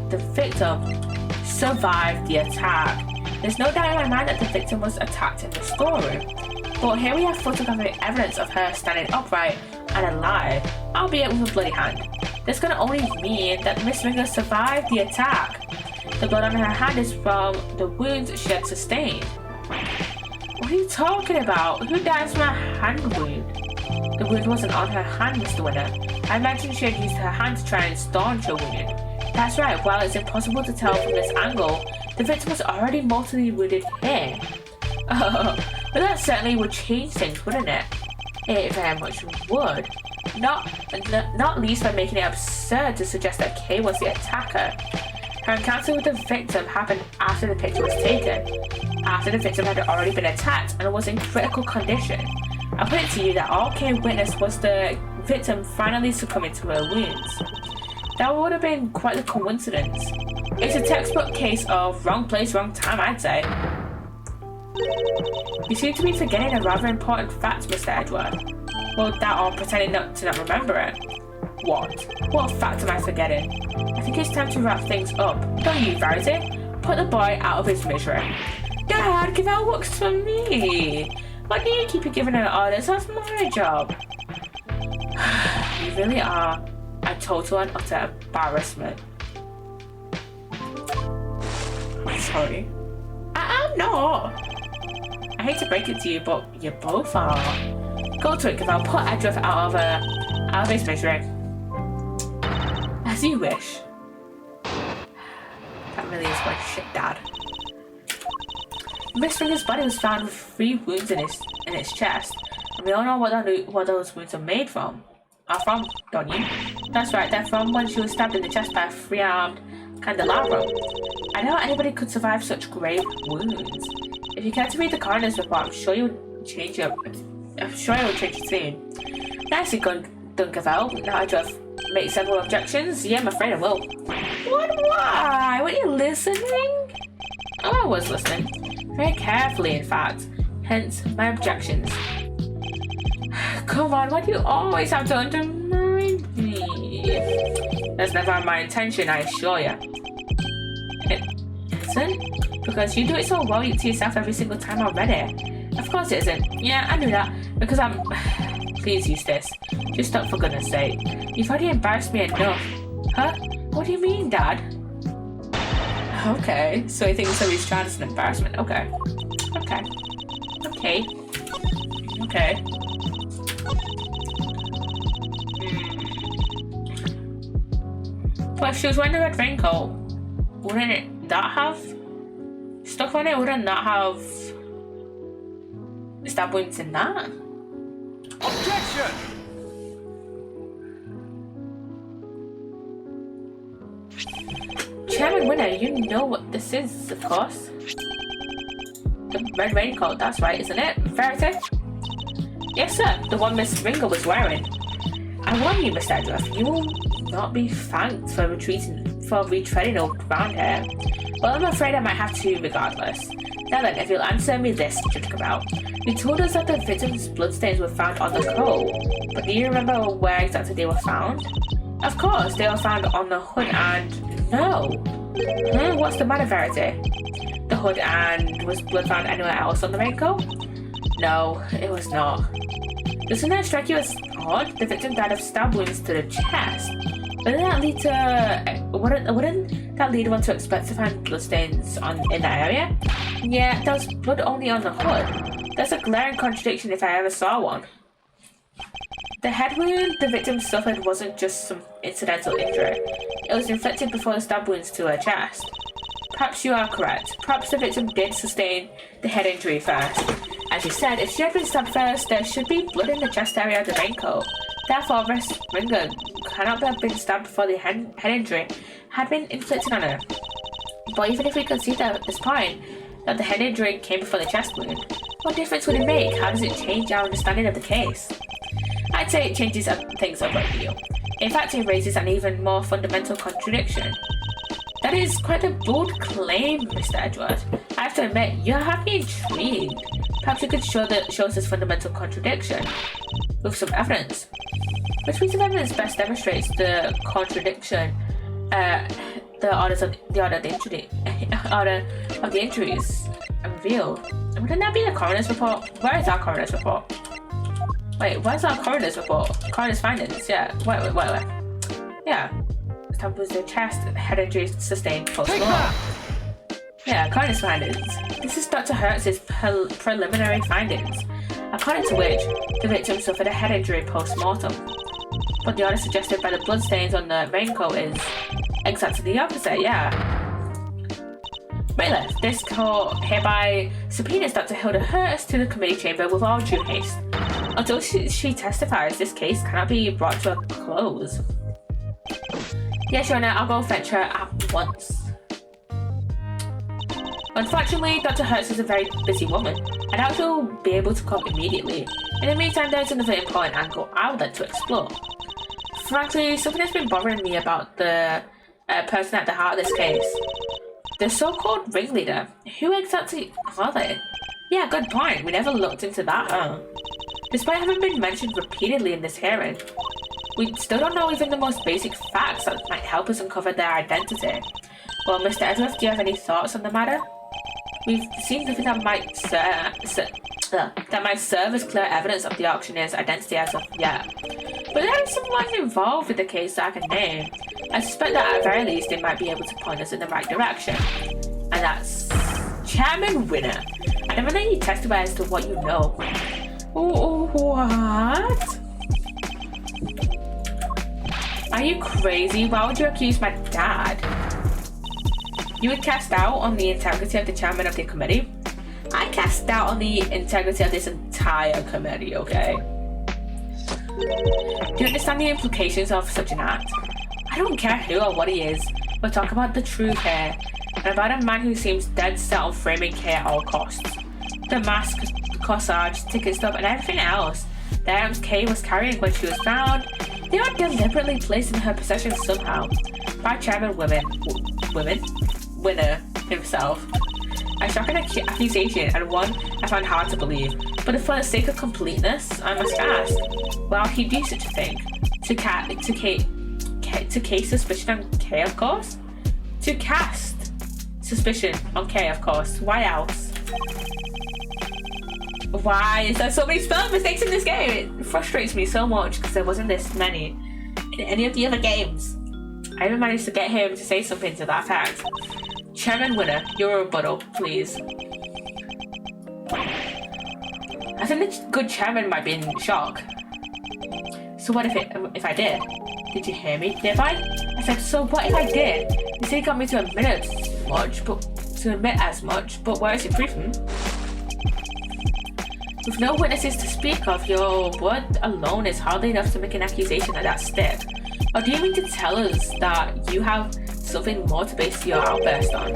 the victim survived the attack. There's no doubt in my mind that the victim was attacked in the storeroom, but here we have photographic evidence of her standing upright and alive, albeit with a bloody hand. This can only mean that Miss Ringer survived the attack. The blood on her hand is from the wounds she had sustained. What are you talking about? Who dies from a hand wound? The wound wasn't on her hand, Mr. Winner. I imagine she had used her hand to try and staunch her wound. That's right, while it's impossible to tell from this angle, the victim was already mortally wounded here. Oh, but that certainly would change things, wouldn't it? It very much would. Not least by making it absurd to suggest that Kay was the attacker. Her encounter with the victim happened after the picture was taken, after the victim had already been attacked and was in critical condition. I put it to you that all Kay witnessed was the victim finally succumbing to her wounds. That would have been quite a coincidence. It's a textbook case of wrong place, wrong time, I'd say. You seem to be forgetting a rather important fact, Mr. Edward. Well, that or pretending not to remember it. What? What fact am I forgetting? I think it's time to wrap things up. Don't you, Verity? Put the boy out of his misery. Dad, give out works for me. Why do you keep giving her orders? That's my job. You really are a total and utter embarrassment. Sorry. I'm not. I hate to break it to you, but you both are. Go to it, because I'll put Edward out of his misery. As you wish. That really is my shit, Dad. Miss Ringer's body was found with 3 wounds in its chest, and we all know what those wounds are made from. Don't you? That's right, they're from when she was stabbed in the chest by a 3-armed candelabrum. I doubt anybody could survive such grave wounds. If you care to read the coroner's report, I'm sure it will change your tune. Nicely done, Gavel. Now I just make several objections. Yeah, I'm afraid I will. What? Why? Were you listening? Oh, I was listening. Very carefully, in fact. Hence, my objections. Come on, why do you always have to undermine me? That's never my intention, I assure you. It isn't? Because you do it so well to yourself every single time already. Of course it isn't. Yeah, I knew that. Because I'm... Please, Eustace. Just stop, for goodness sake. You've already embarrassed me enough. Huh? What do you mean, Dad? Okay, so he thinks Zoe's child is an embarrassment. Okay. But if she was wearing a red raincoat, wouldn't it not have stuff on it? Wouldn't that have stab wounds in that? Objection! Chairman Winner, you know what this is, of course. The red raincoat, that's right, isn't it? Verity? Yes, sir, the one Miss Ringer was wearing. I warn you, Mr. Edgeworth, you will not be thanked for retreading old ground here. Well, I'm afraid I might have to regardless. Now then, if you'll answer me this, Judge Cabell. You told us that the victim's bloodstains were found on the coat, but do you remember where exactly they were found? Of course, they were found on the hood and... No! What's the matter, Verity? The hood and... was blood found anywhere else on the raincoat? No, it was not. Doesn't that strike you as odd? The victim died of stab wounds to the chest. Wouldn't that lead one to expect to find bloodstains in that area? Yeah, there was blood only on the hood. That's a glaring contradiction if I ever saw one. The head wound the victim suffered wasn't just some incidental injury. It was inflicted before the stab wounds to her chest. Perhaps you are correct. Perhaps the victim did sustain the head injury first. As you said, if she had been stabbed first, there should be blood in the chest area of the raincoat. Therefore, Miss Ringer cannot have been stabbed before the head injury had been inflicted on her. But even if we concede at this point that the head injury came before the chest wound, what difference would it make? How does it change our understanding of the case? I'd say it changes things a great deal. In fact, it raises an even more fundamental contradiction. That is quite a bold claim, Mr. Edward. I have to admit, you have me intrigued. Perhaps you could show us this fundamental contradiction with some evidence. Which piece of evidence best demonstrates the contradiction, the order of the injuries revealed? Wouldn't that be the coroner's report? Where is our coroner's report? Wait, where's our coroner's report? Coroner's findings, yeah. Wait. Yeah. Stab was the chest, head injury sustained post-mortem. Yeah, coroner's findings. This is Dr. Hertz's preliminary findings, according to which the victim suffered a head injury post-mortem. But the order suggested by the bloodstains on the raincoat is exactly the opposite, yeah. Bailiff, this court hereby subpoenas Dr. Hilda Hertz to the committee chamber with all due haste. Until she testifies, this case cannot be brought to a close. Yes, Your Honor, I'll go fetch her at once. Unfortunately, Dr. Hertz is a very busy woman. I doubt she'll be able to come immediately. In the meantime, there's another important angle I would like to explore. Frankly, something has been bothering me about the person at the heart of this case. The so-called ringleader. Who exactly are they? Yeah, good point. We never looked into that, huh? Despite having been mentioned repeatedly in this hearing, we still don't know even the most basic facts that might help us uncover their identity. Well, Mr. Edgeworth, do you have any thoughts on the matter? We've seen nothing that might serve as clear evidence of the auctioneer's identity as of yet. But there is someone involved with the case that I can name. I suspect that at very least they might be able to point us in the right direction. And that's Chairman Winner. I never let you testify as to what you know. What? Are you crazy? Why would you accuse my dad? You would cast doubt on the integrity of the chairman of the committee? I cast doubt on the integrity of this entire committee, okay? Do you understand the implications of such an act? I don't care who or what he is, but talk about the truth here, and about a man who seems dead set on framing Kay at all costs. The mask, corsage, ticket stub, and everything else the items Kay was carrying when she was found, they were deliberately placed in her possession somehow by Chairman Winner himself. A shocking accusation, and one I find hard to believe, but for the sake of completeness, I must ask, why would he do such a thing? To case suspicion on Kay, of course? To cast suspicion on Kay, of course. Why else? Why is there so many spelling mistakes in this game? It frustrates me so much because there wasn't this many in any of the other games. I even managed to get him to say something to that effect. Chairman Winner, your rebuttal, please. I think the good chairman might be in shock. So what if I did? Did you hear me, nearby? I said, so what if I did? You said he got me to admit as much, but where is your proof? With no witnesses to speak of, your word alone is hardly enough to make an accusation like that stick. Or do you mean to tell us that you have something more to base your outburst on?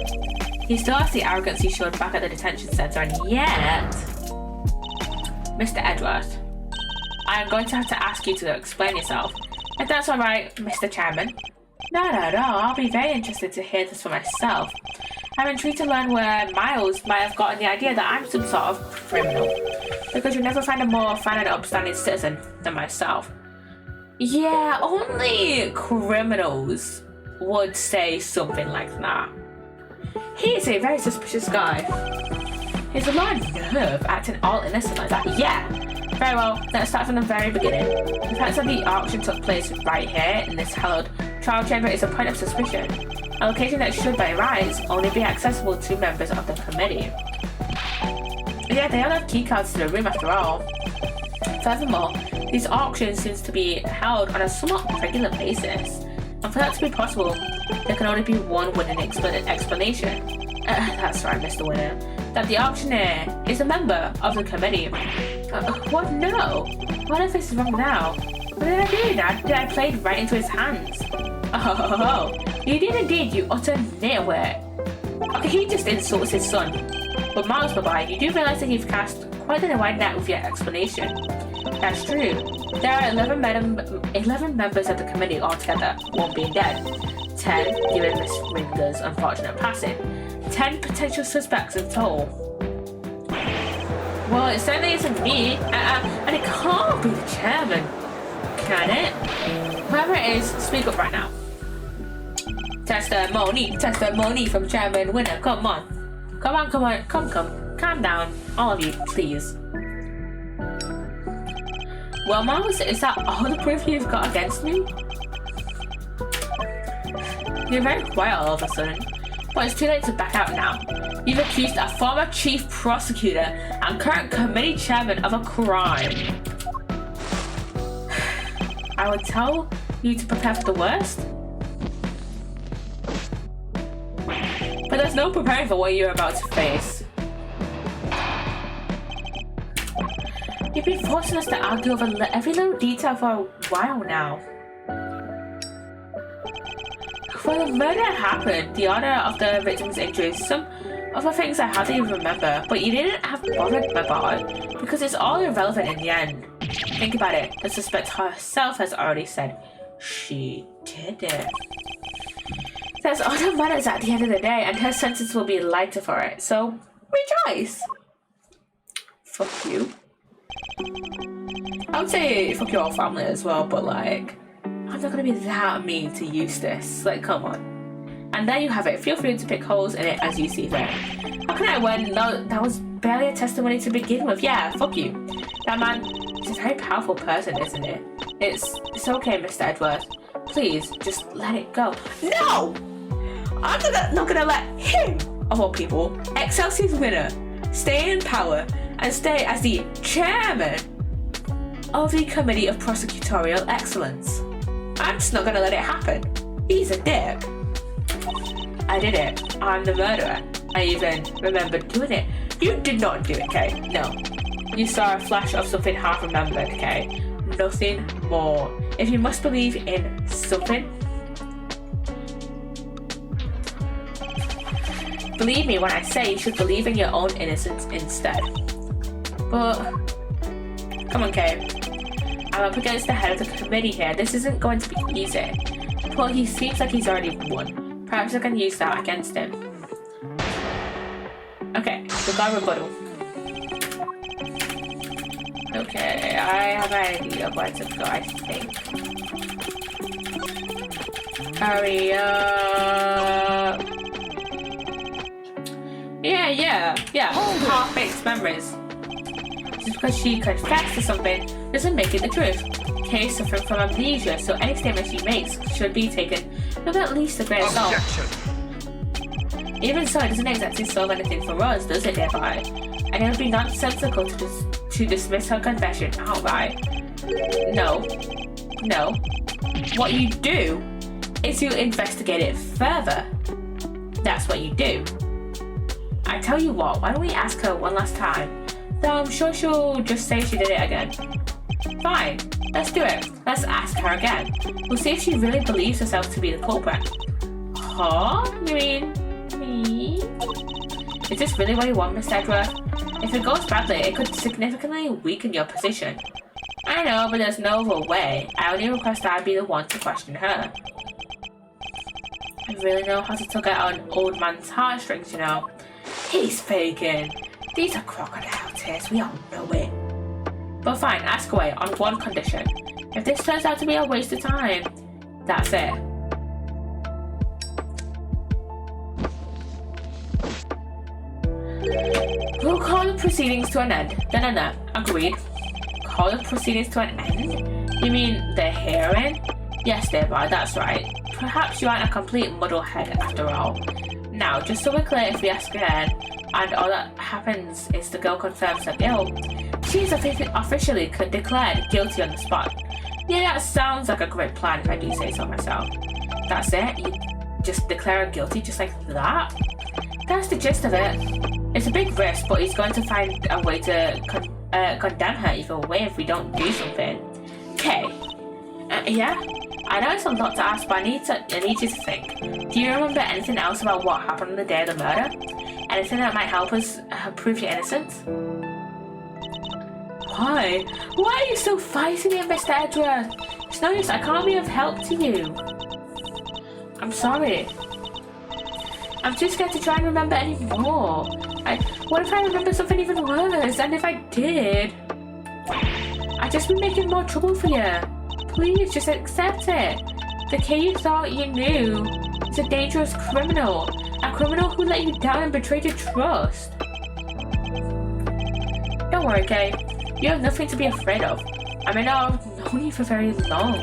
He still has the arrogance he showed back at the detention center, and yet... Mr. Edgeworth, I am going to have to ask you to explain yourself. If that's alright, Mr. Chairman. No, I'll be very interested to hear this for myself. I'm intrigued to learn where Miles might have gotten the idea that I'm some sort of criminal. Because you'll never find a more fine and upstanding citizen than myself. Yeah, only criminals would say something like that. He's a very suspicious guy. He's a lot of nerve acting all innocent like that. Yeah. Very well, let's start from the very beginning. The fact that the auction took place right here in this hallowed trial chamber is a point of suspicion. A location that should by rights only be accessible to members of the committee. Yeah, they all have keycards to the room after all. Furthermore, these auctions seem to be held on a somewhat regular basis. And for that to be possible, there can only be one winning explanation. That's right, Mr. Winner. That the auctioneer is a member of the committee. What? No. What if this is wrong now? What did I do? Did I play right into his hands? Oh, you did indeed, you utter nitwit. Okay, he just insults his son. But Miles, bye-bye, you do realise that you've cast quite a wide net with your explanation. That's true. There are 11 members of the committee altogether, one being dead. 10 given Miss Ringer's unfortunate passing. 10 potential suspects in total. Well, it certainly isn't me, and it can't be the chairman, can it? Whoever it is, speak up right now. Testimony from Chairman Winner, come on. Come, calm down, all of you, please. Well, Miles, is that all the proof you've got against me? You're very quiet all of a sudden. But it's too late to back out now. You've accused a former chief prosecutor and current committee chairman of a crime. I would tell you to prepare for the worst. But there's no preparing for what you're about to face. You've been forcing us to argue over every little detail for a while now. When the murder happened, the order of the victim's injuries, some other things I hardly even remember, but you didn't have bothered about it because it's all irrelevant in the end. Think about it, the suspect herself has already said she did it. That's all that matters at the end of the day, and her sentence will be lighter for it. So rejoice. Fuck you. I would say fuck your family as well, but like, I'm not gonna be that mean to Eustace. Like, come on. And there you have it. Feel free to pick holes in it as you see fit. How can I win? No, that was barely a testimony to begin with. Yeah, fuck you. That man is a very powerful person, isn't it? It's okay, Mr. Edward. Please, just let it go. No! I'm not gonna let him, of all people, Excelsior's winner, stay in power and stay as the chairman of the Committee of Prosecutorial Excellence. I'm just not gonna let it happen. He's a dick. I did it. I'm the murderer. I even remember doing it. You did not do it, okay? No. You saw a flash of something half remembered, okay? Nothing more. If you must believe in something, believe me when I say you should believe in your own innocence instead. But, come on, Kay. I'm up against the head of the committee here. This isn't going to be easy. Well, he seems like he's already won. Perhaps I can use that against him. Okay, we got a rebuttal. Okay, I have an idea of where to go, I think. Hurry up. Yeah. Half-baked memories. Just because she confessed to something doesn't make it the truth. Kay is suffering from amnesia, so any statement she makes should be taken with at least a grain of salt. Even so, it doesn't exactly solve anything for us, does it, thereby? And it would be nonsensical to dismiss her confession outright. No. What you do is you investigate it further. That's what you do. I tell you what, why don't we ask her one last time? Though I'm sure she'll just say she did it again. Fine, let's do it. Let's ask her again. We'll see if she really believes herself to be the culprit. Huh? You mean me? Is this really what you want, Miss Edward? If it goes badly, it could significantly weaken your position. I know, but there's no other way. I only request that I be the one to question her. I really know how to tug at an old man's heartstrings, you know. He's faking. These are crocodile tears, we all know it. But fine, ask away on one condition. If this turns out to be a waste of time, that's it. We'll call the proceedings to an end. No. Agreed. Call the proceedings to an end? You mean the hearing? Yes, thereby, that's right. Perhaps you aren't a complete muddlehead after all. Now, just so we're clear, if we ask again, and all that happens is the girl confirms her guilt, she is officially declared guilty on the spot. Yeah, that sounds like a great plan if I do say so myself. That's it? You just declare her guilty just like that? That's the gist of it. It's a big risk, but he's going to find a way to condemn her either way if we don't do something. Okay. Yeah? I know it's a lot to ask, but I need you to think. Do you remember anything else about what happened on the day of the murder? Anything that might help us prove your innocence? Why? Why are you so feisty, Mr. Edward? It's no use, I can't be of help to you. I'm sorry. I'm too scared to try and remember any more. What if I remember something even worse? And if I did? I'd just be making more trouble for you. Please, just accept it. The Kay you thought you knew is a dangerous criminal. A criminal who let you down and betrayed your trust. Don't worry, Kay. You have nothing to be afraid of. I may not have known you for very long,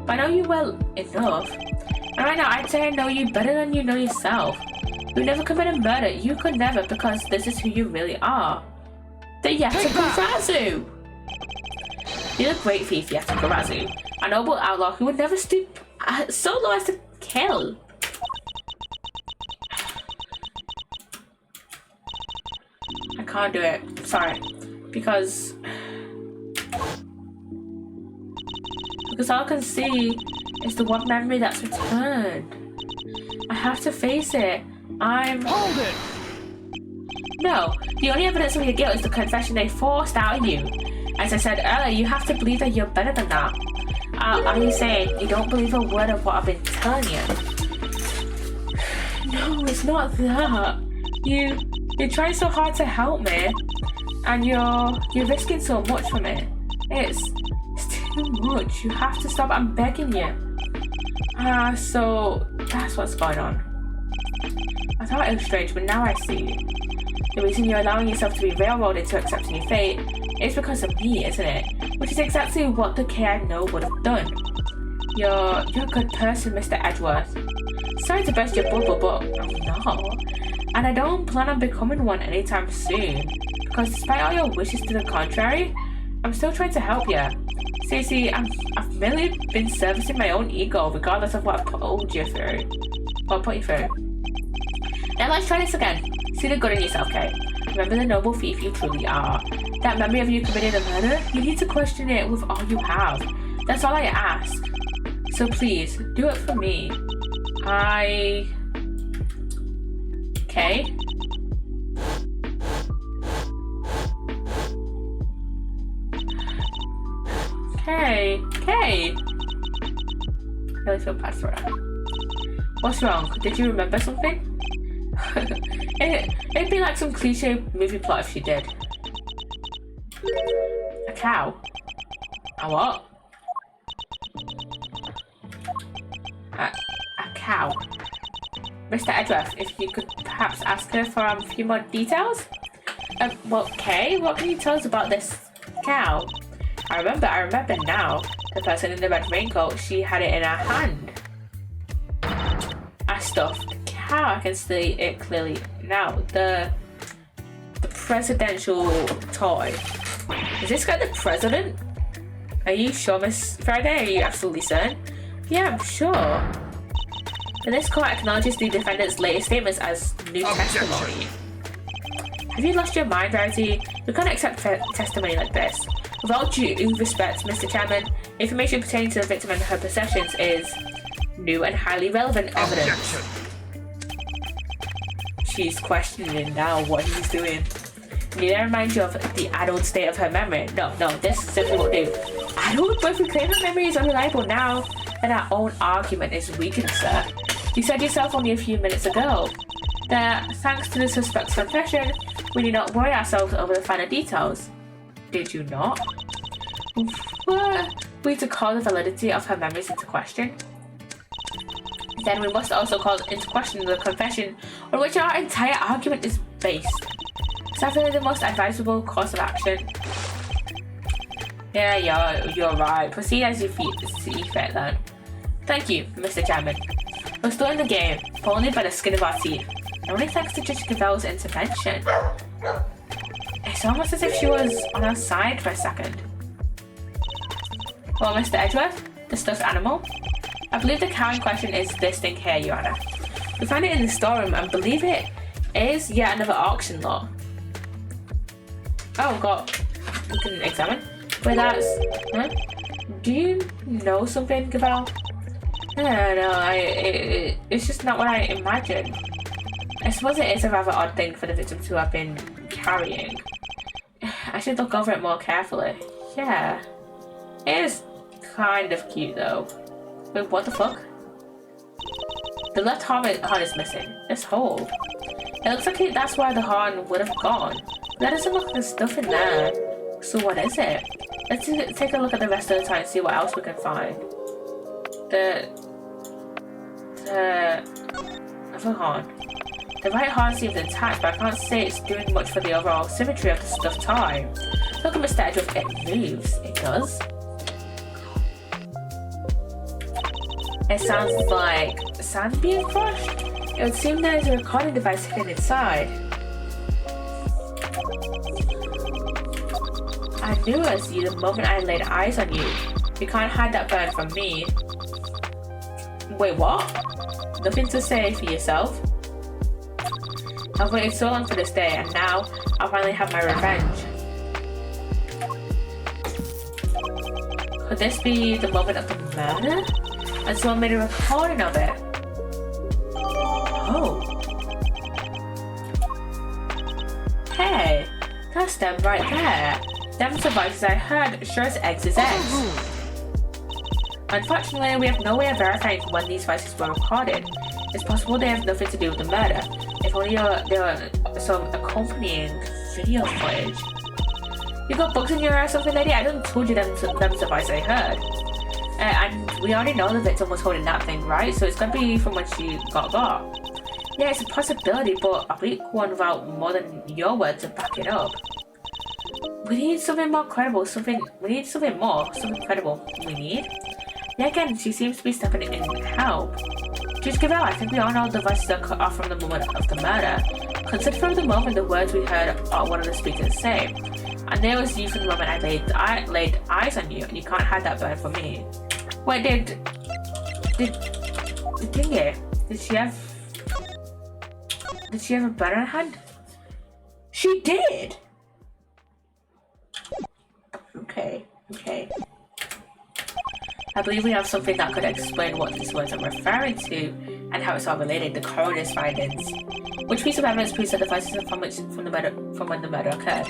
but I know you well enough. And right now, I'd say I know you better than you know yourself. You never committed murder. You could never, because this is who you really are. The Yatagarazu! You're a great thief, Yatagarazu. A noble outlaw who would never stoop so low as to kill. I can't do it. I'm sorry. Because all I can see is the one memory that's returned. I have to face it. Hold it! No, the only evidence of your guilt is the confession they forced out of you. As I said earlier, you have to believe that you're better than that. Are you saying you don't believe a word of what I've been telling you? No, it's not that. You're trying so hard to help me, and you're risking so much for me. It's too much. You have to stop. I'm begging you. So that's what's going on. I thought it was strange, but now I see. The reason you're allowing yourself to be railroaded to accepting your fate is because of me, isn't it? Which is exactly what the kid I know would have done. You're a good person, Mr. Edgeworth. Sorry to burst your bubble, but I'm not. And I don't plan on becoming one anytime soon. Because despite all your wishes to the contrary, I'm still trying to help you. See, I've merely been servicing my own ego regardless of what I put you through. Now let's try this again. See the good in yourself, Kay. Remember the noble thief you truly are. That memory of you committing a murder, you need to question it with all you have. That's all I ask. So please, do it for me. Okay. Okay. I really feel bad for her. What's wrong? Did you remember something? It'd be like some cliche movie plot if she did. A cow? A what? A cow. Mr. Edgeworth, if you could perhaps ask her for a few more details? Well, Kay, what can you tell us about this cow? I remember now. The person in the red raincoat, she had it in her hand. A stuffed cow, I can see it clearly now. The presidential toy. Is this guy the president? Are you sure, Miss Friday? Are you absolutely certain? Yeah, I'm sure. And this court acknowledges the defendant's latest statements as new testimony. Have you lost your mind, Rarity? We can't accept testimony like this. With all due respect, Mr. Chairman, information pertaining to the victim and her possessions is new and highly relevant evidence. She's questioning now what he's doing. Need I remind you of the addled state of her memory? No, this simply won't do. Addled? But if we claim her memory is unreliable now, then our own argument is weakened, sir. You said yourself only a few minutes ago that thanks to the suspect's confession, we need not worry ourselves over the finer details. Did you not? Were we to call the validity of her memories into question? Then we must also call into question the confession on which our entire argument is based. Is that really the most advisable course of action? Yeah, you're right. Proceed as you see fit then. Thank you, Mr. Chairman. We're still in the game, but only by the skin of our teeth. And only thanks to Judge Cavell's intervention. It's almost as if she was on our side for a second. Well, Mr. Edgeworth, the stuffed animal, I believe the cow in question is this thing here, Your Honor. We found it in the storeroom and believe it is yet another auction lot. Oh god, we can examine. But that's... Huh? Do you know something, Cavell? No, it's just not what I imagined. I suppose it is a rather odd thing for the victim to have been carrying. I should look over it more carefully. Yeah. It is kind of cute though. Wait, what the fuck? The left horn is missing. This hole. It looks like that's where the horn would have gone. That doesn't look like there's stuff in there. So what is it? Let's take a look at the rest of the time and see what else we can find. The other horn. The right horn seems intact, but I can't say it's doing much for the overall symmetry of the stuffed toy. Look at Mr. Edgeworth, it moves. It does. It sounds like sand being crushed. It would seem there's a recording device hidden inside. I knew it was you the moment I laid eyes on you. You can't hide that burn from me. Wait, what? Nothing to say for yourself? I've waited so long for this day, and now I'll finally have my revenge. Could this be the moment of the murder? And someone made a recording of it. Oh. Hey, that's them right there. Them devices I heard sure as eggs is eggs. Unfortunately, we have no way of verifying when these voices were recorded. It's possible they have nothing to do with the murder. If only there were some accompanying video footage. You got bugs in your ear or something, lady? I didn't told you them advice I heard. And we already know the victim was holding that thing, right? So it's gonna be from when she got. Yeah, it's a possibility, but a weak one without more than your word to back it up. We need something more credible, something credible. Yeah, again, she seems to be stepping in help. Just give out, I think we all know the voices are cut off from the moment of the murder. Consider from the moment the words we heard one of the speakers say. And there was you from the moment I laid eyes on you, and you can't hide that burn from me. Wait, did Dingy, did she have a burn on her hand? She did! Okay. I believe we have something that could explain what these words are referring to and how it's all related. The coroner's findings. Which piece of evidence proves that the voices are from when the murder occurred?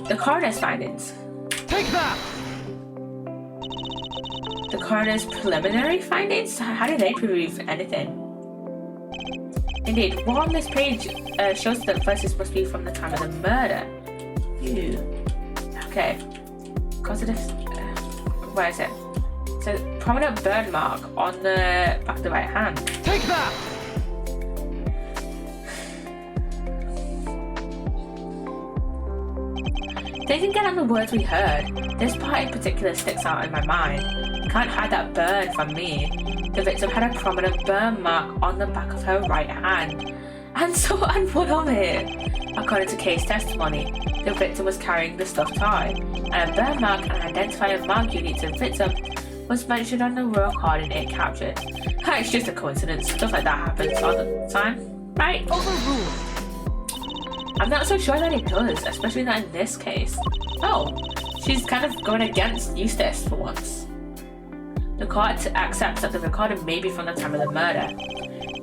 The coroner's findings. Take that! The coroner's preliminary findings? How do they prove anything? Indeed, what on this page shows that the voices must be from the time of the murder. Ew. Okay. Causative. Where is it? It says prominent burn mark on the back of the right hand. Take that! Thinking again on the words we heard, this part in particular sticks out in my mind. You can't hide that burn from me. The victim had a prominent burn mark on the back of her right hand. And what of it? According to case testimony, the victim was carrying the stuffed toy, and a burn mark and an identifying mark unique to the victim was mentioned on the recording it captured. It's just a coincidence. Stuff like that happens all the time, right? Overruled. I'm not so sure that it does, especially not in this case. Oh, she's kind of going against Eustace for once. The court accepts that the recording may be from the time of the murder,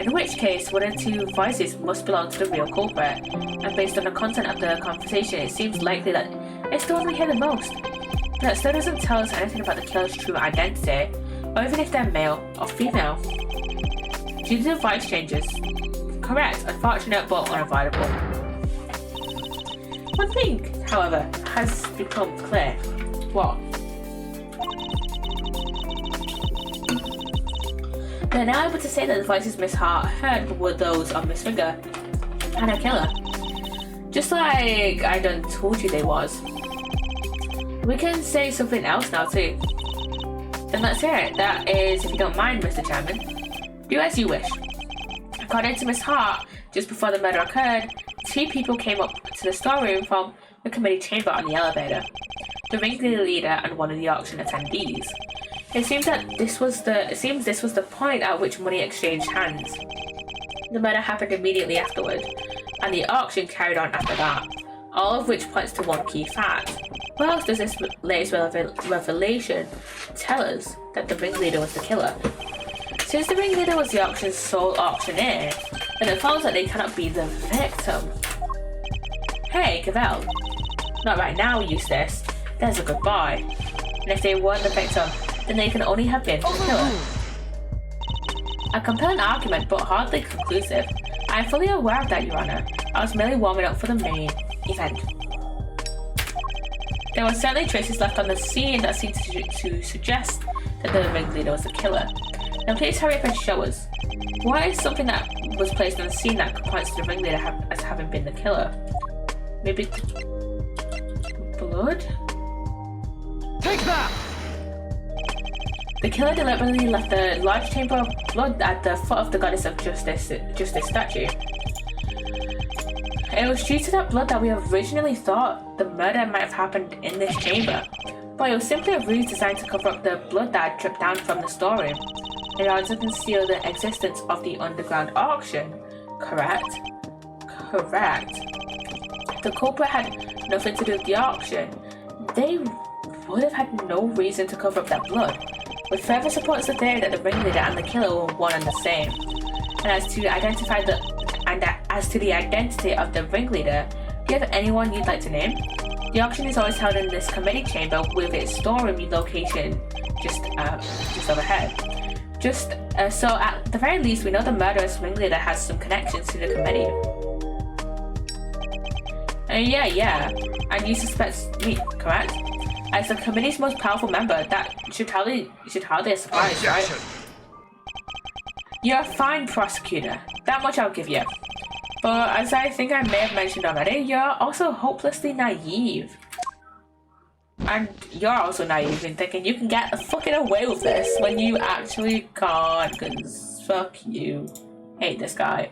in which case one of the two voices must belong to the real culprit, and based on the content of the conversation it seems likely that it's the one we hear the most. But that still doesn't tell us anything about the killer's true identity, or even if they're male or female. Due to the voice changes. Correct, unfortunate but unavoidable. One thing, however, has become clear. What? They're now able to say that the voices Miss Hart heard were those of Miss Finger and her killer. Just like I done told you they was. We can say something else now too. And that's it. That is, if you don't mind, Mr. Chairman. Do as you wish. According to Miss Hart, just before the murder occurred, two people came up to the storeroom from the committee chamber on the elevator. The ringleader and one of the auction attendees. It seems this was the point at which money exchanged hands. The murder happened immediately afterward, and the auction carried on after that. All of which points to one key fact. What else does this latest revelation tell us that the ringleader was the killer? Since the ringleader was the auction's sole auctioneer, then it follows that they cannot be the victim. Hey, Cavell. Not right now, Eustace. There's a good boy. And if they weren't the victim, then they can only have been the killer. A compelling argument, but hardly conclusive. I am fully aware of that, Your Honour. I was merely warming up for the main event. There were certainly traces left on the scene that seemed to suggest that the ringleader was the killer. Now please hurry up and show us. What is something that was placed on the scene that points to the ringleader as having been the killer? Maybe blood? Take that! The killer deliberately left a large chamber of blood at the foot of the goddess of justice statue. It was due to that blood that we originally thought the murder might have happened in this chamber, but it was simply a ruse designed to cover up the blood that had dripped down from the storeroom, in order to conceal the existence of the underground auction. Correct? Correct. If the culprit had nothing to do with the auction, they would have had no reason to cover up that blood, which further supports the theory that the ringleader and the killer were one and the same. And as to the identity of the ringleader, do you have anyone you'd like to name? The auction is always held in this committee chamber with its storeroom location just overhead. Just so at the very least, we know the murderous ringleader has some connections to the committee. Yeah. And you suspect me, correct? As the committee's most powerful member, that should hardly a surprise, right? You're a fine prosecutor. That much I'll give you. But as I think I may have mentioned already, you're also hopelessly naive. And you're also naive in thinking you can get fucking away with this when you actually can't, because fuck you. Hate this guy.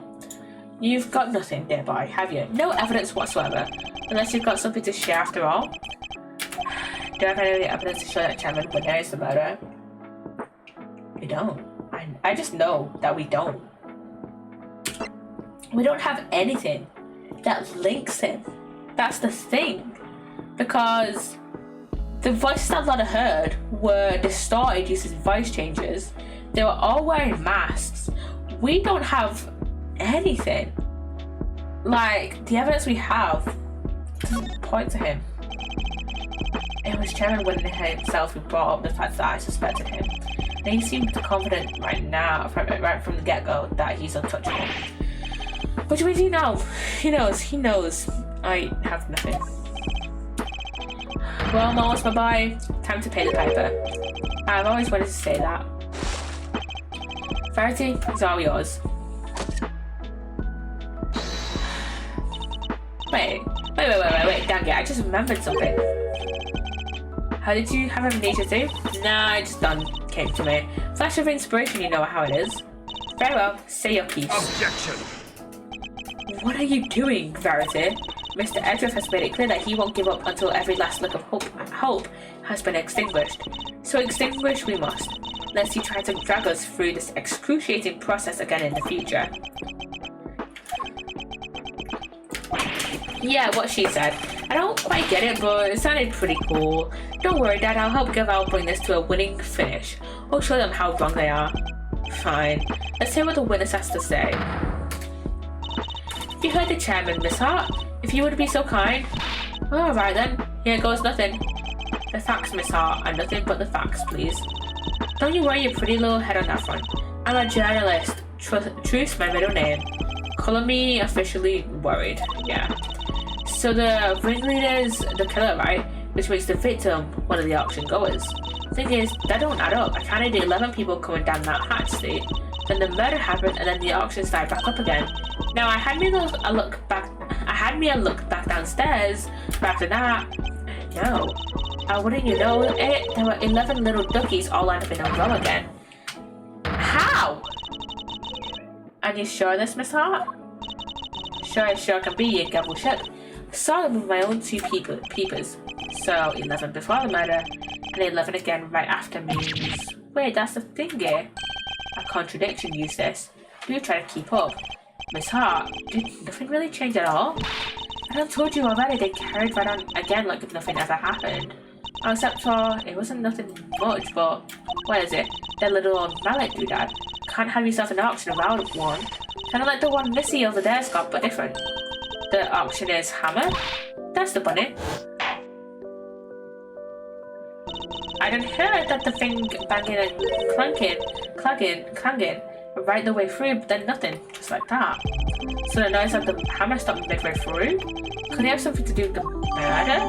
You've got nothing nearby, have you? No evidence whatsoever. Unless you've got something to share after all. Do you have any evidence to show that Chairman Winner is the murderer? We don't. I just know that we don't. We don't have anything that links him. That's the thing. Because the voices that Lana heard were distorted using voice changes. They were all wearing masks. We don't have anything. Like, the evidence we have doesn't point to him. It was Chairman Winner himself who brought up the fact that I suspected him. And he seemed confident right from the get-go that he's untouchable. Which means he knows. He knows I have nothing. Well, Moss, bye-bye. Time to pay the piper. I've always wanted to say that. Verity, it's all yours. Wait, dang it, I just remembered something. How did you have amnesia too? Nah, it just came to me. Flash of inspiration, you know how it is. Very well, say your piece. Objection! What are you doing, Verity? Mr. Edgeworth has made it clear that he won't give up until every last look of hope has been extinguished. So extinguish we must, lest he try to drag us through this excruciating process again in the future. Yeah, what she said. I don't quite get it, but it sounded pretty cool. Don't worry, Dad, I'll help Gaval bring this to a winning finish. We'll show them how wrong they are. Fine. Let's hear what the witness has to say. You heard the chairman, Miss Hart. If you would be so kind. Alright then. Here goes nothing. The facts, Miss Hart, and nothing but the facts, please. Don't you worry your pretty little head on that front. I'm a journalist. Truth's my middle name. Call me officially worried. Yeah. So the ringleader's the killer, right? Which makes the victim one of the auction goers. Thing is, that don't add up. I counted 11 people coming down that hatch state. Then the murder happened, and then the auction started back up again. Now I had me a look back downstairs, but after that, no. Wouldn't you know it? There were 11 little duckies all lined up in a row again. How? And you sure this, Miss Hart? Sure as sure can be, you gabble ship. Saw them with my own two peepers. So 11 before the murder, and 11 again right after means. Wait, that's the thing here. A contradiction, Eustace. Do try to keep up. Miss Hart, did nothing really change at all? I told you already they carried right on again like if nothing ever happened. Except for, it wasn't nothing much, but what is it? That little old mallet doodad. Can't have yourself an auction around one. Kinda like the one Missy over there's got, but different. The auctioneer's hammer? That's the bunny. I didn't hear that the thing banging and clanging right the way through, but then nothing, just like that. So the noise of the hammer stopped midway through? Could it have something to do with the murder?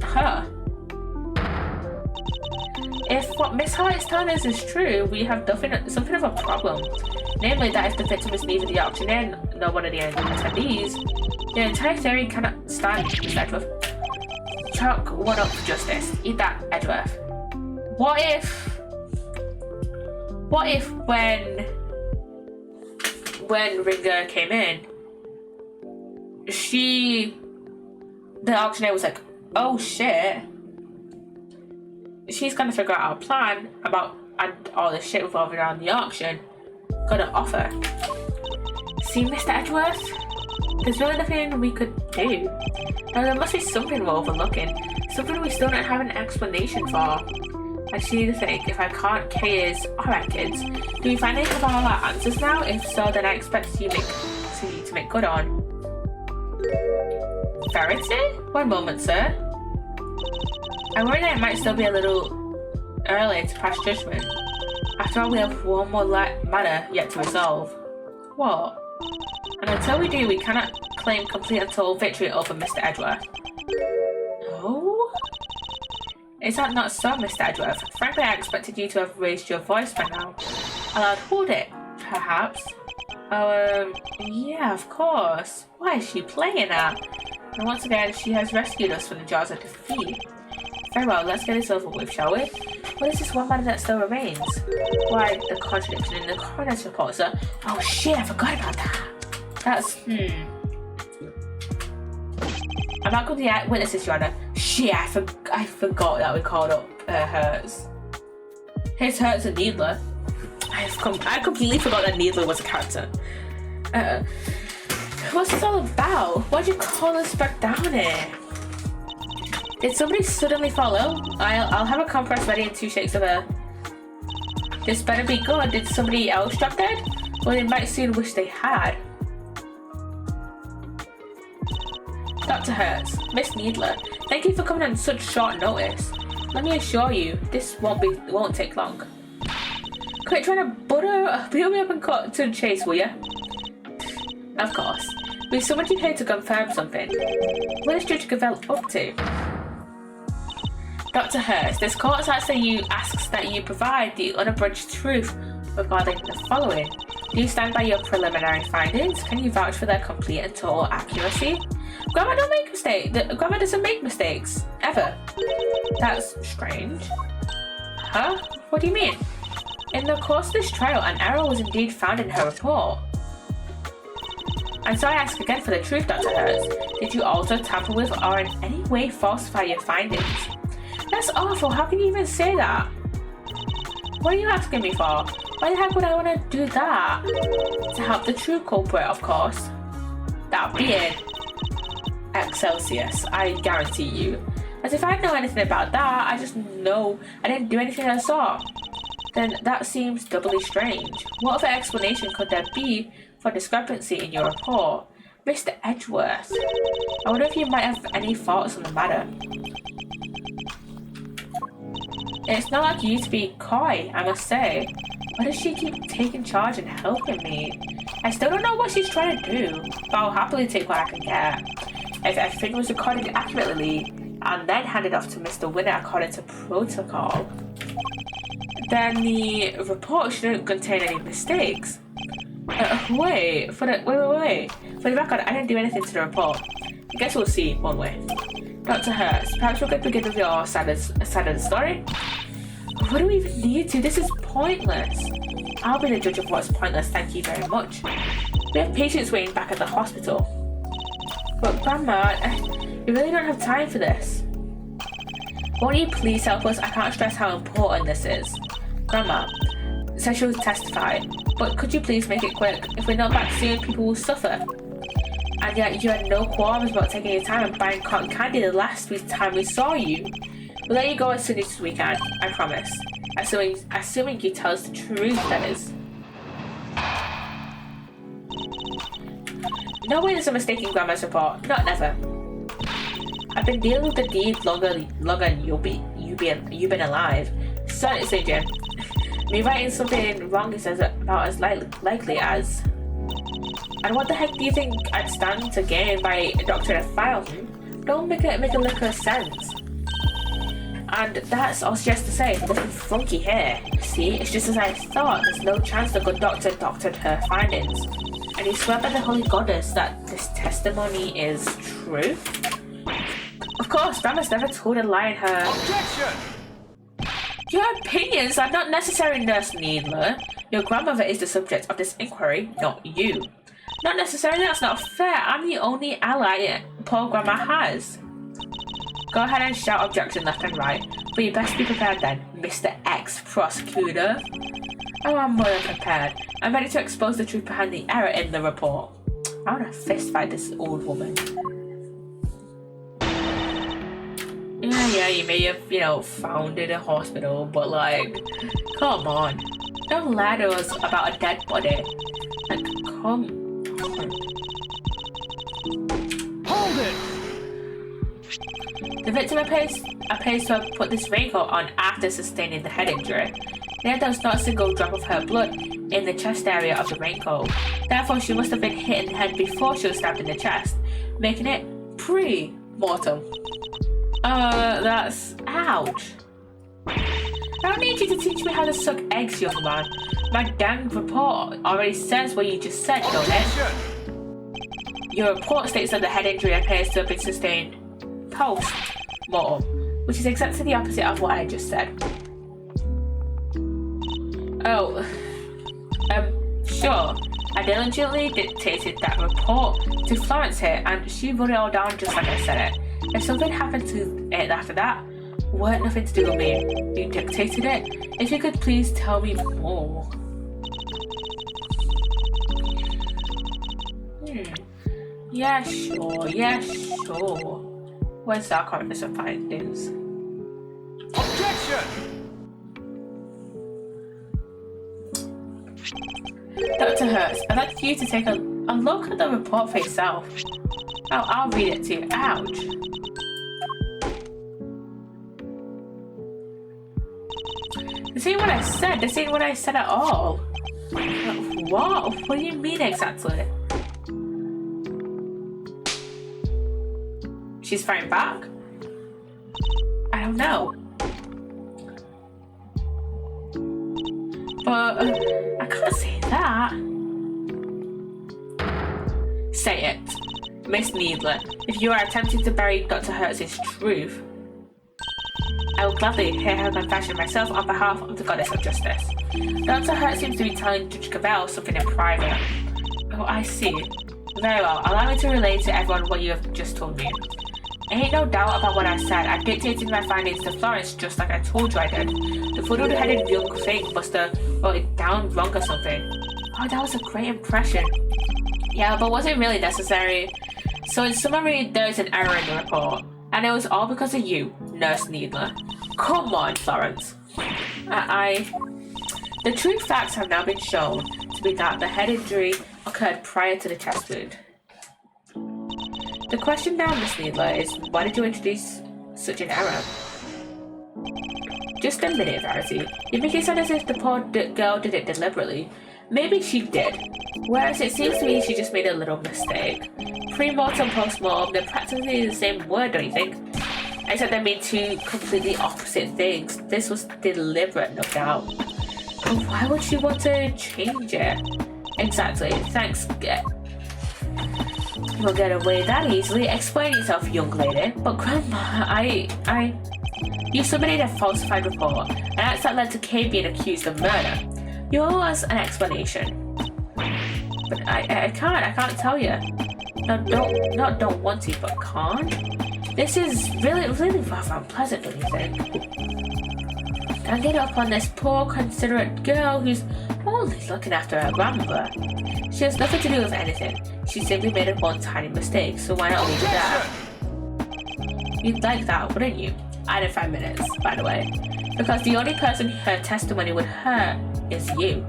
Huh. If what Miss Hart is telling us is true, we have something of a problem. Namely, that if the victim is neither the auctioneer nor one of the attendees, the entire theory cannot stand, Mr. Edgeworth. Chalk one up for justice. Eat that, Edgeworth. What if when Ringer came in, the auctioneer was like, oh shit, she's gonna figure out our plan about and all this shit revolving around the auction, gonna offer. See, Mr. Edgeworth? There's really nothing we could do. Now there must be something we're overlooking, something we still don't have an explanation for. I just need to think, if I can't case, alright kids, do we finally have all our answers now? If so, then I expect you to make good on. Verity? One moment, sir. I worry that it might still be a little early to pass judgment. After all, we have one more matter yet to resolve. What? And until we do, we cannot claim complete and total victory over Mr. Edgeworth. Oh? Is that not so, Mr. Edgeworth? Frankly, I expected you to have raised your voice by now. Allowed hold it, perhaps? Yeah, of course. Why is she playing at? And once again, she has rescued us from the jaws of defeat. Very well, let's get this over with, shall we? What is this one matter that still remains? Why, the contradiction in the coroner's report, sir. Oh shit, I forgot about that. That's, I'm not going to the witnesses, Your Honor. Shit, I forgot that we called up Hertz. His Hertz and Needler. I completely forgot that Needler was a character. What's this all about? Why'd you call us back down here? Did somebody suddenly fall ill? I'll have a compress ready in 2 shakes of air. This better be good. Did somebody else drop dead? Well, they might soon wish they had. Dr. Hertz, Miss Needler, thank you for coming on such short notice. Let me assure you, this won't take long. Quit trying to butter me up and cut to the chase, will ya? Of course. We summoned you here to confirm something. What is Judge Gavell up to? Dr. Hertz, this court asks that you provide the unabridged truth regarding the following. Do you stand by your preliminary findings? Can you vouch for their complete and total accuracy? Grandma don't make mistakes. Grandma doesn't make mistakes. Ever. That's strange. Huh? What do you mean? In the course of this trial, an error was indeed found in her report. And so I ask again for the truth, Dr. Hertz. Did you also tamper with or in any way falsify your findings? That's awful. How can you even say that? What are you asking me for? Why the heck would I want to do that? To help the true culprit, of course. That being Excelsius, I guarantee you. As if I'd know anything about that, I just know I didn't do anything I saw. Then that seems doubly strange. What other explanation could there be for discrepancy in your report? Mr. Edgeworth, I wonder if you might have any thoughts on the matter. It's not like you to be coy, I must say. Why does she keep taking charge and helping me? I still don't know what she's trying to do, but I'll happily take what I can get. If everything was recorded accurately, and then handed off to Mr. Winner according to protocol, then the report shouldn't contain any mistakes. Wait. For the record, I didn't do anything to the report. I guess we'll see, won't we? Dr. Hertz, perhaps we could begin with your side of the story? What do we even need to? This is pointless. I'll be the judge of what's pointless, thank you very much. We have patients waiting back at the hospital. But Grandma, we really don't have time for this. Won't you please help us? I can't stress how important this is. Grandma says she'll testify, but could you please make it quick? If we're not back soon, people will suffer. And yet you had no qualms about taking your time and buying cotton candy the last time we saw you. We'll let you go as soon as we can, I promise. Assuming you tell us the truth, that is. No way there's a mistake in Grandma's report. Not never. I've been dealing with the deed longer than you've been alive. Certainly, Jim. Me writing something wrong is about as likely as. And what the heck do you think I'd stand to gain by doctoring a file? Don't make a lick of sense. And that's all she has to say. Nothing funky here. See, it's just as I thought. There's no chance the good doctor doctored her findings. And you swear by the holy goddess that this testimony is true? Of course, Grandma's never told a lie in her. Objection! Your opinions are not necessary, Nurse Needler. Your grandmother is the subject of this inquiry, not you. Not necessarily, that's not fair. I'm the only ally poor Grandma has. Go ahead and shout objection left and right, but you best be prepared then, Mr. Ex-Prosecutor. Oh, I'm more than prepared. I'm ready to expose the truth behind the error in the report. I want to fist fight this old woman. Yeah, you may have, founded a hospital, but like, come on. Don't lie to us about a dead body. Like, come on. Hold it! The victim appears appears to have put this raincoat on after sustaining the head injury. There was not a single drop of her blood in the chest area of the raincoat. Therefore, she must have been hit in the head before she was stabbed in the chest, making it pre-mortem. That's... ouch. I don't need you to teach me how to suck eggs, young man. My damn report already says what you just said, don't it? Your report states that the head injury appears to have been sustained post-mortem, which is exactly the opposite of what I just said. Oh, sure. I diligently dictated that report to Florence here, and she wrote it all down just like I said it. If something happened to it after that, weren't nothing to do with me. You dictated it. If you could please tell me more. Yeah, sure. Where's our corpus of findings? Objection! Dr. Hurst, I'd like you to take a look at the report for yourself. Oh, I'll read it to you. Ouch. This ain't what I said. This ain't what I said at all. What? What do you mean exactly? She's fighting back? I don't know. But I can't say that. Say it. Miss Needler, if you are attempting to bury Dr. Hertz's truth, I will gladly hear her confession myself on behalf of the Goddess of Justice. Dr. Hertz seems to be telling Judge Cavell something in private. Oh, I see. Very well. Allow me to relay to everyone what you have just told me. I ain't no doubt about what I said. I dictated my findings to Florence just like I told you I did. The fuddle-headed young fake must have wrote it down wrong or something. Oh, that was a great impression. Yeah, but was it really necessary? So in summary, there is an error in the report. And it was all because of you, Nurse Needler. Come on, Florence. The true facts have now been shown to be that the head injury occurred prior to the chest wound. The question now, Miss Needler, is why did you introduce such an error? Just a minute, Verity. You make it sound as if the poor girl did it deliberately. Maybe she did. Whereas it seems to me she just made a little mistake. Pre-mortem, post-mortem, they're practically the same word, don't you think? Except they mean two completely opposite things. This was deliberate, no doubt. But why would she want to change it? Exactly. Thanks. You'll get away that easily. Explain yourself, young lady. But Grandma, you submitted a falsified report, and that led to Kay being accused of murder. You owe us an explanation. But I can't tell you. No, don't want to, but can't? This is really rather unpleasant, don't you think? I'll get up on this poor, considerate girl who's only looking after her grandmother. She has nothing to do with anything. She simply made a one tiny mistake, so why not leave it there? You'd like that, wouldn't you? I had 5 minutes, by the way. Because the only person her testimony would hurt is you.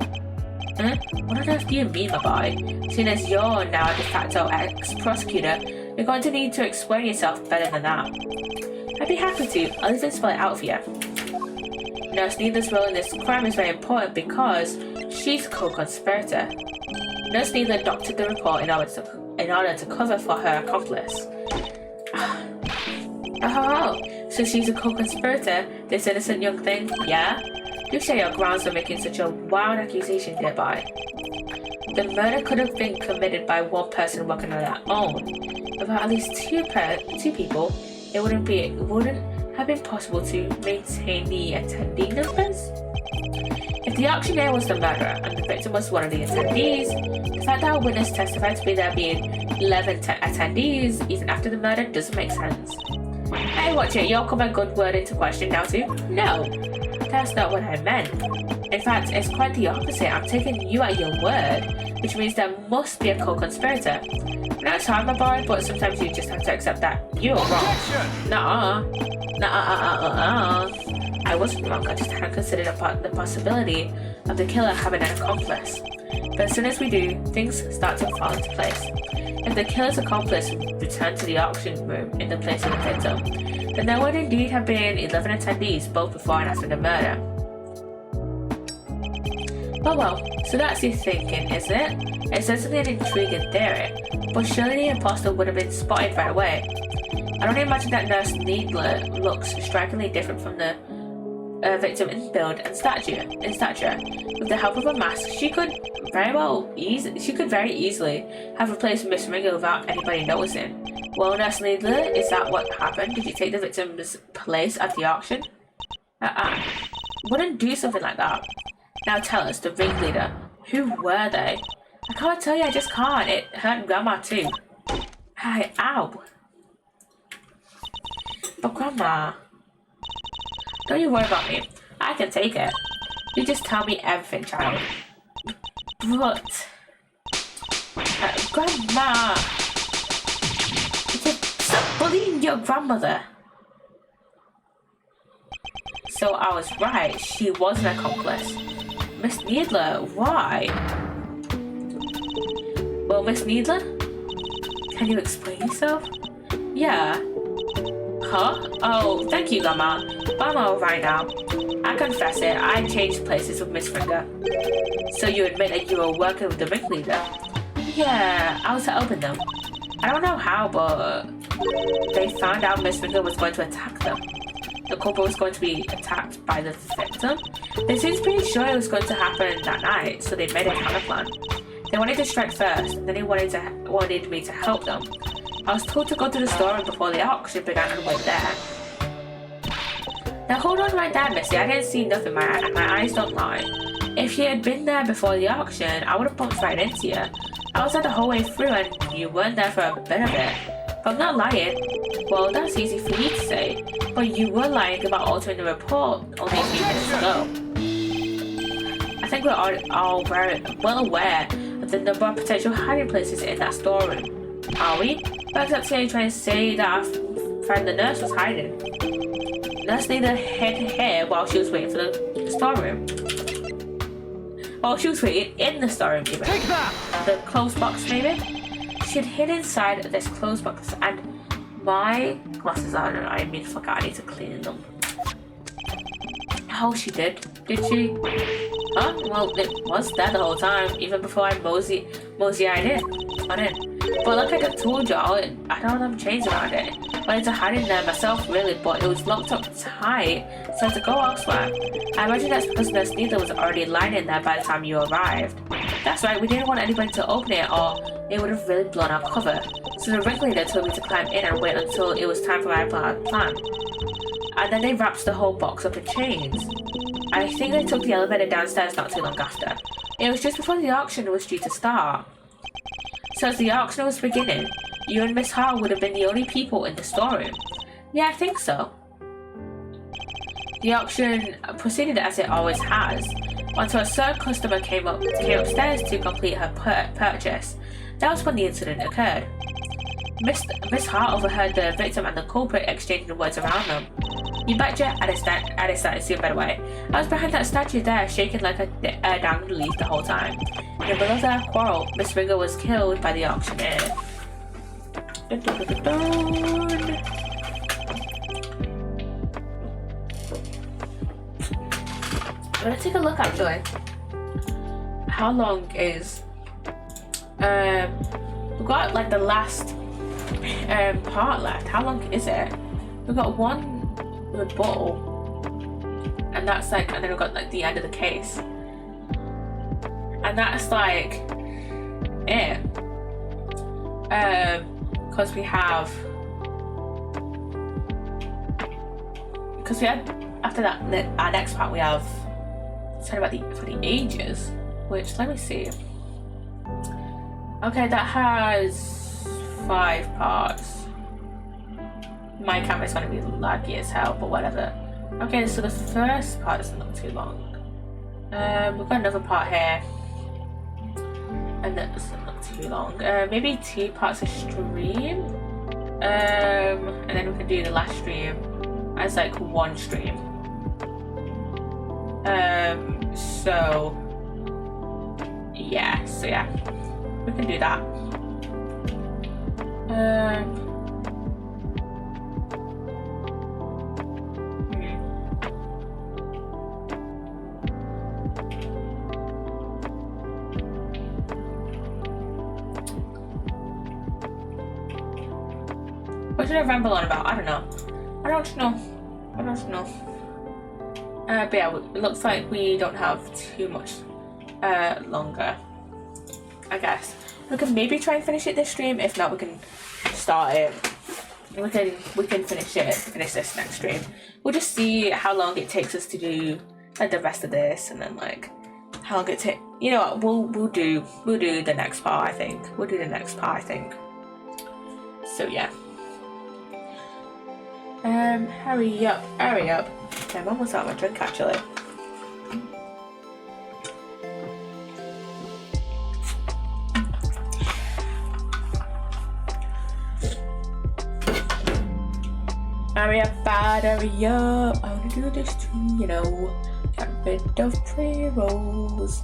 Huh? What on earth do you mean, my boy? Seeing as you're now a de facto ex-prosecutor, you're going to need to explain yourself better than that. I'd be happy to. I'll even spell it out for you. Nurse Needler's role in this crime is very important because she's a co-conspirator. Nurse Needler doctored the report in order to cover for her accomplice. Oh, so she's a co-conspirator, this innocent young thing, yeah? Do share your grounds for making such a wild accusation thereby. The murder could have been committed by one person working on their own. About at least two people, it wouldn't have been possible to maintain the attendee numbers. If the auctioneer was the murderer and the victim was one of the attendees, the fact that our witness testified to be there being 11 attendees even after the murder doesn't make sense. Hey, watch it, you'll come a good word into question now too? No, that's not what I meant. In fact, it's quite the opposite. I'm taking you at your word, which means there must be a co-conspirator. Now it's hard, my boy, but sometimes you just have to accept that you're wrong. I wasn't wrong, I just hadn't considered the possibility of the killer having an accomplice. But as soon as we do, things start to fall into place. If the killer's accomplice returned to the auction room in the place of the victim, then there would indeed have been 11 attendees both before and after the murder. Oh well, so that's your thinking, is it? It's certainly an intriguing theory, but surely the imposter would have been spotted right away. I don't imagine that Nurse Needler looks strikingly different from the victim in build and stature. With the help of a mask, she could very easily have replaced Miss Ringer without anybody noticing. Well, Nurse Needler, is that what happened? Did you take the victim's place at the auction? Wouldn't do something like that. Now tell us, the ringleader, who were they? I can't tell you, I just can't. It hurt Grandma too. Ow. But Grandma, don't you worry about me. I can take it. You just tell me everything, child. But Grandma, stop bullying your grandmother. So I was right. She was an accomplice. Miss Needler, why? Well, Miss Needler, can you explain yourself? Yeah. Huh? Oh, thank you, Grandma. I'm all right now. I confess it, I changed places with Miss Ringer. So you admit that you were working with the ringleader? Yeah, I was helping them. I don't know how, but they found out Miss Ringer was going to attack them. The couple was going to be attacked by the victim. They seemed pretty sure it was going to happen that night, so they made a counterplan. They wanted to strike first, then they wanted me to help them. I was told to go to the storeroom before the auction began and went there. Now hold on right there, Missy. I didn't see nothing. My eyes don't lie. If you had been there before the auction, I would have bumped right into you. I was there the whole way through and you weren't there for a bit of it. But I'm not lying. Well, that's easy for you to say. But you were lying about altering the report only a few minutes ago. I think we're all very well aware of the number of potential hiding places in that storeroom. Are we? But exactly, you're trying to say that our friend the nurse was hiding. Nurse Needler hid here while she was waiting for the storeroom. While she was waiting in the storeroom, even. Take that! The closed box, maybe? She had hid inside this closed box, and my glasses are. I mean, fuck, I need to clean them. Oh, she did. Did she? Huh? Well, it was there the whole time, even before I moseyed in. But like I told y'all, I don't have them chains around it. I wanted to hide in there myself, really, but it was locked up tight, so I had to go elsewhere. I imagine that's because Nurse Needler was already lying in there by the time you arrived. That's right, we didn't want anybody to open it, or it would have really blown our cover. So the ringleader told me to climb in and wait until it was time for my plan. And then they wrapped the whole box up in chains. I think they took the elevator downstairs not too long after. It was just before the auction was due to start. So as the auction was beginning, you and Miss Hall would have been the only people in the storeroom. Yeah, I think so. The auction proceeded as it always has, until a certain customer came upstairs to complete her purchase. That was when the incident occurred. Miss Hart overheard the victim and the culprit exchanging words around them. You betcha, I decided to see a better way. I was behind that statue there, shaking like a downed leaf the whole time. In the middle of their quarrel, Miss Ringer was killed by the auctioneer. I'm gonna take a look actually. How long is we've got like the last part left. How long is it? We've got one rebuttal, and that's like, and then we've got like the end of the case, and that's like it. Because we had after that our next part we have talking about for the ages, which let me see. Okay, that has 5 parts. My camera's gonna be laggy as hell, but whatever. Okay, so the first part doesn't look too long. We've got another part here, and that doesn't look too long. Maybe 2 parts of stream, and then we can do the last stream as like one stream. So Yeah, so yeah, we can do that. What should I ramble on about? I don't know. But yeah, it looks like we don't have too much longer. I guess we can maybe try and finish it this stream. If not, we can start it. We can finish this next stream. We'll just see how long it takes us to do like the rest of this, and then like how long it takes. You know what? We'll do the next part. I think we'll do the next part. I think. So yeah. Hurry up. Okay, I'm almost out of my drink actually. Hurry up. I wanna do this too, you know. Get rid of pre-rolls.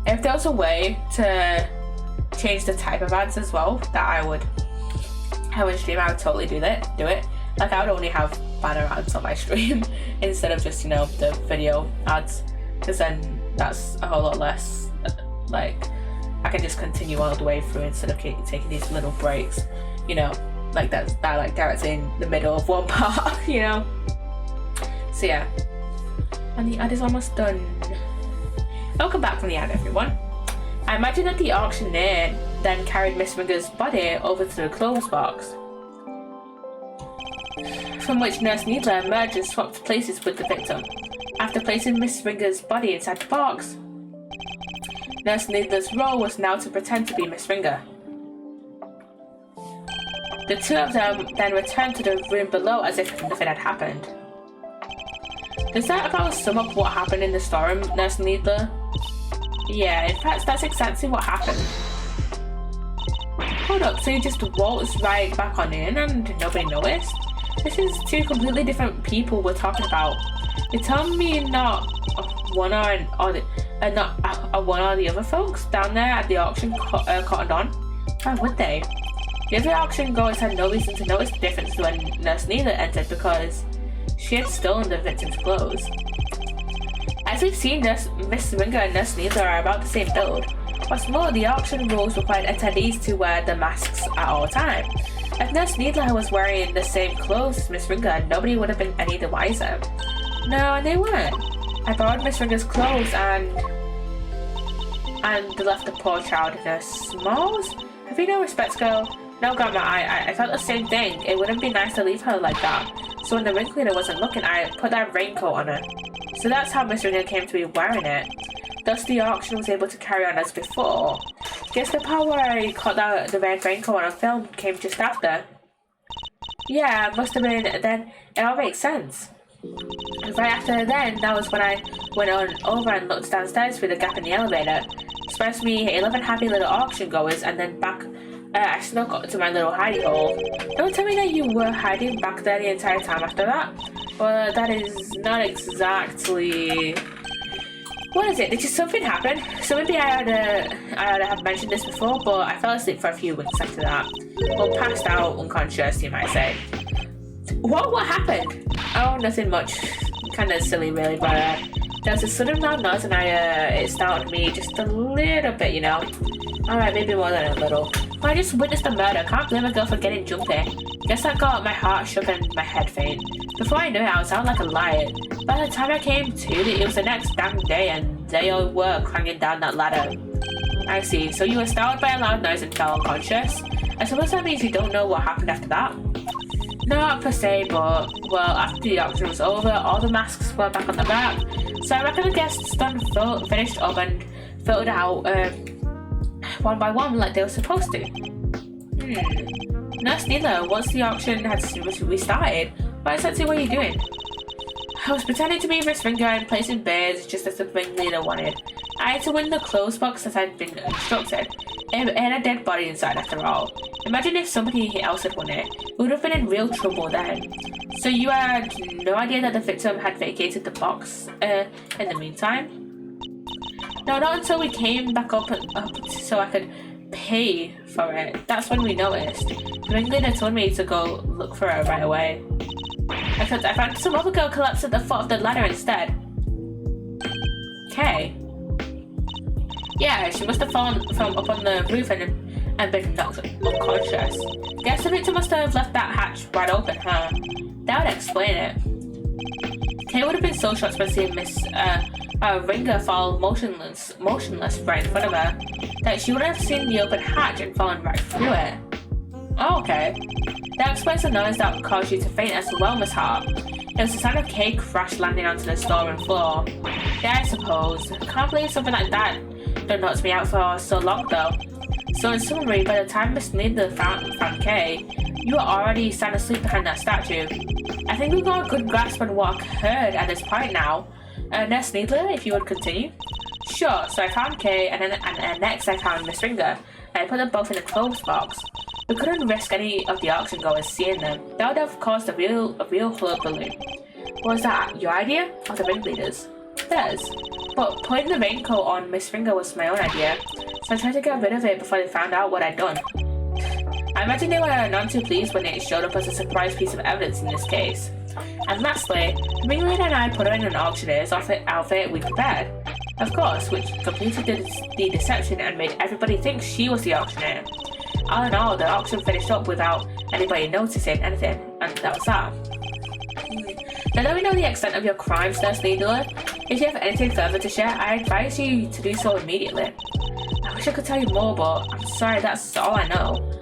If there was a way to change the type of ads as well, that I would stream, I would totally do it. Like I would only have banner ads on my stream instead of just, you know, the video ads, because then that's a whole lot less, like I can just continue all the way through instead of taking these little breaks, you know, like that like directly in the middle of one part, you know. So yeah, and the ad is almost done. Welcome back from the ad, everyone. I imagine that the auctioneer then carried Miss Ringer's body over to the clothes box, from which Nurse Needler emerged and swapped places with the victim. After placing Miss Ringer's body inside the box, Nurse Needler's role was now to pretend to be Miss Ringer. The two of them then returned to the room below as if nothing had happened. Does that about sum up what happened in the storeroom, Nurse Needler? Yeah, in fact, that's exactly what happened. Hold up, so you just waltzed right back on in and nobody noticed? This is two completely different people we're talking about. You're telling me not one or the other folks down there at the auction cottoned on? Why would they? The other auction goers had no reason to notice the difference when Nurse Needler entered because she had stolen the victim's clothes. As we've seen, Miss Ringer and Nurse Needler are about the same build. What's more, the auction rules required attendees to wear the masks at all times. If Nurse Needler was wearing the same clothes as Miss Ringer, nobody would have been any the wiser. No, they weren't. I borrowed Miss Ringer's clothes and left the poor child in her smalls. Have you no respect, girl? No, Grandma, I felt the same thing. It wouldn't be nice to leave her like that. So when the ring cleaner wasn't looking, I put that raincoat on her. So that's how Miss Ringer came to be wearing it. Thus the auction was able to carry on as before. Guess the part where I caught the red raincoat on a film came just after. Yeah, it must have been then. It all makes sense. And right after then, that was when I went on over and looked downstairs through the gap in the elevator. Surprised me 11 happy little auction goers, and then back I snuck up to my little hidey hole. Don't tell me that you were hiding back there the entire time after that. Well, that is not exactly... What is it? Did just something happen? So maybe I ought to have mentioned this before, but I fell asleep for a few weeks after that. Well, passed out, unconscious, you might say. What happened? Oh, nothing much. Kind of silly, really, but there was a sudden loud noise and it startled me just a little bit, you know. Alright, maybe more than a little. But I just witnessed a murder. Can't blame a girl for getting jumpy. Guess that got my heart shook and my head faint. Before I knew it, I was out like a lion. By the time I came to, it was the next damn day and they all were clanging down that ladder. I see. So you were startled by a loud noise and fell unconscious? I suppose that means you don't know what happened after that? Not per se, but, well, after the auction was over, all the masks were back on the rack. So I reckon the guests done finished up and filtered out one by one like they were supposed to. Nurse Needler, once the auction had restarted, what exactly were you doing? I was pretending to be Miss Ringer and placing bids just as the ringleader wanted. I had to win the clothes box as I'd been instructed. It had a dead body inside after all. Imagine if somebody else had won it. We would have been in real trouble then. So you had no idea that the victim had vacated the box in the meantime? No, not until we came back up so I could pay for it. That's when we noticed. The ringleader told me to go look for her right away. I found some other girl collapsed at the foot of the ladder instead. Okay. Yeah, she must have fallen from up on the roof and been knocked unconscious. Guess the victim must have left that hatch wide open, huh? That would explain it. Kay would have been so shocked by seeing Miss Ringer fall motionless right in front of her that she would have seen the open hatch and fallen right through it. Oh, okay. That explains the noise that caused you to faint as well, Miss Hart. It was the sound of Kay crash landing onto the storeroom floor. Yeah, I suppose. Can't believe something like that done knocked me out for so long though. So in summary, by the time Miss Needler found Kay, you were already sound asleep behind that statue. I think we've got a good grasp on what occurred at this point now. Nurse Needler, if you would continue. Sure, so I found Kay, and next I found Miss Ringer, and I put them both in a clothes box. We couldn't risk any of the auction goers seeing them. That would have caused a real hullabaloo. Was that your idea, or the ringleaders? Theirs. But putting the raincoat on Miss Ringer was my own idea, so I tried to get rid of it before they found out what I'd done. I imagine they were none too pleased when it showed up as a surprise piece of evidence in this case. And lastly, the ringleader and I put her in an auctioneer's outfit we prepared, of course, which completed the deception and made everybody think she was the auctioneer. All in all, the auction finished up without anybody noticing anything, and that was that. Now that we know the extent of your crimes, Nurse Needler, if you have anything further to share, I advise you to do so immediately. I wish I could tell you more, but I'm sorry, that's all I know.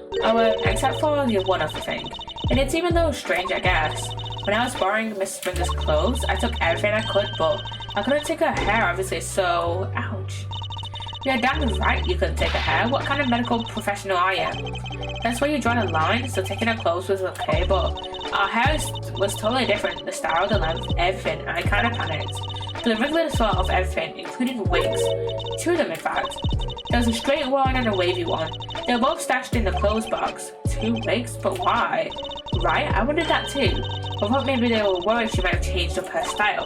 Except for the one other thing. And it's even though strange, I guess. When I was borrowing Miss Springer's clothes, I took everything I could, but I couldn't take her hair, obviously, so ouch. You're damn right you couldn't take her hair. What kind of medical professional are you? That's where you draw the line, so taking her clothes was okay, but our hair was totally different. The style, the length, everything, and I kind of panicked. But the ringleader saw of everything, including wigs. 2 of them, in fact. There was a straight one and a wavy one. They were both stashed in the clothes box. 2 wigs? But why? Right? I wondered that too. I thought maybe they were worried she might have changed up her style.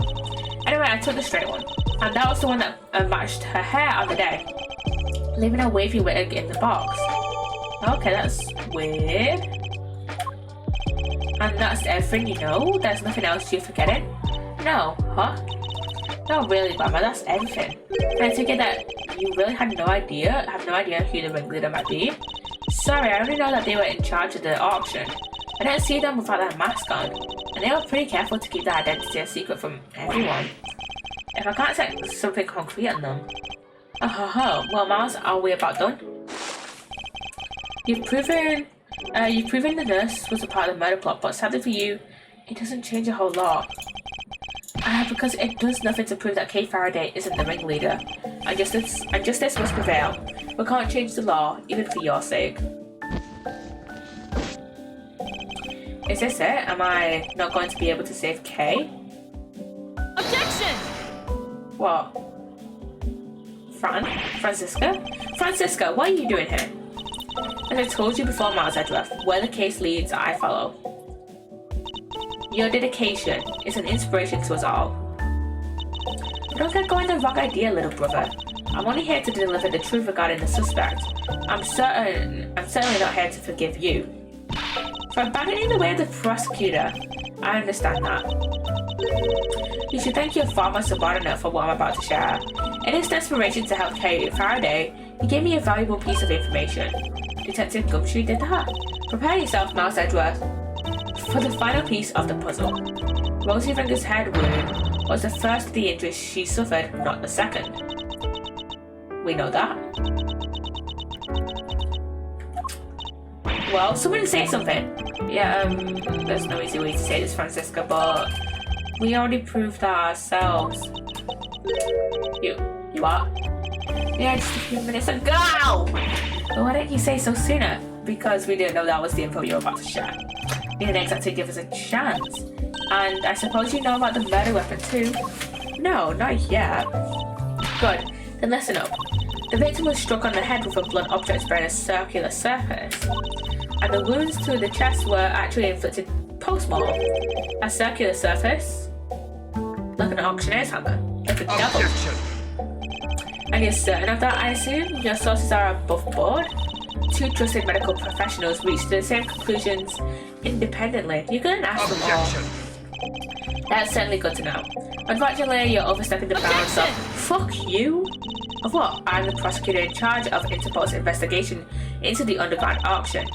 Anyway, I took the straight one. And that was the one that matched her hair on the day, leaving a wavy wig in the box. Okay, that's weird. And that's everything you know? There's nothing else you're forgetting? No, huh? No, really, Mama, that's everything. And I take it that you really have no idea who the ringleader might be? Sorry, I only know that they were in charge of the auction. I didn't see them without that mask on, and they were pretty careful to keep their identity a secret from everyone. If I can't say something concrete on them. Well, Miles, are we about done? You've proven the nurse was a part of the murder plot, but sadly for you, it doesn't change a whole lot. Because it does nothing to prove that Kay Faraday isn't the ringleader, and justice must prevail. We can't change the law, even for your sake. Is this it? Am I not going to be able to save Kay? Objection! What? Francisca? Francisca, what are you doing here? As I told you before, Miles Edgeworth, where the case leads, I follow. Your dedication is an inspiration to us all. Don't get going the wrong idea, little brother. I'm only here to deliver the truth regarding the suspect. I'm certainly not here to forgive you. For abandoning the way of the prosecutor, I understand that. You should thank your former subordinate for what I'm about to share. In his desperation to help Kay Faraday, he gave me a valuable piece of information. Detective Gumshoe did that. Prepare yourself, Miles Edgeworth, for the final piece of the puzzle. Rosie Ringer's head wound was the first of the injuries she suffered, not the second. We know that. Well, someone say something. Yeah, there's no easy way to say this, Francisca, but we already proved that ourselves. You what? Yeah, just a few minutes ago! But why didn't you say so sooner? Because we didn't know that was the info you were about to share. You didn't exactly give us a chance. And I suppose you know about the murder weapon too? No, not yet. Good, then listen up. The victim was struck on the head with a blunt object bearing a circular surface. And the wounds to the chest were actually inflicted post-mortem. A circular surface? Like an auctioneer's hammer. Like a devil. And you're certain of that, I assume? Your sources are above board? Two trusted medical professionals reached the same conclusions independently. You couldn't ask them all. That's certainly good to know. Unfortunately, you're overstepping the bounds of fuck you. Of what? I'm the prosecutor in charge of Interpol's investigation into the underground auction.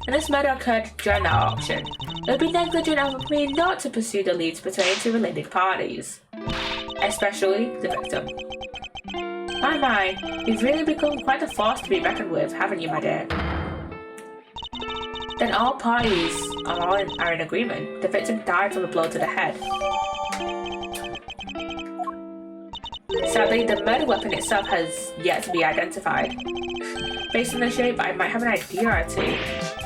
And this murder occurred during that auction. It would be negligent of me not to pursue the leads pertaining to related parties. Especially the victim. My, you've really become quite a force to be reckoned with, haven't you, my dear? Then all parties are in agreement. The victim died from a blow to the head. Sadly, the murder weapon itself has yet to be identified. Based on the shape, I might have an idea or two.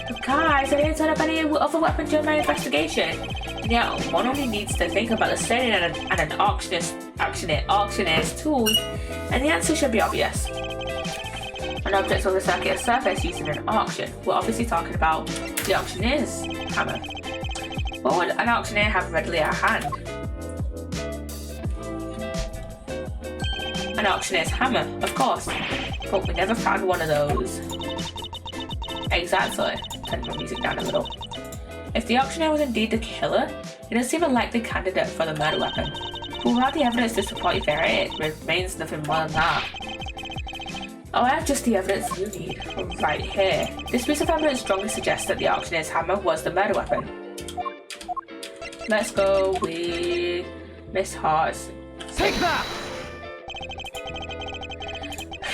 But guys, I didn't set up any other weapon during my investigation. And yet, one only needs to think about the setting and an auctioneer's tools, and the answer should be obvious. An object of the circular surface used in an auction. We're obviously talking about the auctioneer's hammer. What would an auctioneer have readily at hand? An auctioneer's hammer, of course, but we never found one of those. Exactly. Turn my music down a little. If the auctioneer was indeed the killer, it does seem a likely candidate for the murder weapon. But without the evidence to support your theory, it remains nothing more than that. Oh, I have just the evidence you need, right here. This piece of evidence strongly suggests that the auctioneer's hammer was the murder weapon. Let's go with Miss Hart's. Take that!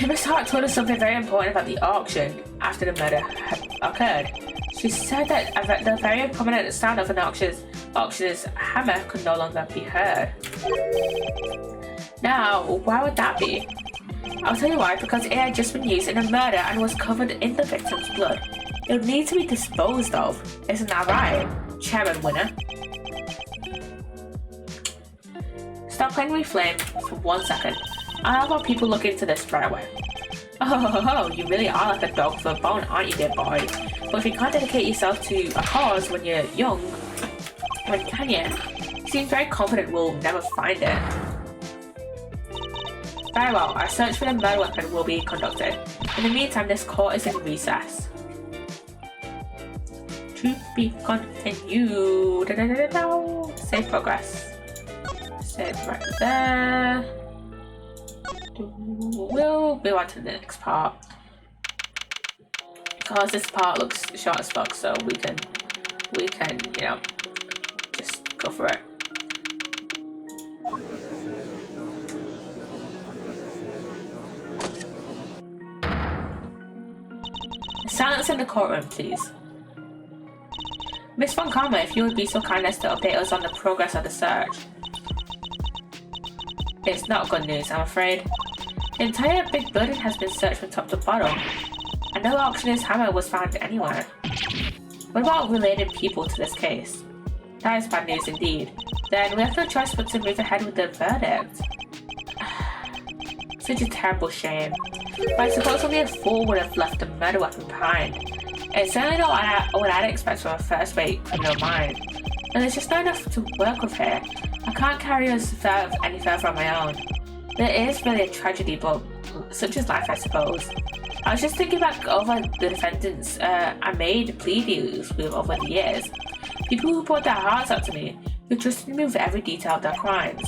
Miss Hart told us something very important about the auction after the murder had occurred. She said that the very prominent sound of an auctioneer's hammer could no longer be heard. Now, why would that be? I'll tell you why, because it had just been used in a murder and was covered in the victim's blood. It would need to be disposed of. Isn't that right, Chairman Winner? Stop playing with flame for 1 second. I'll have our people look into this right away. Oh, you really are like a dog for a bone, aren't you, dear boy? But if you can't dedicate yourself to a cause when you're young, when can you? You seem very confident we'll never find it. Very well, our search for the murder weapon will be conducted. In the meantime, this court is in recess. To be continued. Save progress. Save right there. We'll move on to the next part. Because this part looks short as fuck, so we can, you know, just go for it. Silence in the courtroom, please. Miss Von Karma, if you would be so kind as to update us on the progress of the search. It's not good news, I'm afraid. The entire big building has been searched from top to bottom, and no auctioneer's hammer was found anywhere. What about related people to this case? That is bad news indeed. Then we have no choice but to move ahead with the verdict. Such a terrible shame. But I suppose only a fool would have left the murder weapon behind. It's certainly not what I'd expect from a first-rate criminal mind. And there's just not enough to work with here. I can't carry us any further on my own. There is really a tragedy, but such is life, I suppose. I was just thinking back over the defendants I made plea deals with over the years. People who poured their hearts out to me, who trusted me with every detail of their crimes.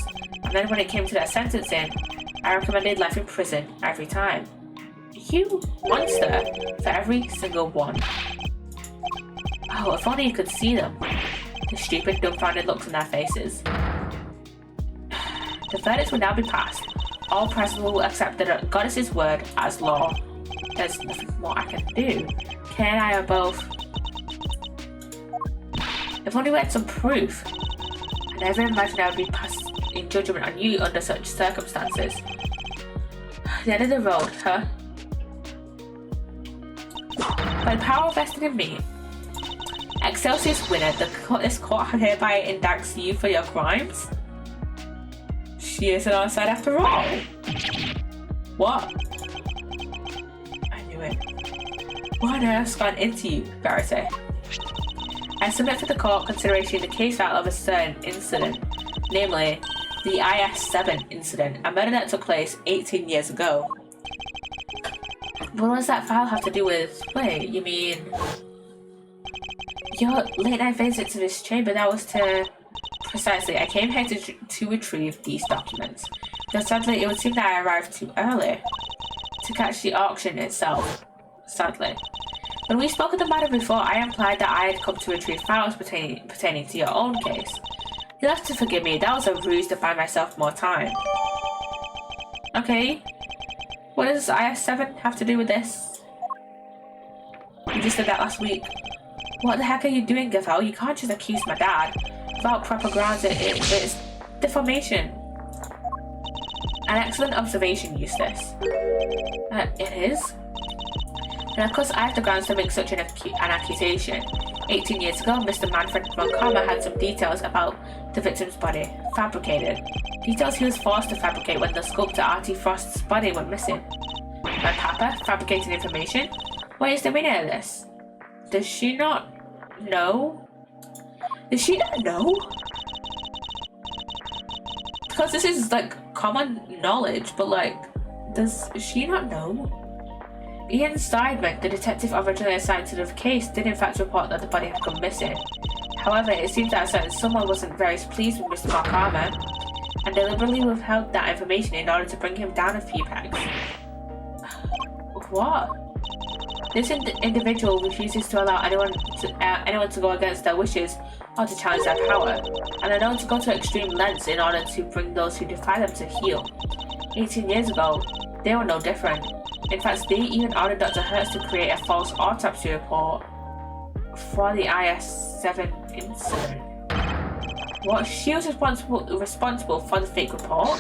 And then when it came to their sentencing, I recommended life in prison every time. You monster, for every single one. Oh, if only you could see them. The stupid, dumbfounded looks on their faces. The verdict will now be passed. All present will accept the goddess's word as law. There's nothing more I can do. Kay and I are both... If only we had some proof. I never imagined I would be passed in judgment on you under such circumstances. The end of the road, huh? By the power vested in me, Excelsius Winner, this court hereby indicts you for your crimes? She isn't on our side after all. What? I knew it. What on earth's gone into you, Verite? I submit for the court consideration the case file of a certain incident, namely the IS-7 incident, a murder that took place 18 years ago. What does that file have to do with? Wait, you mean your late night visit to this chamber? That was to precisely. I came here to retrieve these documents. Though sadly, it would seem that I arrived too early to catch the auction itself. Sadly, when we spoke of the matter before, I implied that I had come to retrieve files pertaining to your own case. You'll have to forgive me. That was a ruse to buy myself more time. Okay. What does IS-7 have to do with this? You just said that last week. What the heck are you doing, Gavel? You can't just accuse my dad without proper grounds. It's defamation. An excellent observation, Eustace. It is? And of course I have the grounds to make such an accusation. 18 years ago, Mr. Manfred von Karma had some details about the victim's body fabricated. Details he was forced to fabricate when the sculptor Artie Frost's body went missing. My papa fabricated information? What is the meaning of this? Does she not know? Does she not know? Because this is like common knowledge, but like, does she not know? Ian Steinman, the detective originally assigned to the case, did in fact report that the body had gone missing. However, it seems that someone wasn't very pleased with Mr. Markham and deliberately withheld that information in order to bring him down a few pegs. What? This individual refuses to allow anyone to go against their wishes or to challenge their power, and are known to go to extreme lengths in order to bring those who defy them to heel. 18 years ago, they were no different. In fact, they even ordered Dr. Hertz to create a false autopsy report for the IS-7 incident. What? She was responsible for the fake report?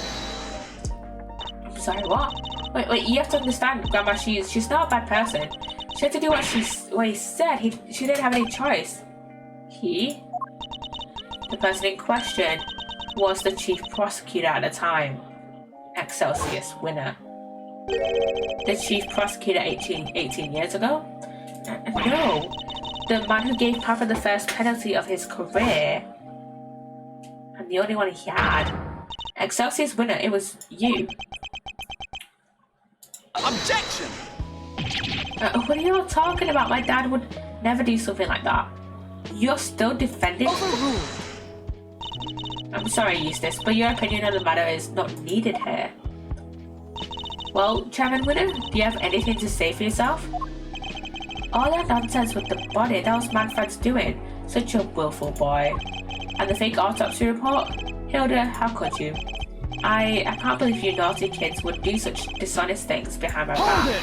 I'm sorry, what? Wait, you have to understand, Grandma, she's not a bad person. She had to do what he said. She didn't have any choice. He? The person in question was the chief prosecutor at the time. Excelsius winner. The chief prosecutor 18 years ago? No. The man who gave Papa the first penalty of his career. And the only one he had. Excelsius winner, it was you. Objection! What are you all talking about? My dad would never do something like that. You're still defending? Overruled. I'm sorry, Eustace, but your opinion on the matter is not needed here. Well, Chairman Winner, do you have anything to say for yourself? All that nonsense with the body, that was Manfred's doing. Such a willful boy. And the fake autopsy report? Hilda, how could you? I can't believe you naughty kids would do such dishonest things behind my back.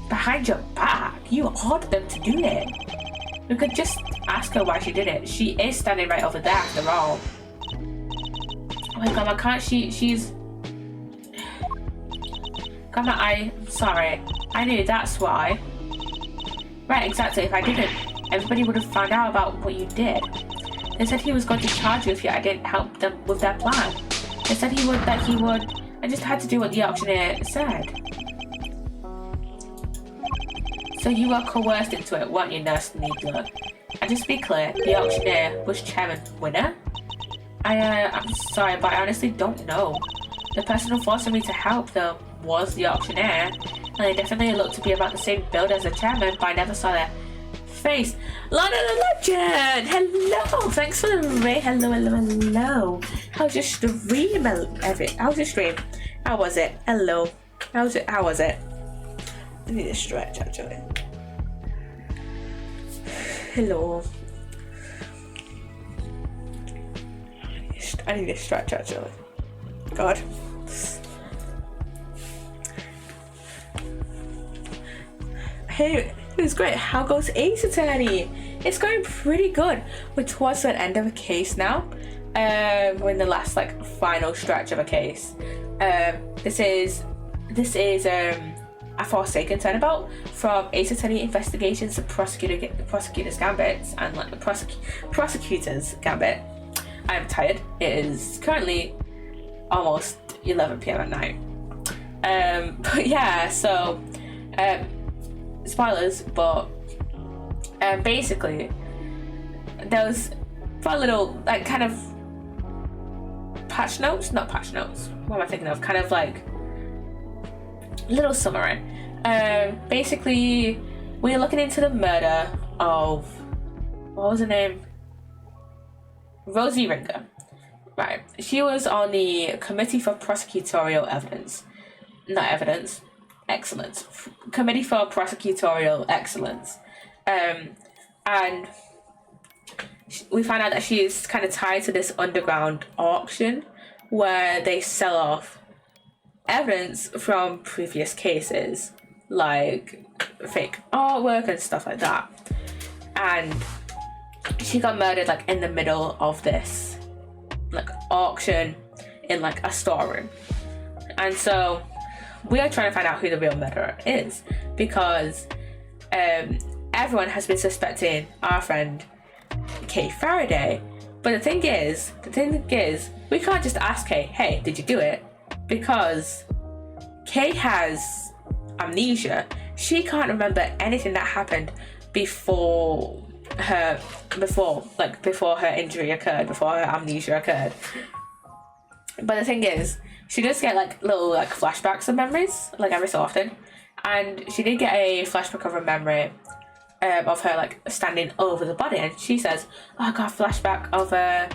Behind your back? You ordered them to do it. We could just ask her why she did it. She is standing right over there after all. Oh my god, can't she's... Grandma, I'm sorry. I knew that's why. Right, exactly. If I didn't, everybody would have found out about what you did. They said he was going to charge you if I didn't help them with their plan. They said he would. I just had to do what the auctioneer said. So you were coerced into it, weren't you, Nurse Needler? And just to be clear, the auctioneer was Chairman Winner? I'm sorry, but I honestly don't know. The person who forced me to help them was the auctioneer, and they definitely looked to be about the same build as the chairman, but I never saw their face. Lana the Legend! Hello! Thanks for the raid. Hello. How's your stream? How's your stream? How was it? Hello. How was it? I need a stretch, actually. Hello. I need a stretch, actually. God. Hey, it was great. How goes Ace Attorney? It's going pretty good. We're towards the end of a case now. We're in the last final stretch of a case. This is a Forsaken Turnabout from Ace Attorney Investigations, the Prosecutor's Gambit, and the Prosecutor's Gambit. I'm tired. It is currently almost 11 p.m. at night. But yeah, so spoilers, but basically there was a little kind of patch notes, not patch notes. What am I thinking of? Kind of little summary. Basically, we're looking into the murder of, what was her name? Rosie Ringer. Right. She was on the Committee for Prosecutorial Evidence. Not evidence. Excellence. Committee for Prosecutorial Excellence. And we found out that she is kind of tied to this underground auction where they sell off evidence from previous cases, like fake artwork and stuff like that. And she got murdered like in the middle of this like auction in like a storeroom. And so we are trying to find out who the real murderer is, because everyone has been suspecting our friend Kay Faraday. But the thing is, we can't just ask Kay, hey, did you do it? Because Kay has amnesia. She can't remember anything that happened before her injury occurred, before her amnesia occurred. But the thing is, she does get like little like flashbacks of memories, like every so often. And she did get a flashback of a memory of her like standing over the body, and she says, oh, I got a flashback of a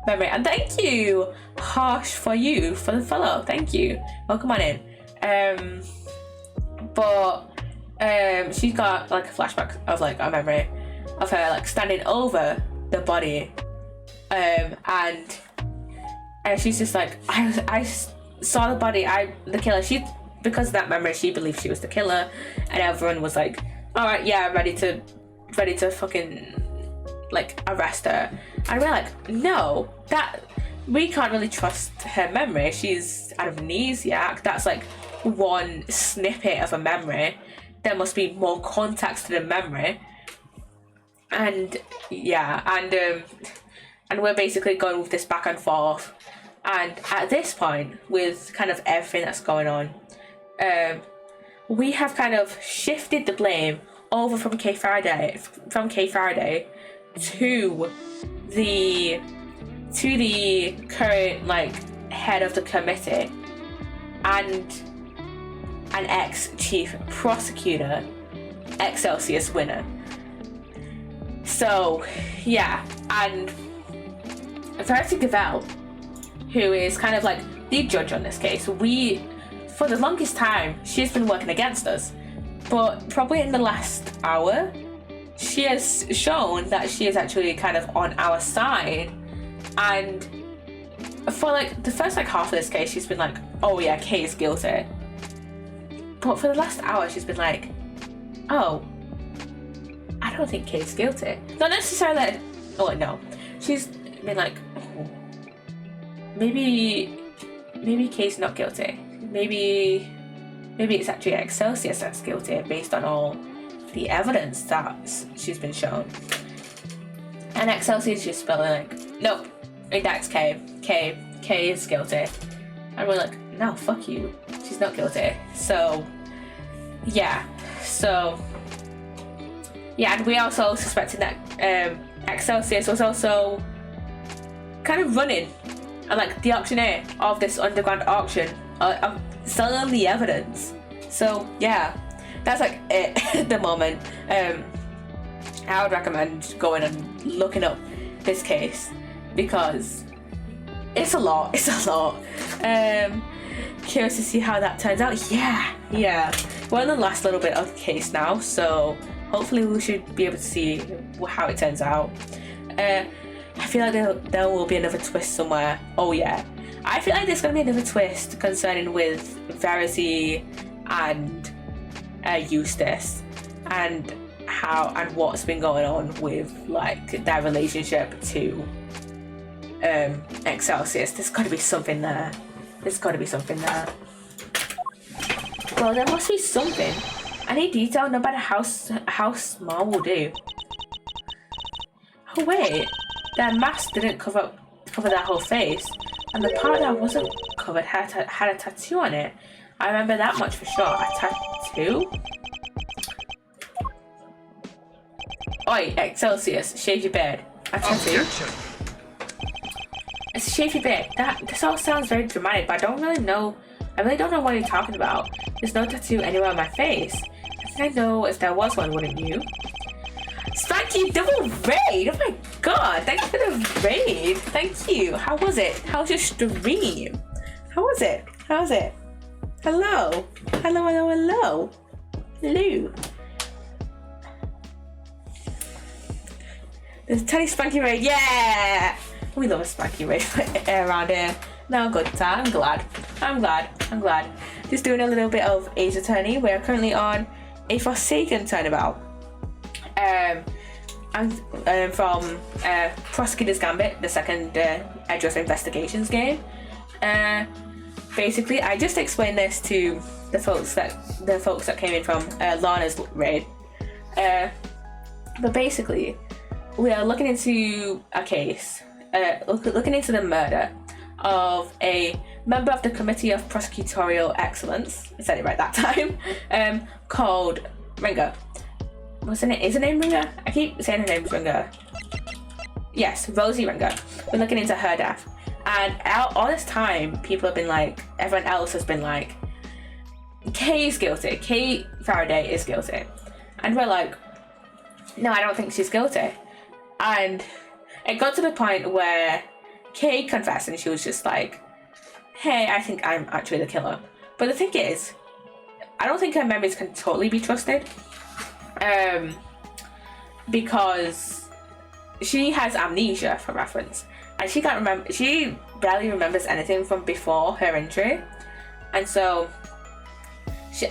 memory. And thank you, Harsh, for the follow. Thank you. Welcome on in. She's got like a flashback of like a memory of her like standing over the body, and she's just like, I saw the body, the killer. Because of that memory, she believed she was the killer, and everyone was like, all right, yeah, ready to fucking like arrest her. And we're like, no, that we can't really trust her memory. She's amnesiac. That's like one snippet of a memory. There must be more context to the memory. And yeah, and we're basically going with this back and forth. And at this point, with kind of everything that's going on, we have kind of shifted the blame over from Kay Faraday to the current like head of the committee and an ex-chief prosecutor, Excelsius winner. So yeah, and Verity Gavel, who is kind of like the judge on this case, for the longest time, she's been working against us. But probably in the last hour, she has shown that she is actually kind of on our side. And for like the first like half of this case, she's been like, oh yeah, Kay is guilty. But for the last hour, she's been like, oh, I don't think Kay's guilty. Not necessarily, oh no. She's been like, oh, maybe Kay's not guilty. Maybe it's actually Excelsius that's guilty based on all the evidence that she's been shown. And Excelsius just been like, nope, that's Kay. Kay is guilty. And we're like, no, fuck you. She's not guilty. So, yeah. And we also suspected that Excelsius was also kind of running like the auctioneer of this underground auction, selling the evidence. So yeah, that's like it at the moment. I would recommend going and looking up this case because it's a lot. Curious to see how that turns out. Yeah. We're in the last little bit of the case now, so hopefully we should be able to see how it turns out. I feel like there will be another twist somewhere. Oh yeah. I feel like there's going to be another twist concerning with Verity and Eustace and how and what's been going on with like their relationship to Excelsius. There's got to be something there. Well, there must be something. Any detail, no matter how small, will do. Oh wait, their mask didn't cover their whole face, and the part that wasn't covered had a tattoo on it. I remember that much for sure. A tattoo? Oi, Excelsius, shave your beard. A tattoo? It's shave your beard. This all sounds very dramatic, but I don't really know I really don't know what you're talking about. There's no tattoo anywhere on my face. I think I know if there was one, wouldn't you? Spanky double raid! Oh my god, thanks for the raid. Thank you. How was it? How was your stream? How was it? How was it? Hello. Hello, hello, hello. Hello. There's a tiny Spanky raid. Yeah! We love a Spanky raid around here. No, good time. I'm glad. I'm glad. I'm glad. Just doing a little bit of Ace Attorney. We're currently on a Forsaken turnabout. I'm from Prosecutor's Gambit, the second Edge of Investigations game. Basically, I just explained this to the folks that came in from Lana's raid. But basically, we are looking into a case, looking into the murder of a member of the Committee of Prosecutorial Excellence. I said it right that time. Called Ringer. What's her name? Is her name Ringer? I keep saying her name's Ringer. Yes, Rosie Ringer. We're looking into her death. And all this time, people have been like, everyone else has been like, Kay is guilty. Kay Faraday is guilty. And we're like, no, I don't think she's guilty. And it got to the point where Kay confessed and she was just like, hey, I think I'm actually the killer. But the thing is, I don't think her memories can totally be trusted. Because she has amnesia, for reference, and she can't remember. She barely remembers anything from before her injury, and so she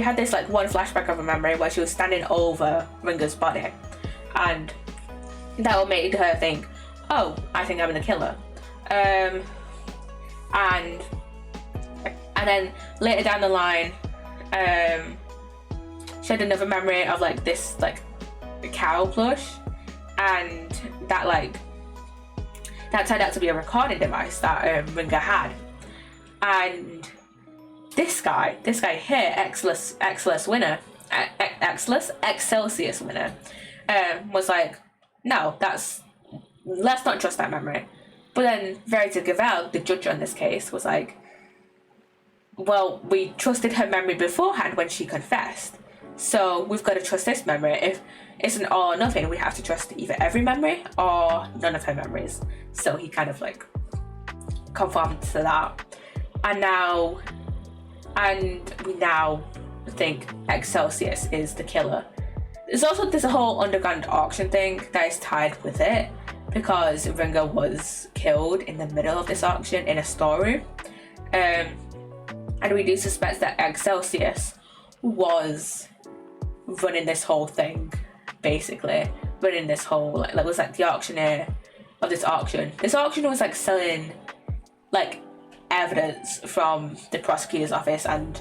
had this like one flashback of a memory where she was standing over Ringer's body, and that made her think, oh, I think I'm the killer. And then later down the line, she had another memory of like this like cow plush, and that turned out to be a recording device that Ringer had. And this guy here, Excelsius winner, was like, no, let's not trust that memory. But then Verita Gavel, the judge on this case, was like, well, we trusted her memory beforehand when she confessed. So we've got to trust this memory. If it's an all or nothing, we have to trust either every memory or none of her memories. So he kind of like conformed to that. And we now think Excelsius is the killer. There's a whole underground auction thing that is tied with it, because Ringer was killed in the middle of this auction in a storeroom. And we do suspect that Excelsius was running this whole thing, basically. Running this whole, was like the auctioneer of this auction. This auction was like selling like evidence from the prosecutor's office and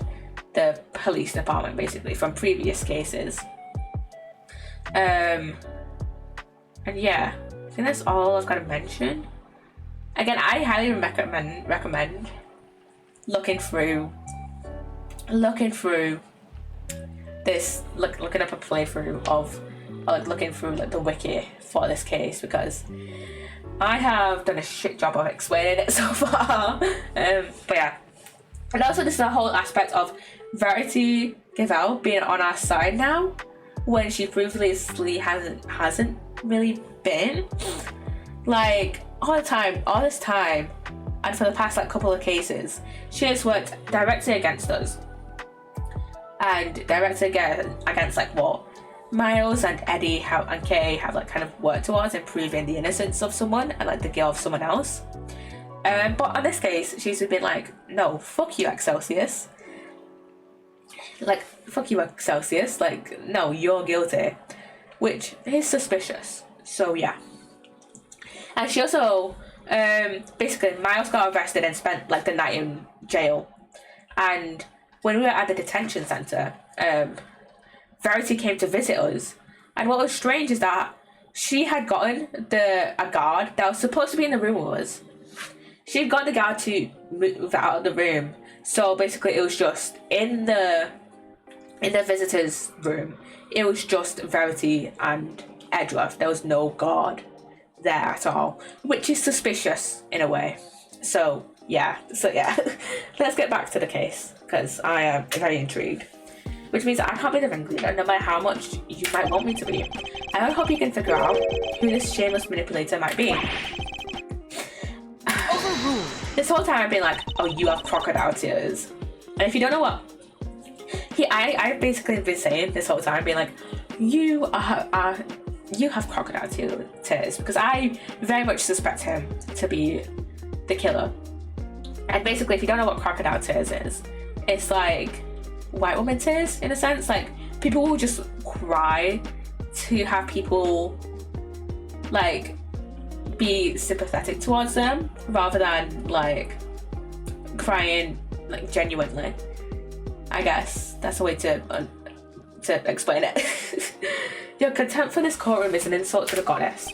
the police department, basically, from previous cases. And yeah, I think that's all I've got to mention. Again, I highly recommend looking through this, looking up a playthrough of, looking through like the wiki for this case, because I have done a shit job of explaining it so far. But yeah, and also this is a whole aspect of Verity Gavel being on our side now, when she previously hasn't really been. Like all this time, and for the past like couple of cases, she has worked directly against us. And directly against like what Miles and Eddie and Kay have like kind of worked towards improving the innocence of someone and like the guilt of someone else. But on this case, she's been like, no, fuck you, Excelsius. Like, fuck you, Excelsius. Like, no, you're guilty. Which is suspicious. So yeah. And she also, basically, Miles got arrested and spent like the night in jail. And when we were at the detention centre, Verity came to visit us. And what was strange is that she had gotten a guard that was supposed to be in the room with us. She had got the guard to move out of the room. So basically it was just in the visitor's room, it was just Verity and Edgeworth. There was no guard there at all, which is suspicious in a way. So yeah, so yeah. Let's get back to the case, because I am very intrigued. Which means I can't be the ringleader, no matter how much you might want me to be. I hope you can figure out who this shameless manipulator might be. Overruled. This whole time I've been like, oh, you have crocodile tears. And if you don't know what, I basically been saying this whole time, being like, you have crocodile tears, because I very much suspect him to be the killer. And basically, if you don't know what crocodile tears is, it's like white woman tears, in a sense. Like, people will just cry to have people like be sympathetic towards them, rather than like crying like genuinely. I guess that's a way to explain it. Your contempt for this courtroom is an insult to the goddess.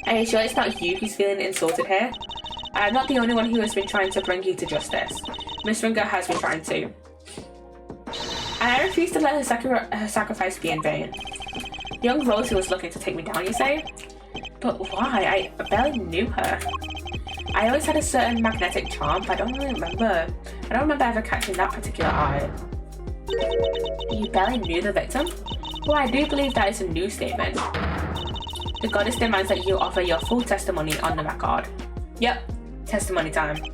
Are you sure it's not you who's feeling insulted here? I'm not the only one who has been trying to bring you to justice. Miss Ringer has been trying to. And I refuse to let her sacrifice be in vain. Young Rosie was looking to take me down, you say? But why? I barely knew her. I always had a certain magnetic charm, but I don't remember ever catching that particular eye. You barely knew the victim? Well, I do believe that is a new statement. The goddess demands that you offer your full testimony on the record. Yep, testimony time.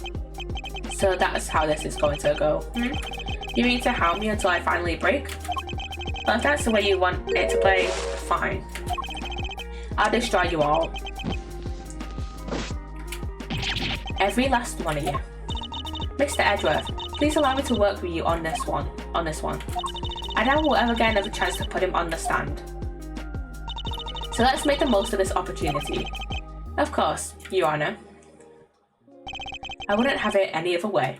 So that's how this is going to go. You mean to hound me until I finally break? Well, if that's the way you want it to play, fine. I'll destroy you all. Every last one of you. Mr. Edgeworth, please allow me to work with you on this one. I doubt we'll ever get another chance to put him on the stand. So let's make the most of this opportunity. Of course, Your Honor. I wouldn't have it any other way.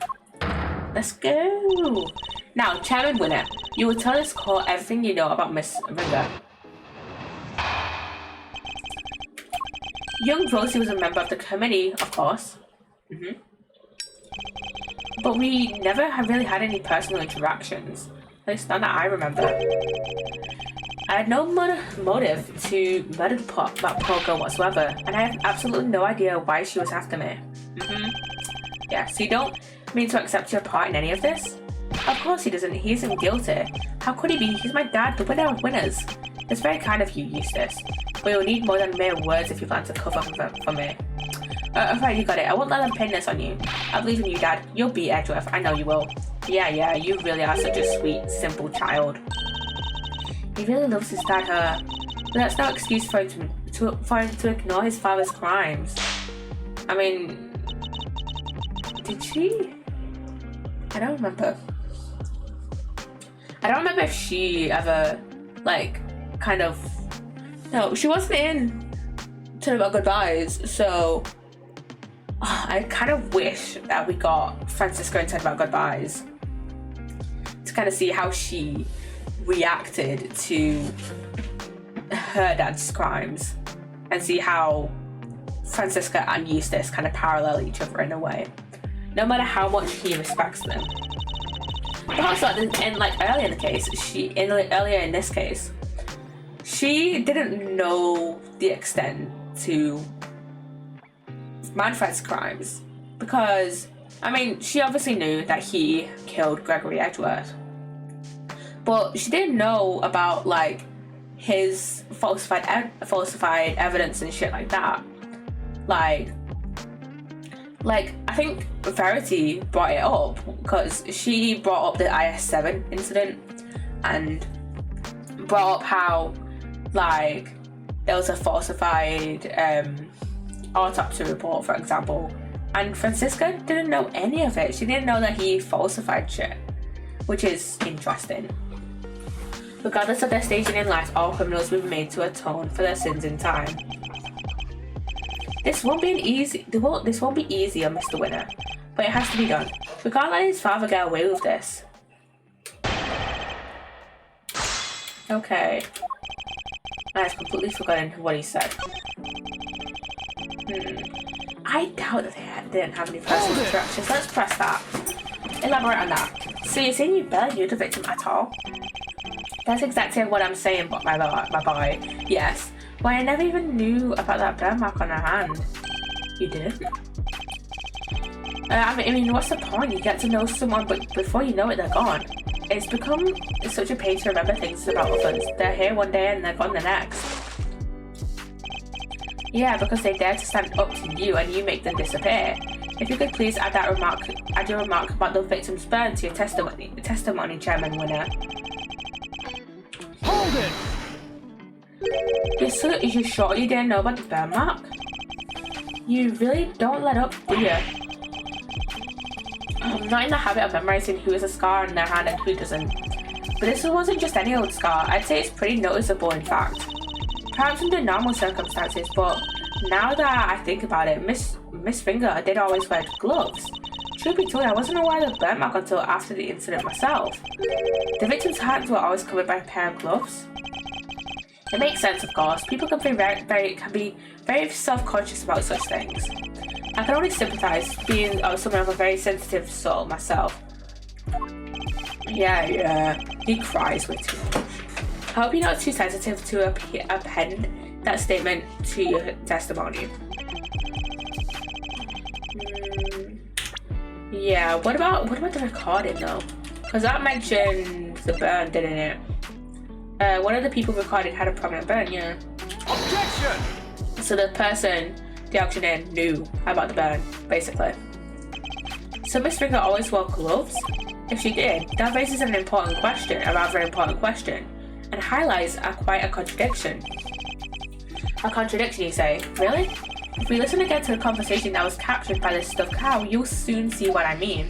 Let's go. Now, Chairman Winner, you will tell this court everything you know about Miss Ringer. Young Rosie was a member of the committee, of course. But we never have really had any personal interactions. At least none that I remember. I had no motive to murder that poor girl whatsoever, and I have absolutely no idea why she was after me. Yeah, so you don't mean to accept your part in any of this? Of course he doesn't. He isn't guilty. How could he be? He's my dad, the winner of winners. It's very kind of you, Eustace. But you'll need more than mere words if you plan to cover for me. Right, you got it. I won't let them pin this on you. I believe in you, Dad. You'll beat Edgeworth. I know you will. Yeah, you really are such a sweet, simple child. He really loves his dad, but that's no excuse for him to ignore his father's crimes. I mean, did she? I don't remember. I don't remember if she ever, like, kind of... No, she wasn't in Tell About Goodbyes, so... I kind of wish that we got Francisca in Tell About Goodbyes to kind of see how she reacted to her dad's crimes and see how Francisca and Eustace kind of parallel each other in a way, no matter how much he respects them. But also, earlier in the case, earlier in this case, she didn't know the extent to Manfred's crimes, because, I mean, she obviously knew that he killed Gregory Edgeworth, but she didn't know about, like, his falsified evidence and shit like that. Like, I think Verity brought it up, because she brought up the IS-7 incident, and brought up how, like, there was a falsified, autopsy report, for example, and Francisca didn't know any of it. She didn't know that he falsified shit, which is interesting. Regardless of their station in life, all criminals will be made to atone for their sins in time. This won't be easy on Mr. Winner, but it has to be done. We can't let his father get away with this. Okay. I've completely forgotten what he said. I doubt that they didn't have any personal interactions. Let's press that. Elaborate on that. So you're saying you barely knew the victim at all? That's exactly what I'm saying, but my boy. Yes. Well, I never even knew about that burn mark on her hand. You didn't? I mean, what's the point? You get to know someone, but before you know it, they're gone. It's become such a pain to remember things about others. They're here one day and they're gone the next. Yeah, because they dare to stand up to you and you make them disappear. If you could please add your remark about the victim's burn to your testimony, Chairman Winner. Hold it! You sure you didn't know about the burn mark? You really don't let up, do you? I'm not in the habit of memorizing who has a scar on their hand and who doesn't. But this wasn't just any old scar. I'd say it's pretty noticeable, in fact. Perhaps under normal circumstances, but now that I think about it, Miss Finger did always wear gloves. Truth be told, I wasn't aware of the burn mark until after the incident myself. The victim's hands were always covered by a pair of gloves. It makes sense, of course. People can be very self-conscious about such things. I can only sympathize, being someone of a very sensitive soul myself. Yeah, he cries way too much. I hope you're not too sensitive to append that statement to your testimony. Yeah, what about the recording though? Because that mentioned the burn, didn't it? One of the people recorded had a prominent burn, yeah. Objection! So the person, the auctioneer, knew about the burn, basically. So Miss Finger always wore gloves? If she did, that raises a rather important question, and highlights quite a contradiction. A contradiction, you say? Really? If we listen again to the conversation that was captured by this stuffed cow, you'll soon see what I mean.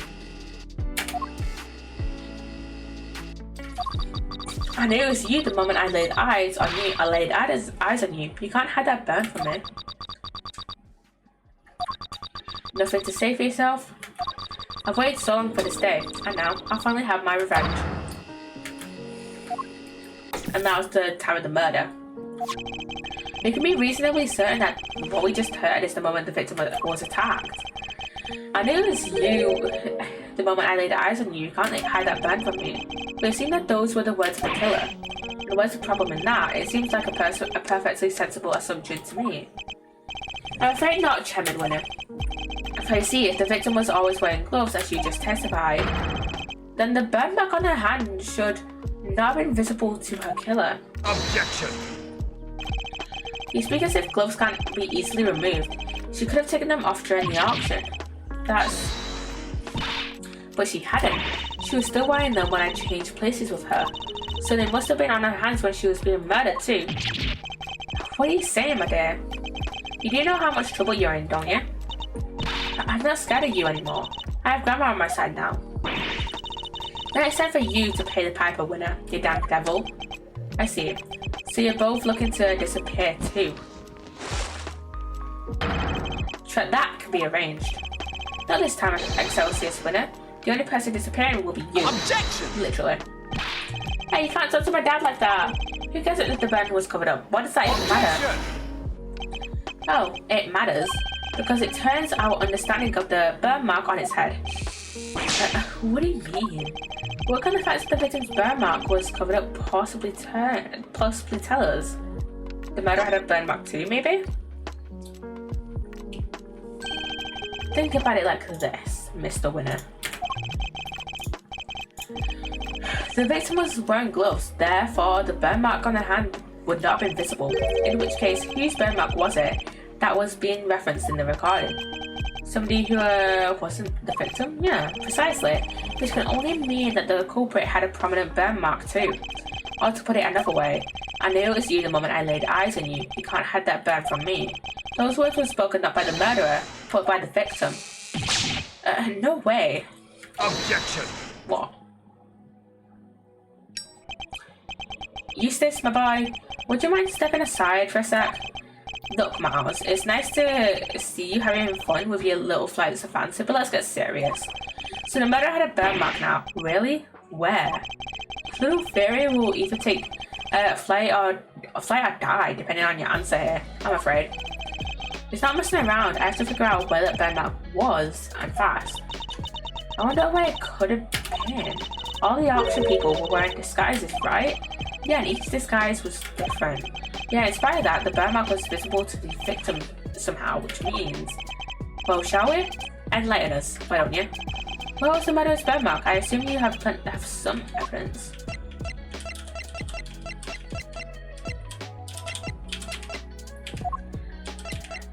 I knew it was you the moment I laid eyes on you. Eyes on you. You can't hide that burn from me. Nothing to say for yourself? I've waited so long for this day, and now I'll finally have my revenge. And that was the time of the murder. We can be reasonably certain that what we just heard is the moment the victim was attacked. I knew it was you the moment I laid eyes on you. You can't hide that burn from me. We've seen that those were the words of the killer. And what's the problem in that? It seems like a perfectly sensible assumption to me. I'm afraid not, Chairman Winner. If I see if the victim was always wearing gloves as you just testified, then the burn mark on her hand should not have been visible to her killer. Objection! You speak as if gloves can't be easily removed. She could have taken them off during the auction. But she hadn't. She was still wearing them when I changed places with her. So they must have been on her hands when she was being murdered too. What are you saying, my dear? You do know how much trouble you're in, don't you? I'm not scared of you anymore. I have Grandma on my side now. Now it's time for you to pay the piper, Winner, you damn devil. I see. So you're both looking to disappear too. That can be arranged. Not this time, Excelsius, Winner. The only person disappearing will be you. Objection! Literally. Hey, you can't talk to my dad like that. Who cares if the burn was covered up? What does that even matter? Oh, it matters. Because it turns our understanding of the burn mark on its head. What do you mean? What can the fact that the victim's burn mark was covered up possibly tell us? The murderer had a burn mark too, maybe? Think about it like this, Mr. Winner. The victim was wearing gloves, therefore the burn mark on her hand would not have been visible. In which case, whose burn mark was it that was being referenced in the recording? Somebody who wasn't the victim? Yeah, precisely. Which can only mean that the culprit had a prominent burn mark too. Or to put it another way, I knew it was you the moment I laid eyes on you. You can't hide that burn from me. Those words were spoken not by the murderer, but by the victim. No way. Objection! What? Eustace, my boy, would you mind stepping aside for a sec? Look, Miles, it's nice to see you having fun with your little flights of fancy, but let's get serious. So the murderer had a burn mark now. Really? Where? Little theory will either take a flight or die, depending on your answer here, I'm afraid. It's not messing around. I have to figure out where that burn mark was, and fast. I wonder where it could have been. All the auction people were wearing disguises, right? Yeah, and each disguise was different. Yeah, in spite of that, the burn mark was visible to the victim somehow, which means... Well, shall we? Enlighten us, why don't you? What was the matter with burn mark? I assume you have some evidence.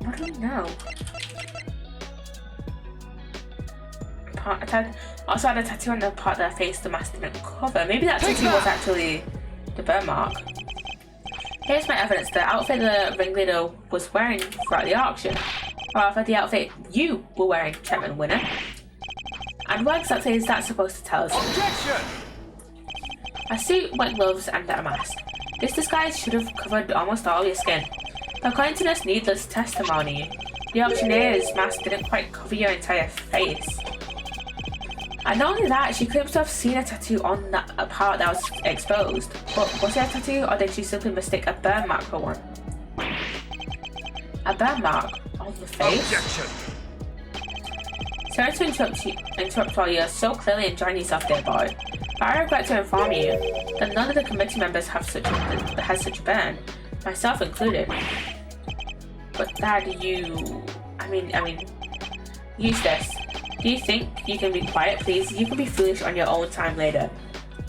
I don't know. Also had a tattoo on the part that I faced the mask didn't cover. Maybe that tattoo was actually the burn mark. Here's my evidence. The outfit the ringleader was wearing throughout the auction. However, the outfit you were wearing, Chapman winner. And what exactly is that supposed to tell us? Objection! A suit, white gloves, and a mask. This disguise should have covered almost all of your skin. But according to this needless testimony, the auctioneer's mask didn't quite cover your entire face. And not only that, she claims to have seen a tattoo on that part that was exposed. But was it a tattoo, or did she simply mistake a burn mark for one? A burn mark on the face? Objection! Sorry to interrupt while you're so clearly enjoying yourself there, boy. But I regret to inform you that none of the committee members has such a burn, myself included. But Dad, use this. Do you think you can be quiet, please? You can be foolish on your own time later.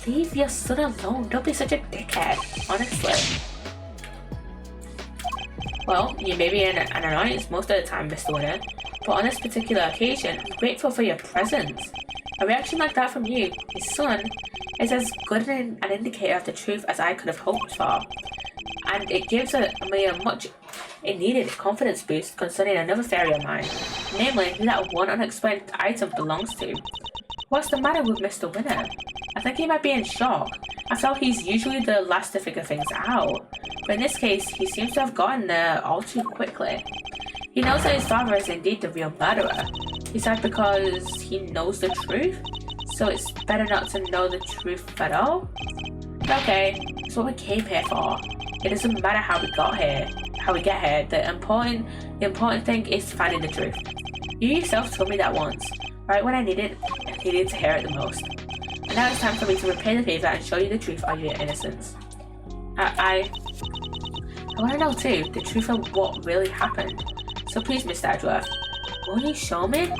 Leave your son alone. Don't be such a dickhead, honestly. Well, you may be an annoyance most of the time, Mr. Winner, but on this particular occasion, I'm grateful for your presence. A reaction like that from you, his son, is as good an indicator of the truth as I could have hoped for. And it gives me a much needed confidence boost concerning another theory of mine, namely who that one unexplained item belongs to. What's the matter with Mr. Winner? I think he might be in shock. After all, he's usually the last to figure things out, but in this case, he seems to have gotten there all too quickly. He knows that his father is indeed the real murderer. He said because he knows the truth, so it's better not to know the truth at all? Okay, that's what we came here for. It doesn't matter how we get here. The important thing is finding the truth. You yourself told me that once, right when I needed to hear it the most. And now it's time for me to repay the favor and show you the truth of your innocence. I want to know too, the truth of what really happened. So please, Mr. Edgeworth, will you show me?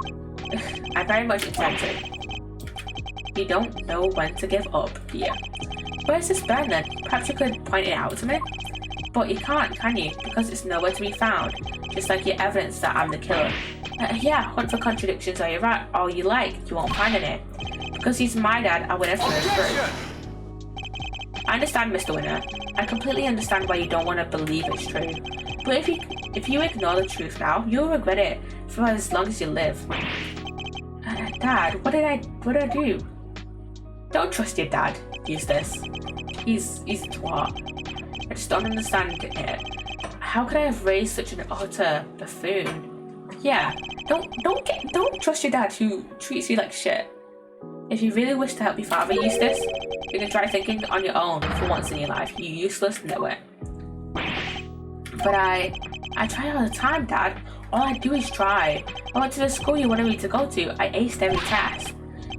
I very much intend to. You don't know when to give up, do you? Where's this burn then? Perhaps you could point it out to me? But you can't, can you? Because it's nowhere to be found. Just like your evidence that I'm the killer. Yeah, hunt for contradictions all you like, you won't find any. Because he's my dad, I would have through. I understand, Mr. Winner. I completely understand why you don't want to believe it's true. But if you ignore the truth now, you'll regret it for as long as you live. Dad, what did I do? Don't trust your dad, Eustace. He's a twat. I just don't understand it. How could I have raised such an utter buffoon? Yeah, don't trust your dad who treats you like shit. If you really wish to help your father, Eustace, you can try thinking on your own for once in your life, you useless nitwit. But I try all the time, Dad. All I do is try. I went to the school you wanted me to go to. I aced every test.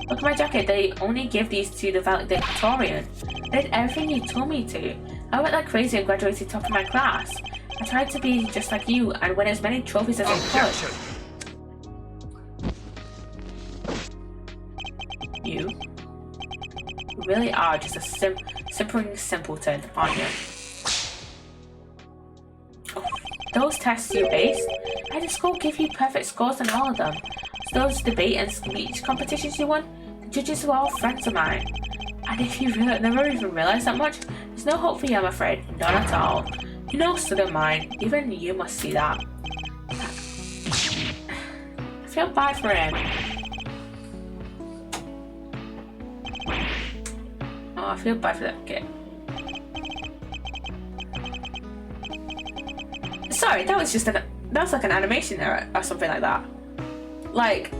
Look at my jacket. They only give these to the valedictorian. I did everything you told me to. I went like crazy and graduated top of my class. I tried to be just like you and win as many trophies as I could. You really are just a simpering simpleton, aren't you? Oh, those tests you aced, I had the school give you perfect scores on all of them. So those debate and speech competitions you won, the judges were all friends of mine. And if you never even realised that much, there's no hope for you, I'm afraid. None at all. You know, son of mine, even you must see that. I feel bad for him. Oh, I feel bad for that kid. Sorry, that was like an animation error or something like that. Like,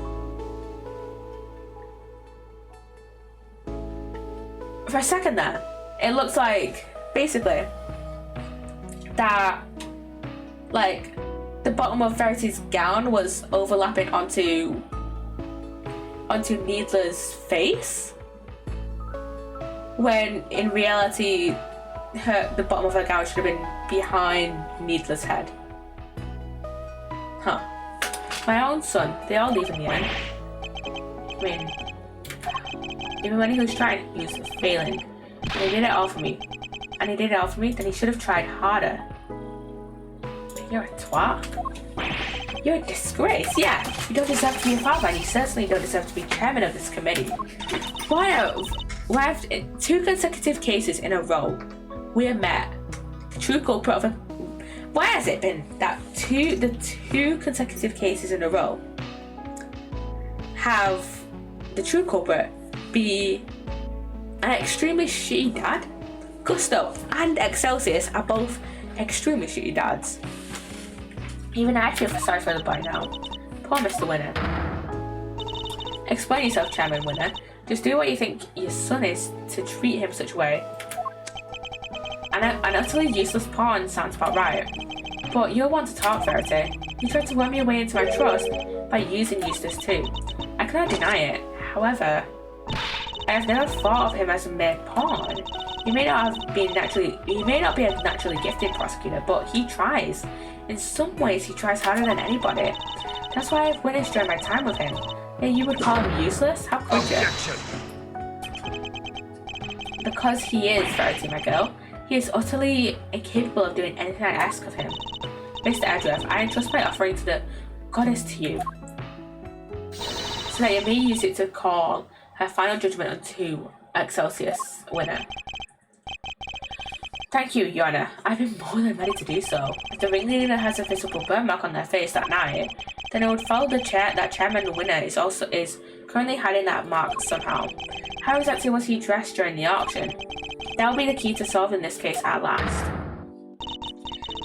for a second there, it looks like basically that like the bottom of Verity's gown was overlapping onto Needler's face, when in reality the bottom of her gown should have been behind Needler's head. Huh. My own son, they all leave in the end. I mean, even when he was trying, he was failing. And he did it all for me. And he did it all for me, then he should have tried harder. You're a twat. You're a disgrace, yeah. You don't deserve to be a father, and you certainly don't deserve to be chairman of this committee. Why have 2 consecutive cases in a row we have met the true culprit of a... Why has it been that the two consecutive cases in a row have the true culprit be an extremely shitty dad? Gusto and Excelsius are both extremely shitty dads. Even I feel sorry for the boy now. Poor Mr. Winner. Explain yourself, Chairman Winner. Just do what you think your son is to treat him such a way. An utterly useless pawn sounds about right. But you'll want to talk, Verity. You tried to worm your way into my trust by using Eustace too. I cannot deny it. However, I have never thought of him as a mere pawn. He may not be a naturally gifted prosecutor, but he tries. In some ways, he tries harder than anybody. That's why I've witnessed during my time with him. And you would call him useless? How could you? Because he is, Verity, my girl. He is utterly incapable of doing anything I ask of him. Mr. Edgeworth, I entrust my offering to the goddess to you, so that you may use it to call her final judgment unto Excelsius Winner. Thank you, Your Honor. I've been more than ready to do so. If the ringleader has a visible burn mark on their face that night, then it would follow that Chairman Winner is currently hiding that mark somehow. How exactly was he dressed during the auction? That will be the key to solving this case at last.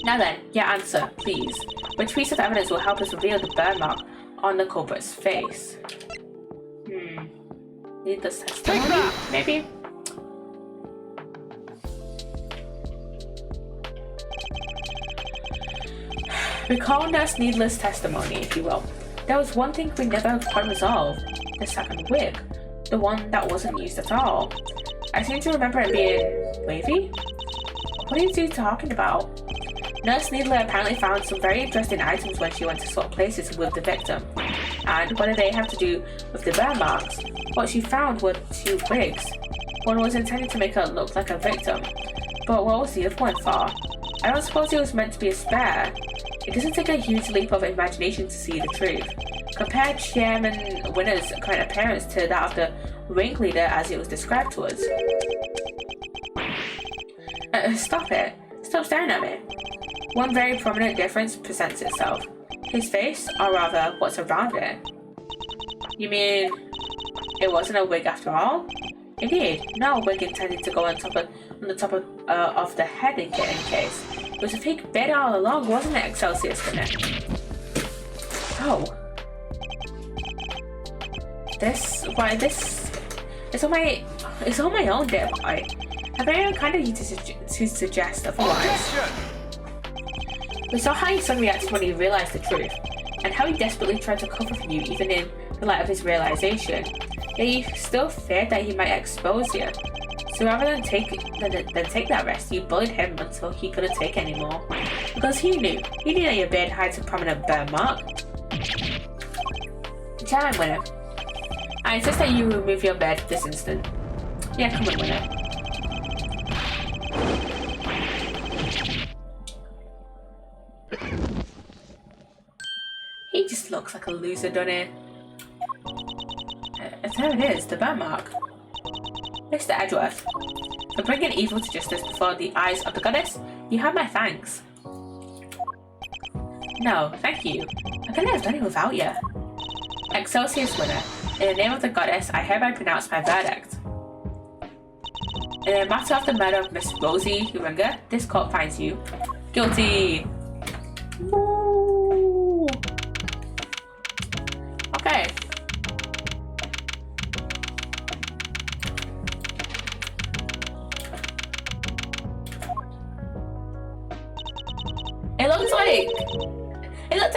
Now then, your answer, please. Which piece of evidence will help us reveal the burn mark on the culprit's face? Need this testimony, maybe? Recall Nurse Needler's testimony, if you will. There was one thing we never quite resolved. The second wig. The one that wasn't used at all. I seem to remember it being wavy? What are you two talking about? Nurse Needler apparently found some very interesting items when she went to swap places with the victim. And what did they have to do with the burn marks? What she found were 2 wigs. One was intended to make her look like a victim. But what was the other one for? I don't suppose it was meant to be a spare. It doesn't take a huge leap of imagination to see the truth. Compare Chairman Winner's current appearance to that of the ringleader as it was described to us. Stop it. Stop staring at me. One very prominent difference presents itself. His face, or rather, what's around it. You mean it wasn't a wig after all? Indeed, no wig intended to go on the top of the head in case. It was a fake beard all along, wasn't it, Excelsius Winner? Oh. It's on my own, dear boy. I very unkind of you to suggest otherwise. We saw how your son reacted when he realized the truth, and how he desperately tried to cover for you even in the light of his realization. Yet you still feared that he might expose you. So rather than take that risk, you bullied him until he couldn't take it anymore. Because he knew that your beard hides a prominent burn mark. Chairman Winner, I insist that you remove your beard this instant. Yeah, come on, Winner. He just looks like a loser, doesn't he? There it is, the burn mark. Mr. Edgeworth, for bringing evil to justice before the eyes of the goddess, you have my thanks. No, thank you. I couldn't have done it without you. Excelsius Winner, in the name of the goddess, I hereby pronounce my verdict. In the matter of the murder of Miss Rosie Huringer, this court finds you guilty. Woo. Okay. It looks like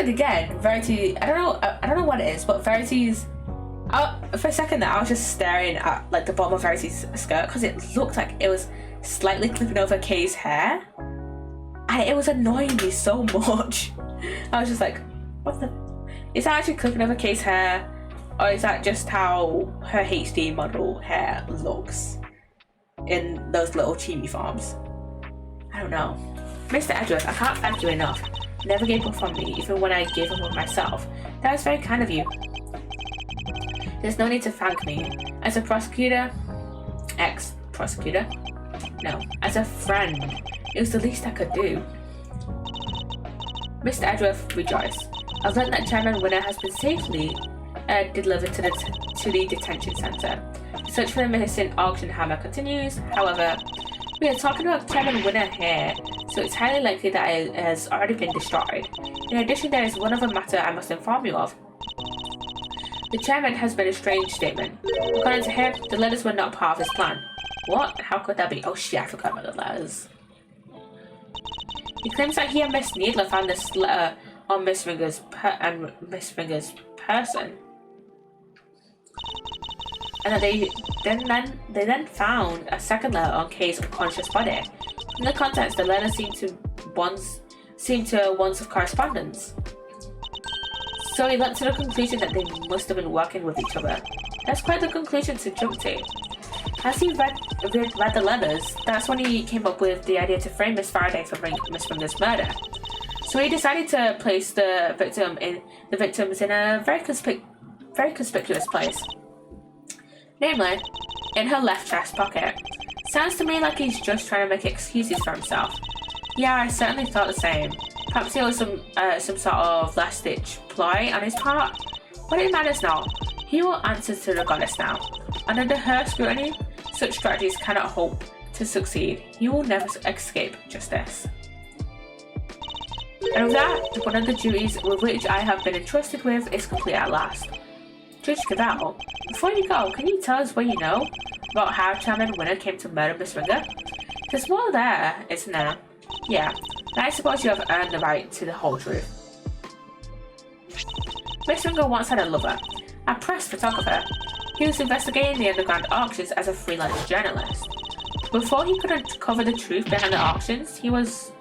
again, Verity. I don't know what it is, but Verity's. For a second there, I was just staring at like the bottom of Verity's skirt because it looked like it was slightly clipping over Kay's hair, and it was annoying me so much. I was just like, what the? Is that actually clipping of a case hair? Or is that just how her HD model hair looks in those little chibi farms? I don't know. Mr. Edgeworth, I can't thank you enough. You never gave up on me, even when I gave up on myself. That was very kind of you. There's no need to thank me. As a prosecutor, ex-prosecutor? No, as a friend, it was the least I could do. Mr. Edgeworth, rejoice. I've learned that Chairman Winner has been safely delivered to the detention center. The search for the missing auction hammer continues. However, we are talking about Chairman Winner here, so it's highly likely that it has already been destroyed. In addition, there is one other matter I must inform you of. The chairman has made a strange statement. According to him, the letters were not part of his plan. What? How could that be? Oh shit, I forgot about the letters. He claims that he and Miss Needler found this letter on Miss Finger's person. And that they then found a second letter on Kay's unconscious body. In the contents, the letters seemed to once of correspondence. So he leapt to the conclusion that they must have been working with each other. That's quite the conclusion to jump to. As he read the letters, that's when he came up with the idea to frame Miss Faraday for Miss Finger's murder. So he decided to place the victims in a very conspicuous place. Namely, in her left chest pocket. Sounds to me like he's just trying to make excuses for himself. Yeah, I certainly thought the same. Perhaps it was some sort of last-ditch ploy on his part. But it matters not. He will answer to the goddess now. And under her scrutiny, such strategies cannot hope to succeed. He will never escape justice. And with that, one of the duties with which I have been entrusted with is complete at last. Judge Cavell, before you go, can you tell us what you know about how Chairman Winner came to murder Miss Ringer? There's more there, isn't there? Yeah, and I suppose you have earned the right to the whole truth. Miss Ringer once had a lover, a press photographer. He was investigating the underground auctions as a freelance journalist. Before he could uncover the truth behind the auctions, he was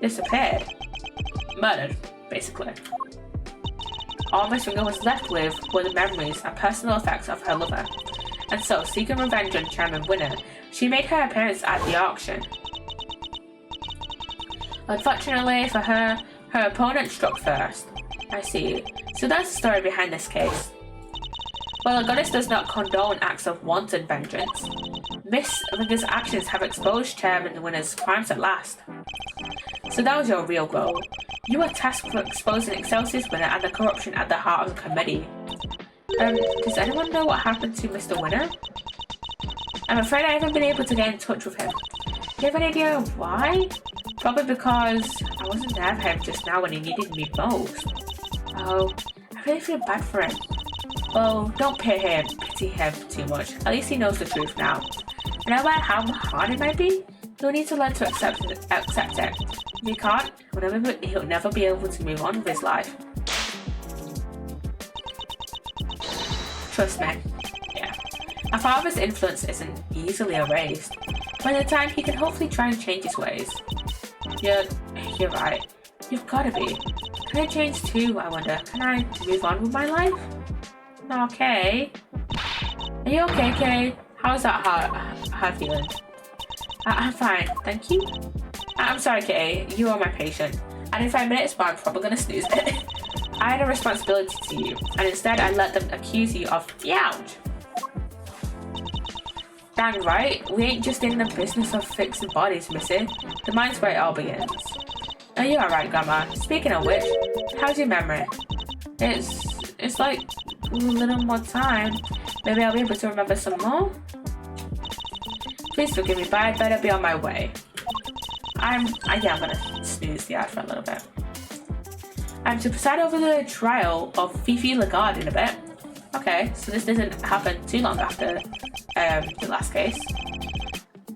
disappeared. Murdered, basically. All Miss Ringer was left with were the memories and personal effects of her lover, and so, seeking revenge on Chairman Winner, she made her appearance at the auction. Unfortunately for her, her opponent struck first. I see. So that's the story behind this case. While the goddess does not condone acts of wanton vengeance, Miss Ringer's actions have exposed Chairman Winner's crimes at last. So that was your real goal. You were tasked for exposing Excelsior's Winner and the corruption at the heart of the committee. Does anyone know what happened to Mr. Winner? I'm afraid I haven't been able to get in touch with him. Do you have any idea why? Probably because I wasn't there for him just now when he needed me most. Oh, I really feel bad for him. Well, don't pity him too much. At least he knows the truth now. And no matter how hard it might be, he'll need to learn to accept it. If he can't, he'll never be able to move on with his life. Trust me. Yeah. A father's influence isn't easily erased. By the time he can hopefully try and change his ways. You're right. You've gotta be. Can I change too, I wonder? Can I move on with my life? Okay. Are you okay, Kay? How's that hard feeling? I'm fine, thank you. I'm sorry, Kay. You are my patient. And in 5 minutes, but I'm probably gonna snooze it. I had a responsibility to you, and instead I let them accuse you of ouch. Dang right, we ain't just in the business of fixing bodies, missy. The mind's where it all begins. Oh, you're alright, Grandma. Speaking of which, how's your memory? It's like a little more time. Maybe I'll be able to remember some more? Please forgive me, but I'd better be on my way. I'm gonna snooze the ad for a little bit. I'm to preside over the trial of Fifi Lagarde in a bit. Okay, so this doesn't happen too long after the last case.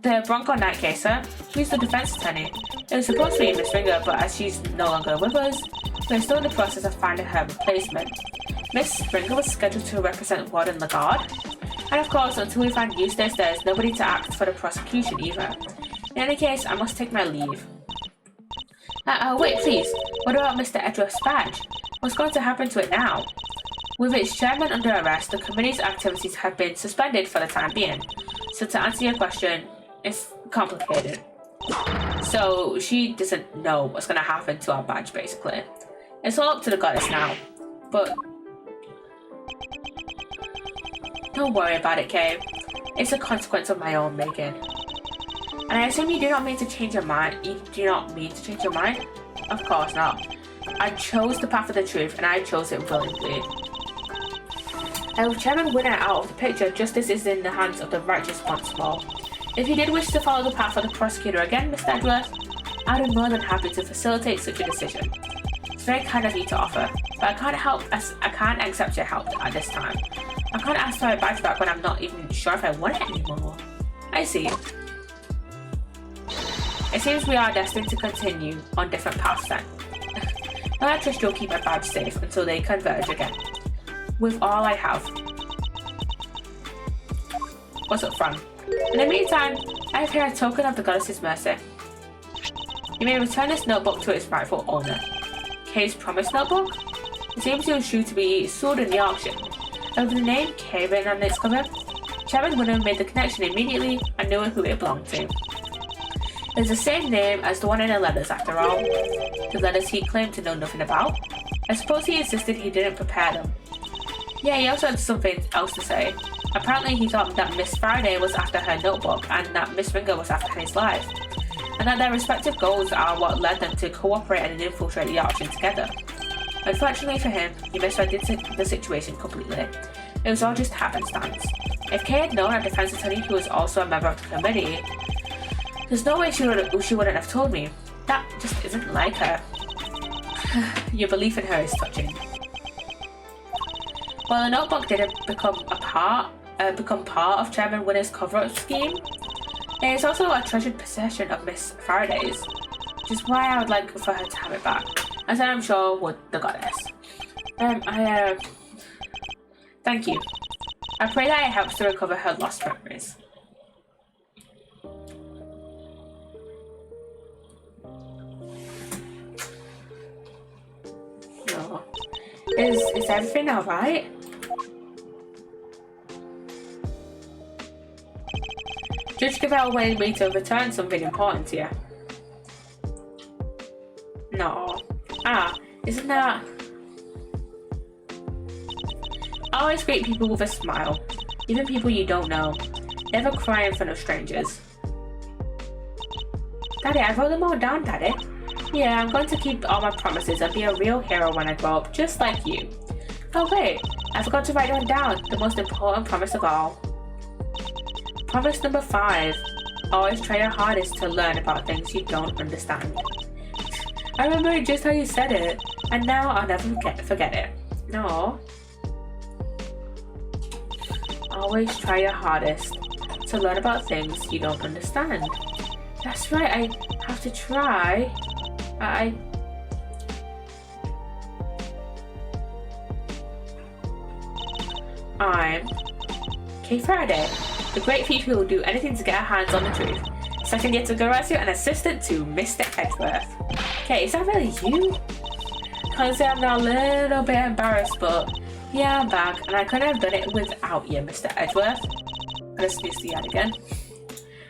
The Bronco Knight caser, who's the defense attorney. It was supposed to be Miss Ringer, but as she's no longer with us, we're still in the process of finding her replacement. Miss Ringer was scheduled to represent Warden Lagarde, and of course, until we find Eustace, there's nobody to act for the prosecution either. In any case, I must take my leave. Wait, please. What about Mr. Edgeworth's badge? What's going to happen to it now? With its chairman under arrest, the committee's activities have been suspended for the time being. So to answer your question, it's complicated. So she doesn't know what's going to happen to our badge, basically. It's all up to the goddess now. But don't worry about it, Kay. It's a consequence of my own making. And I assume you do not mean to change your mind. You do not mean to change your mind? Of course not. I chose the path of the truth, and I chose it willingly. And with Chairman Winner out of the picture, justice is in the hands of the righteous once more. If you did wish to follow the path of the prosecutor again, Mr. Edgeworth, I'd be more than happy to facilitate such a decision. It's very kind of you to offer, but I can't accept your help at this time. I can't ask for my badge back when I'm not even sure if I want it anymore. I see. It seems we are destined to continue on different paths then. But I trust you'll keep my badge safe until they converge again. With all I have. What's up, Fran? In the meantime, I have here a token of the goddess's mercy. You may return this notebook to its rightful owner. Kay's promise notebook? It seems it was due to be sold in the auction. Over the name Kay written on its cover, Chairman Winner made the connection immediately and knew who it belonged to. It's the same name as the one in the letters, after all. The letters he claimed to know nothing about. I suppose he insisted he didn't prepare them. Yeah, he also had something else to say. Apparently he thought that Miss Faraday was after her notebook and that Miss Ringer was after his life. And that their respective goals are what led them to cooperate and infiltrate the auction together. Unfortunately for him, he misread the situation completely. It was all just happenstance. If Kay had known our defense attorney who was also a member of the committee, there's no way she wouldn't have told me. That just isn't like her. Your belief in her is touching. While the notebook didn't become part of Chairman Winner's cover-up scheme, it is also a treasured possession of Miss Faraday's, which is why I would like for her to have it back, as I am sure would the goddess. Thank you. I pray that it helps to recover her lost memories. No. Is everything alright? Judge Cavell wanted me to return something important to you. No. Isn't that... I always greet people with a smile. Even people you don't know. Never cry in front of strangers. Daddy, I wrote them all down, Daddy. Yeah, I'm going to keep all my promises and be a real hero when I grow up, just like you. Oh wait, I forgot to write one down, the most important promise of all. Promise number 5. Always try your hardest to learn about things you don't understand. I remember just how you said it, and now I'll never forget it. No. Always try your hardest to learn about things you don't understand. That's right, I have to try. I'm Kay Faraday, the great thief who will do anything to get her hands on the truth. Second year to Garasu and assistant to Mr. Edgeworth. Okay, is that really you? Can't say I'm now a little bit embarrassed, but yeah, I'm back, and I couldn't have done it without you, Mr. Edgeworth. Let's snooze the ad again.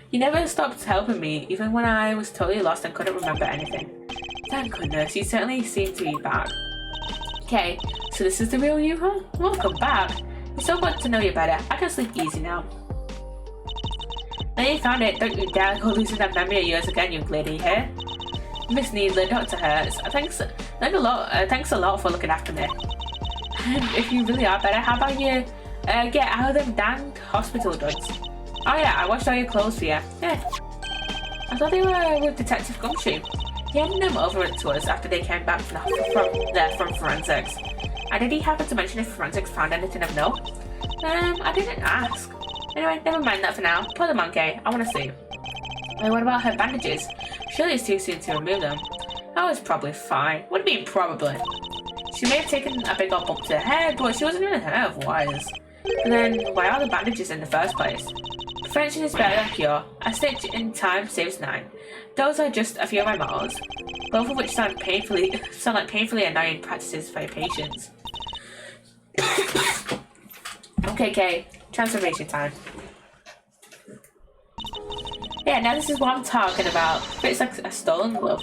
You never stopped helping me, even when I was totally lost and couldn't remember anything. Thank goodness, you certainly seem to be back. Okay, so this is the real you, huh? Welcome back. It's so good to know you better. I can sleep easy now. Now you found it, don't you dare go losing that memory of yours again, you lady here. Miss Needler, Dr. Hertz, thanks a lot for looking after me. And if you really are better, how about you get out of them damned hospital duds? Oh yeah, I washed all your clothes for you. Yeah. I thought they were with Detective Gumshoe. He handed them over to us after they came back from forensics. And did he happen to mention if forensics found anything of note? I didn't ask. Anyway, never mind that for now. Put them on, Kay. I want to see. Wait, what about her bandages? Surely it's too soon to remove them. I was probably fine. What do you mean, probably? She may have taken a big old bump to her head, but she wasn't even hurt otherwise. And then, why are the bandages in the first place? Prevention is better than cure. A stitch in time saves 9. Those are just a few of my mottos. both of which sound like painfully annoying practices for your patients. Okay, Kay, transformation time. Yeah, now this is what I'm talking about. It's like a stolen glove.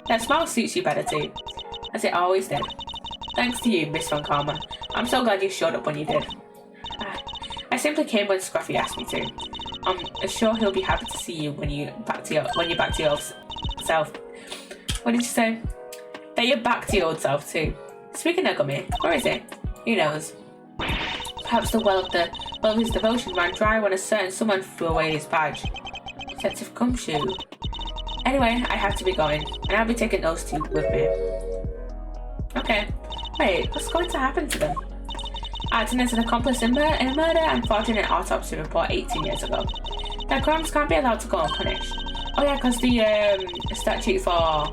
That smile suits you better too, as it always did. Thanks to you, Miss Von Karma. I'm so glad you showed up when you did. I simply came when Scruffy asked me to. I'm sure he'll be happy to see you when you're back to your self. What did you say? That you're back to your old self too. Speaking of Gummy, where is he? Who knows? Perhaps the well of his devotion ran dry when a certain someone threw away his badge. Sense of gumshoe. Anyway, I have to be going, and I'll be taking those two with me. Okay. Wait, what's going to happen to them? Acting as an accomplice in a murder and forging an autopsy report 18 years ago. Their crimes can't be allowed to go unpunished. Oh yeah, because the statute for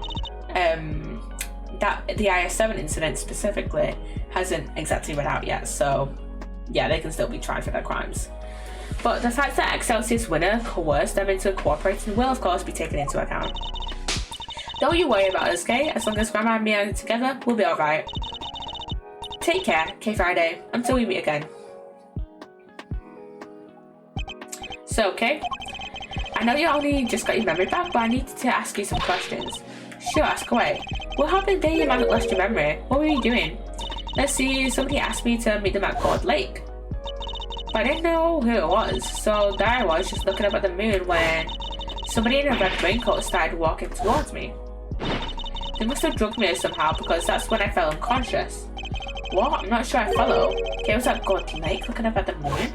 the IS-7 incident specifically hasn't exactly run out yet, so yeah, they can still be tried for their crimes. But the fact that Excelsior's winner coerced them into cooperating will of course be taken into account. Don't you worry about us, Kay. As long as Grandma and me are together, we'll be alright. Take care, Kay Friday, until we meet again. So, Kay, I know you only just got your memory back, but I need to ask you some questions. Sure, ask away. What happened the day you lost your memory? What were you doing? Let's see, somebody asked me to meet them at Gold Lake. But I didn't know who it was, so there I was just looking up at the moon when somebody in a red raincoat started walking towards me. They must have drugged me somehow because that's when I fell unconscious. What? I'm not sure I follow. Okay, I was at God Lake looking up at the moon.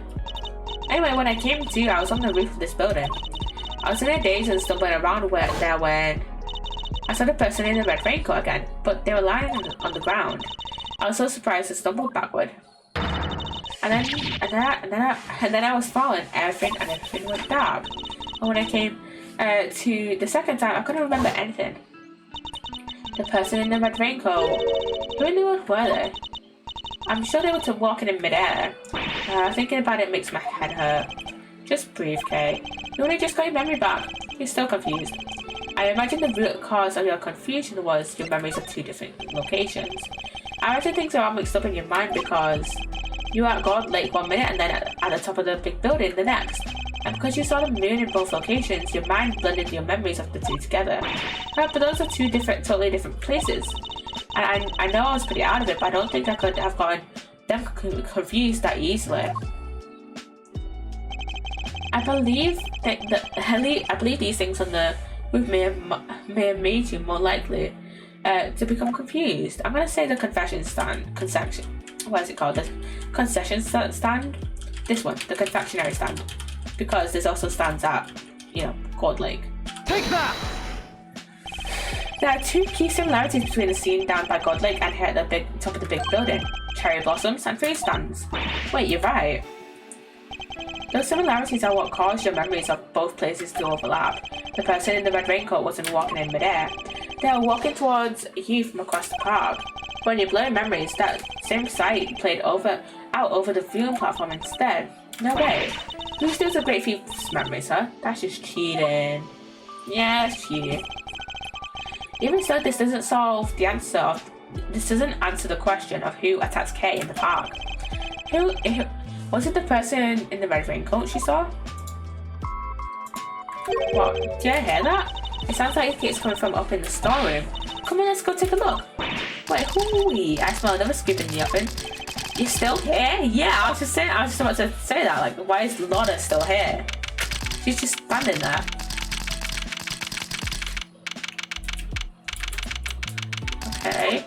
Anyway, when I came to, I was on the roof of this building. I was in a daze and stumbling around when I saw the person in the red raincoat again, but they were lying on the ground. I was so surprised I stumbled backward. And then I was falling. Everything went dark. And when I came to the second time, I couldn't remember anything. The person in the red raincoat, who in the world were they? I'm sure they were walking in midair. Thinking about it makes my head hurt. Just breathe, Kay. You only just got your memory back. You're still confused. I imagine the root cause of your confusion was your memories of two different locations. I imagine things are all mixed up in your mind because you were at God Lake one minute and then at the top of the big building the next. And because you saw the moon in both locations, your mind blended your memories of the two together. But those are two totally different places. And I know I was pretty out of it, but I don't think I could have gotten them confused that easily. I believe these things on the roof may have made you more likely to become confused. I'm gonna say the concession stand. What is it called? The concession stand. This one, the confectionery stand, because there's also stands at, Gold Lake. Take that! There are two key similarities between the scene down by God Lake and here at the top of the big building: cherry blossoms and fruit stands. Wait, you're right. Those similarities are what caused your memories of both places to overlap. The person in the red raincoat wasn't walking in midair. They were walking towards you from across the park. But in your blurry memories, that same sight played out over the viewing platform instead. No way. Who steals a great few memories, huh? That's just cheating. Yeah, it's cheating. Even so, this doesn't answer the question of who attacked Kay in the park. Who was it? The person in the red raincoat she saw? What? Did you hear that? It sounds like it's coming from up in the storeroom. Come on, let's go take a look. Wait, hooey! I smell another scoop in the oven. You're still here? Yeah, I was just about to say that. Like, why is Lotta still here? She's just standing there. Okay.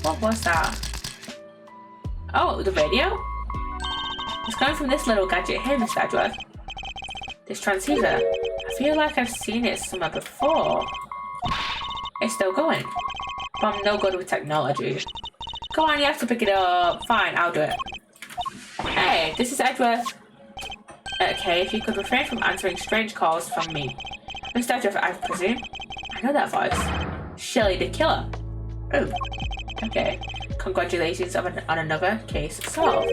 What was that? Oh, the radio? It's coming from this little gadget here, Mr. Edgeworth. This transceiver. I feel like I've seen it somewhere before. It's still going. But I'm no good with technology. Go on, you have to pick it up. Fine, I'll do it. Hey, this is Edgeworth. Okay, if you could refrain from answering strange calls from me. Mr. Edgeworth, I presume? I know that voice. Shelley the killer. Oh, okay. Congratulations on another case solved.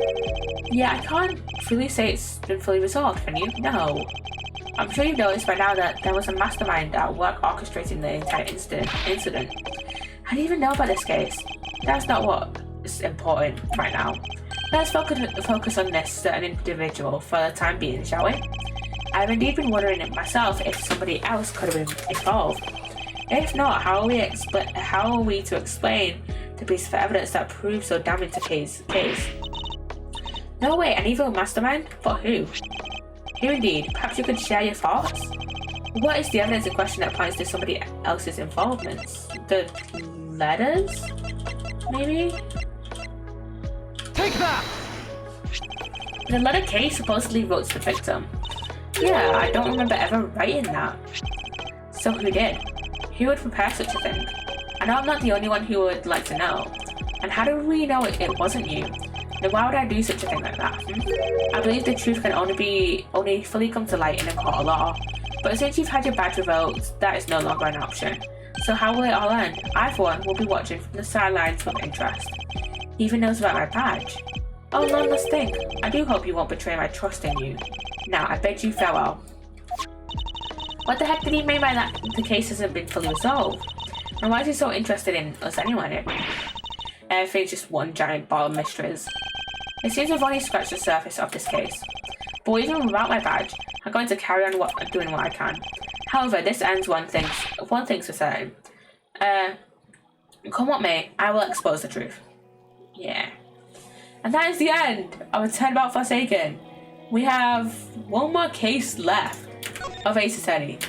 Yeah, I can't really say it's been fully resolved, can you? No. I'm sure you've noticed by now that there was a mastermind at work orchestrating the entire incident. How do you even know about this case? That's not what is important right now. Let's focus on this certain individual for the time being, shall we? I've indeed been wondering it myself if somebody else could have been involved. If not, how are we to explain the piece of evidence that proves so damning to case? No way, an evil mastermind? But who? Who indeed? Perhaps you could share your thoughts? What is the evidence in question that points to somebody else's involvements? The letters? Maybe? Take that! The letter K supposedly votes the victim. Yeah, I don't remember ever writing that. So who did? Who would prepare such a thing? I know I'm not the only one who would like to know. And how do we know it wasn't you? Then why would I do such a thing like that? I believe the truth can only fully come to light in a court of law. But since you've had your badge revoked, that is no longer an option. So how will it all end? I, for one, will be watching from the sidelines with interest. He even knows about my badge. Oh, one last thing. I do hope you won't betray my trust in you. Now, I bid you farewell. What the heck did he mean by that the case hasn't been fully resolved? And why is he so interested in us anyway? Everything's just one giant ball of mysteries. It seems we've only scratched the surface of this case. But even without my badge, I'm going to carry on doing what I can. However, this ends one thing's for certain. Come what may, I will expose the truth. Yeah. And that is the end of Turnabout Forsaken. We have one more case left of Ace Attorney.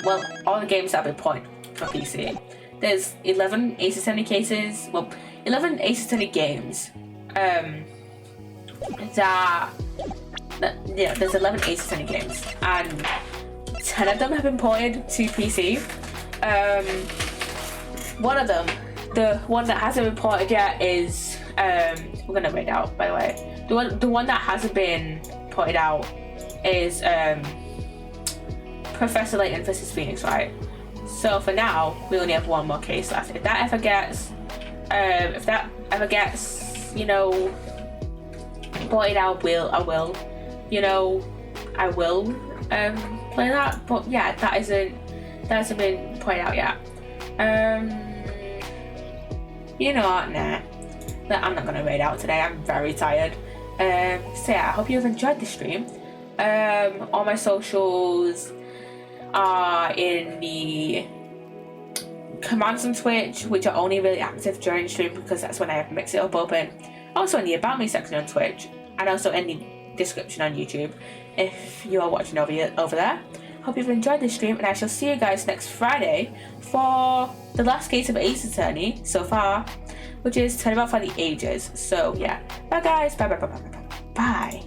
Well, all the games that have been ported for PC. There's 11 Ace Attorney cases, well, 11 Ace Attorney games. There's 11 Ace Attorney games, and 10 of them have been ported to PC. One of them, the one that hasn't been ported yet, is we're gonna read out, by the way. The one that hasn't been ported out is Professor Layton vs. Phoenix, right? So for now, we only have one more case left. If that ever gets, you know, ported out, I will play that. But yeah, that hasn't been pointed out yet. You know what? Nah, I'm not gonna raid out today. I'm very tired. So yeah, I hope you've enjoyed the stream. All my socials are in the commands on Twitch, which are only really active during stream because that's when I mix it up open. Also in the About Me section on Twitch, and also in the description on YouTube if you are watching over there. Hope you've enjoyed this stream, and I shall see you guys next Friday for the last case of Ace Attorney so far, which is Turnabout for the Ages. So yeah, bye guys, bye.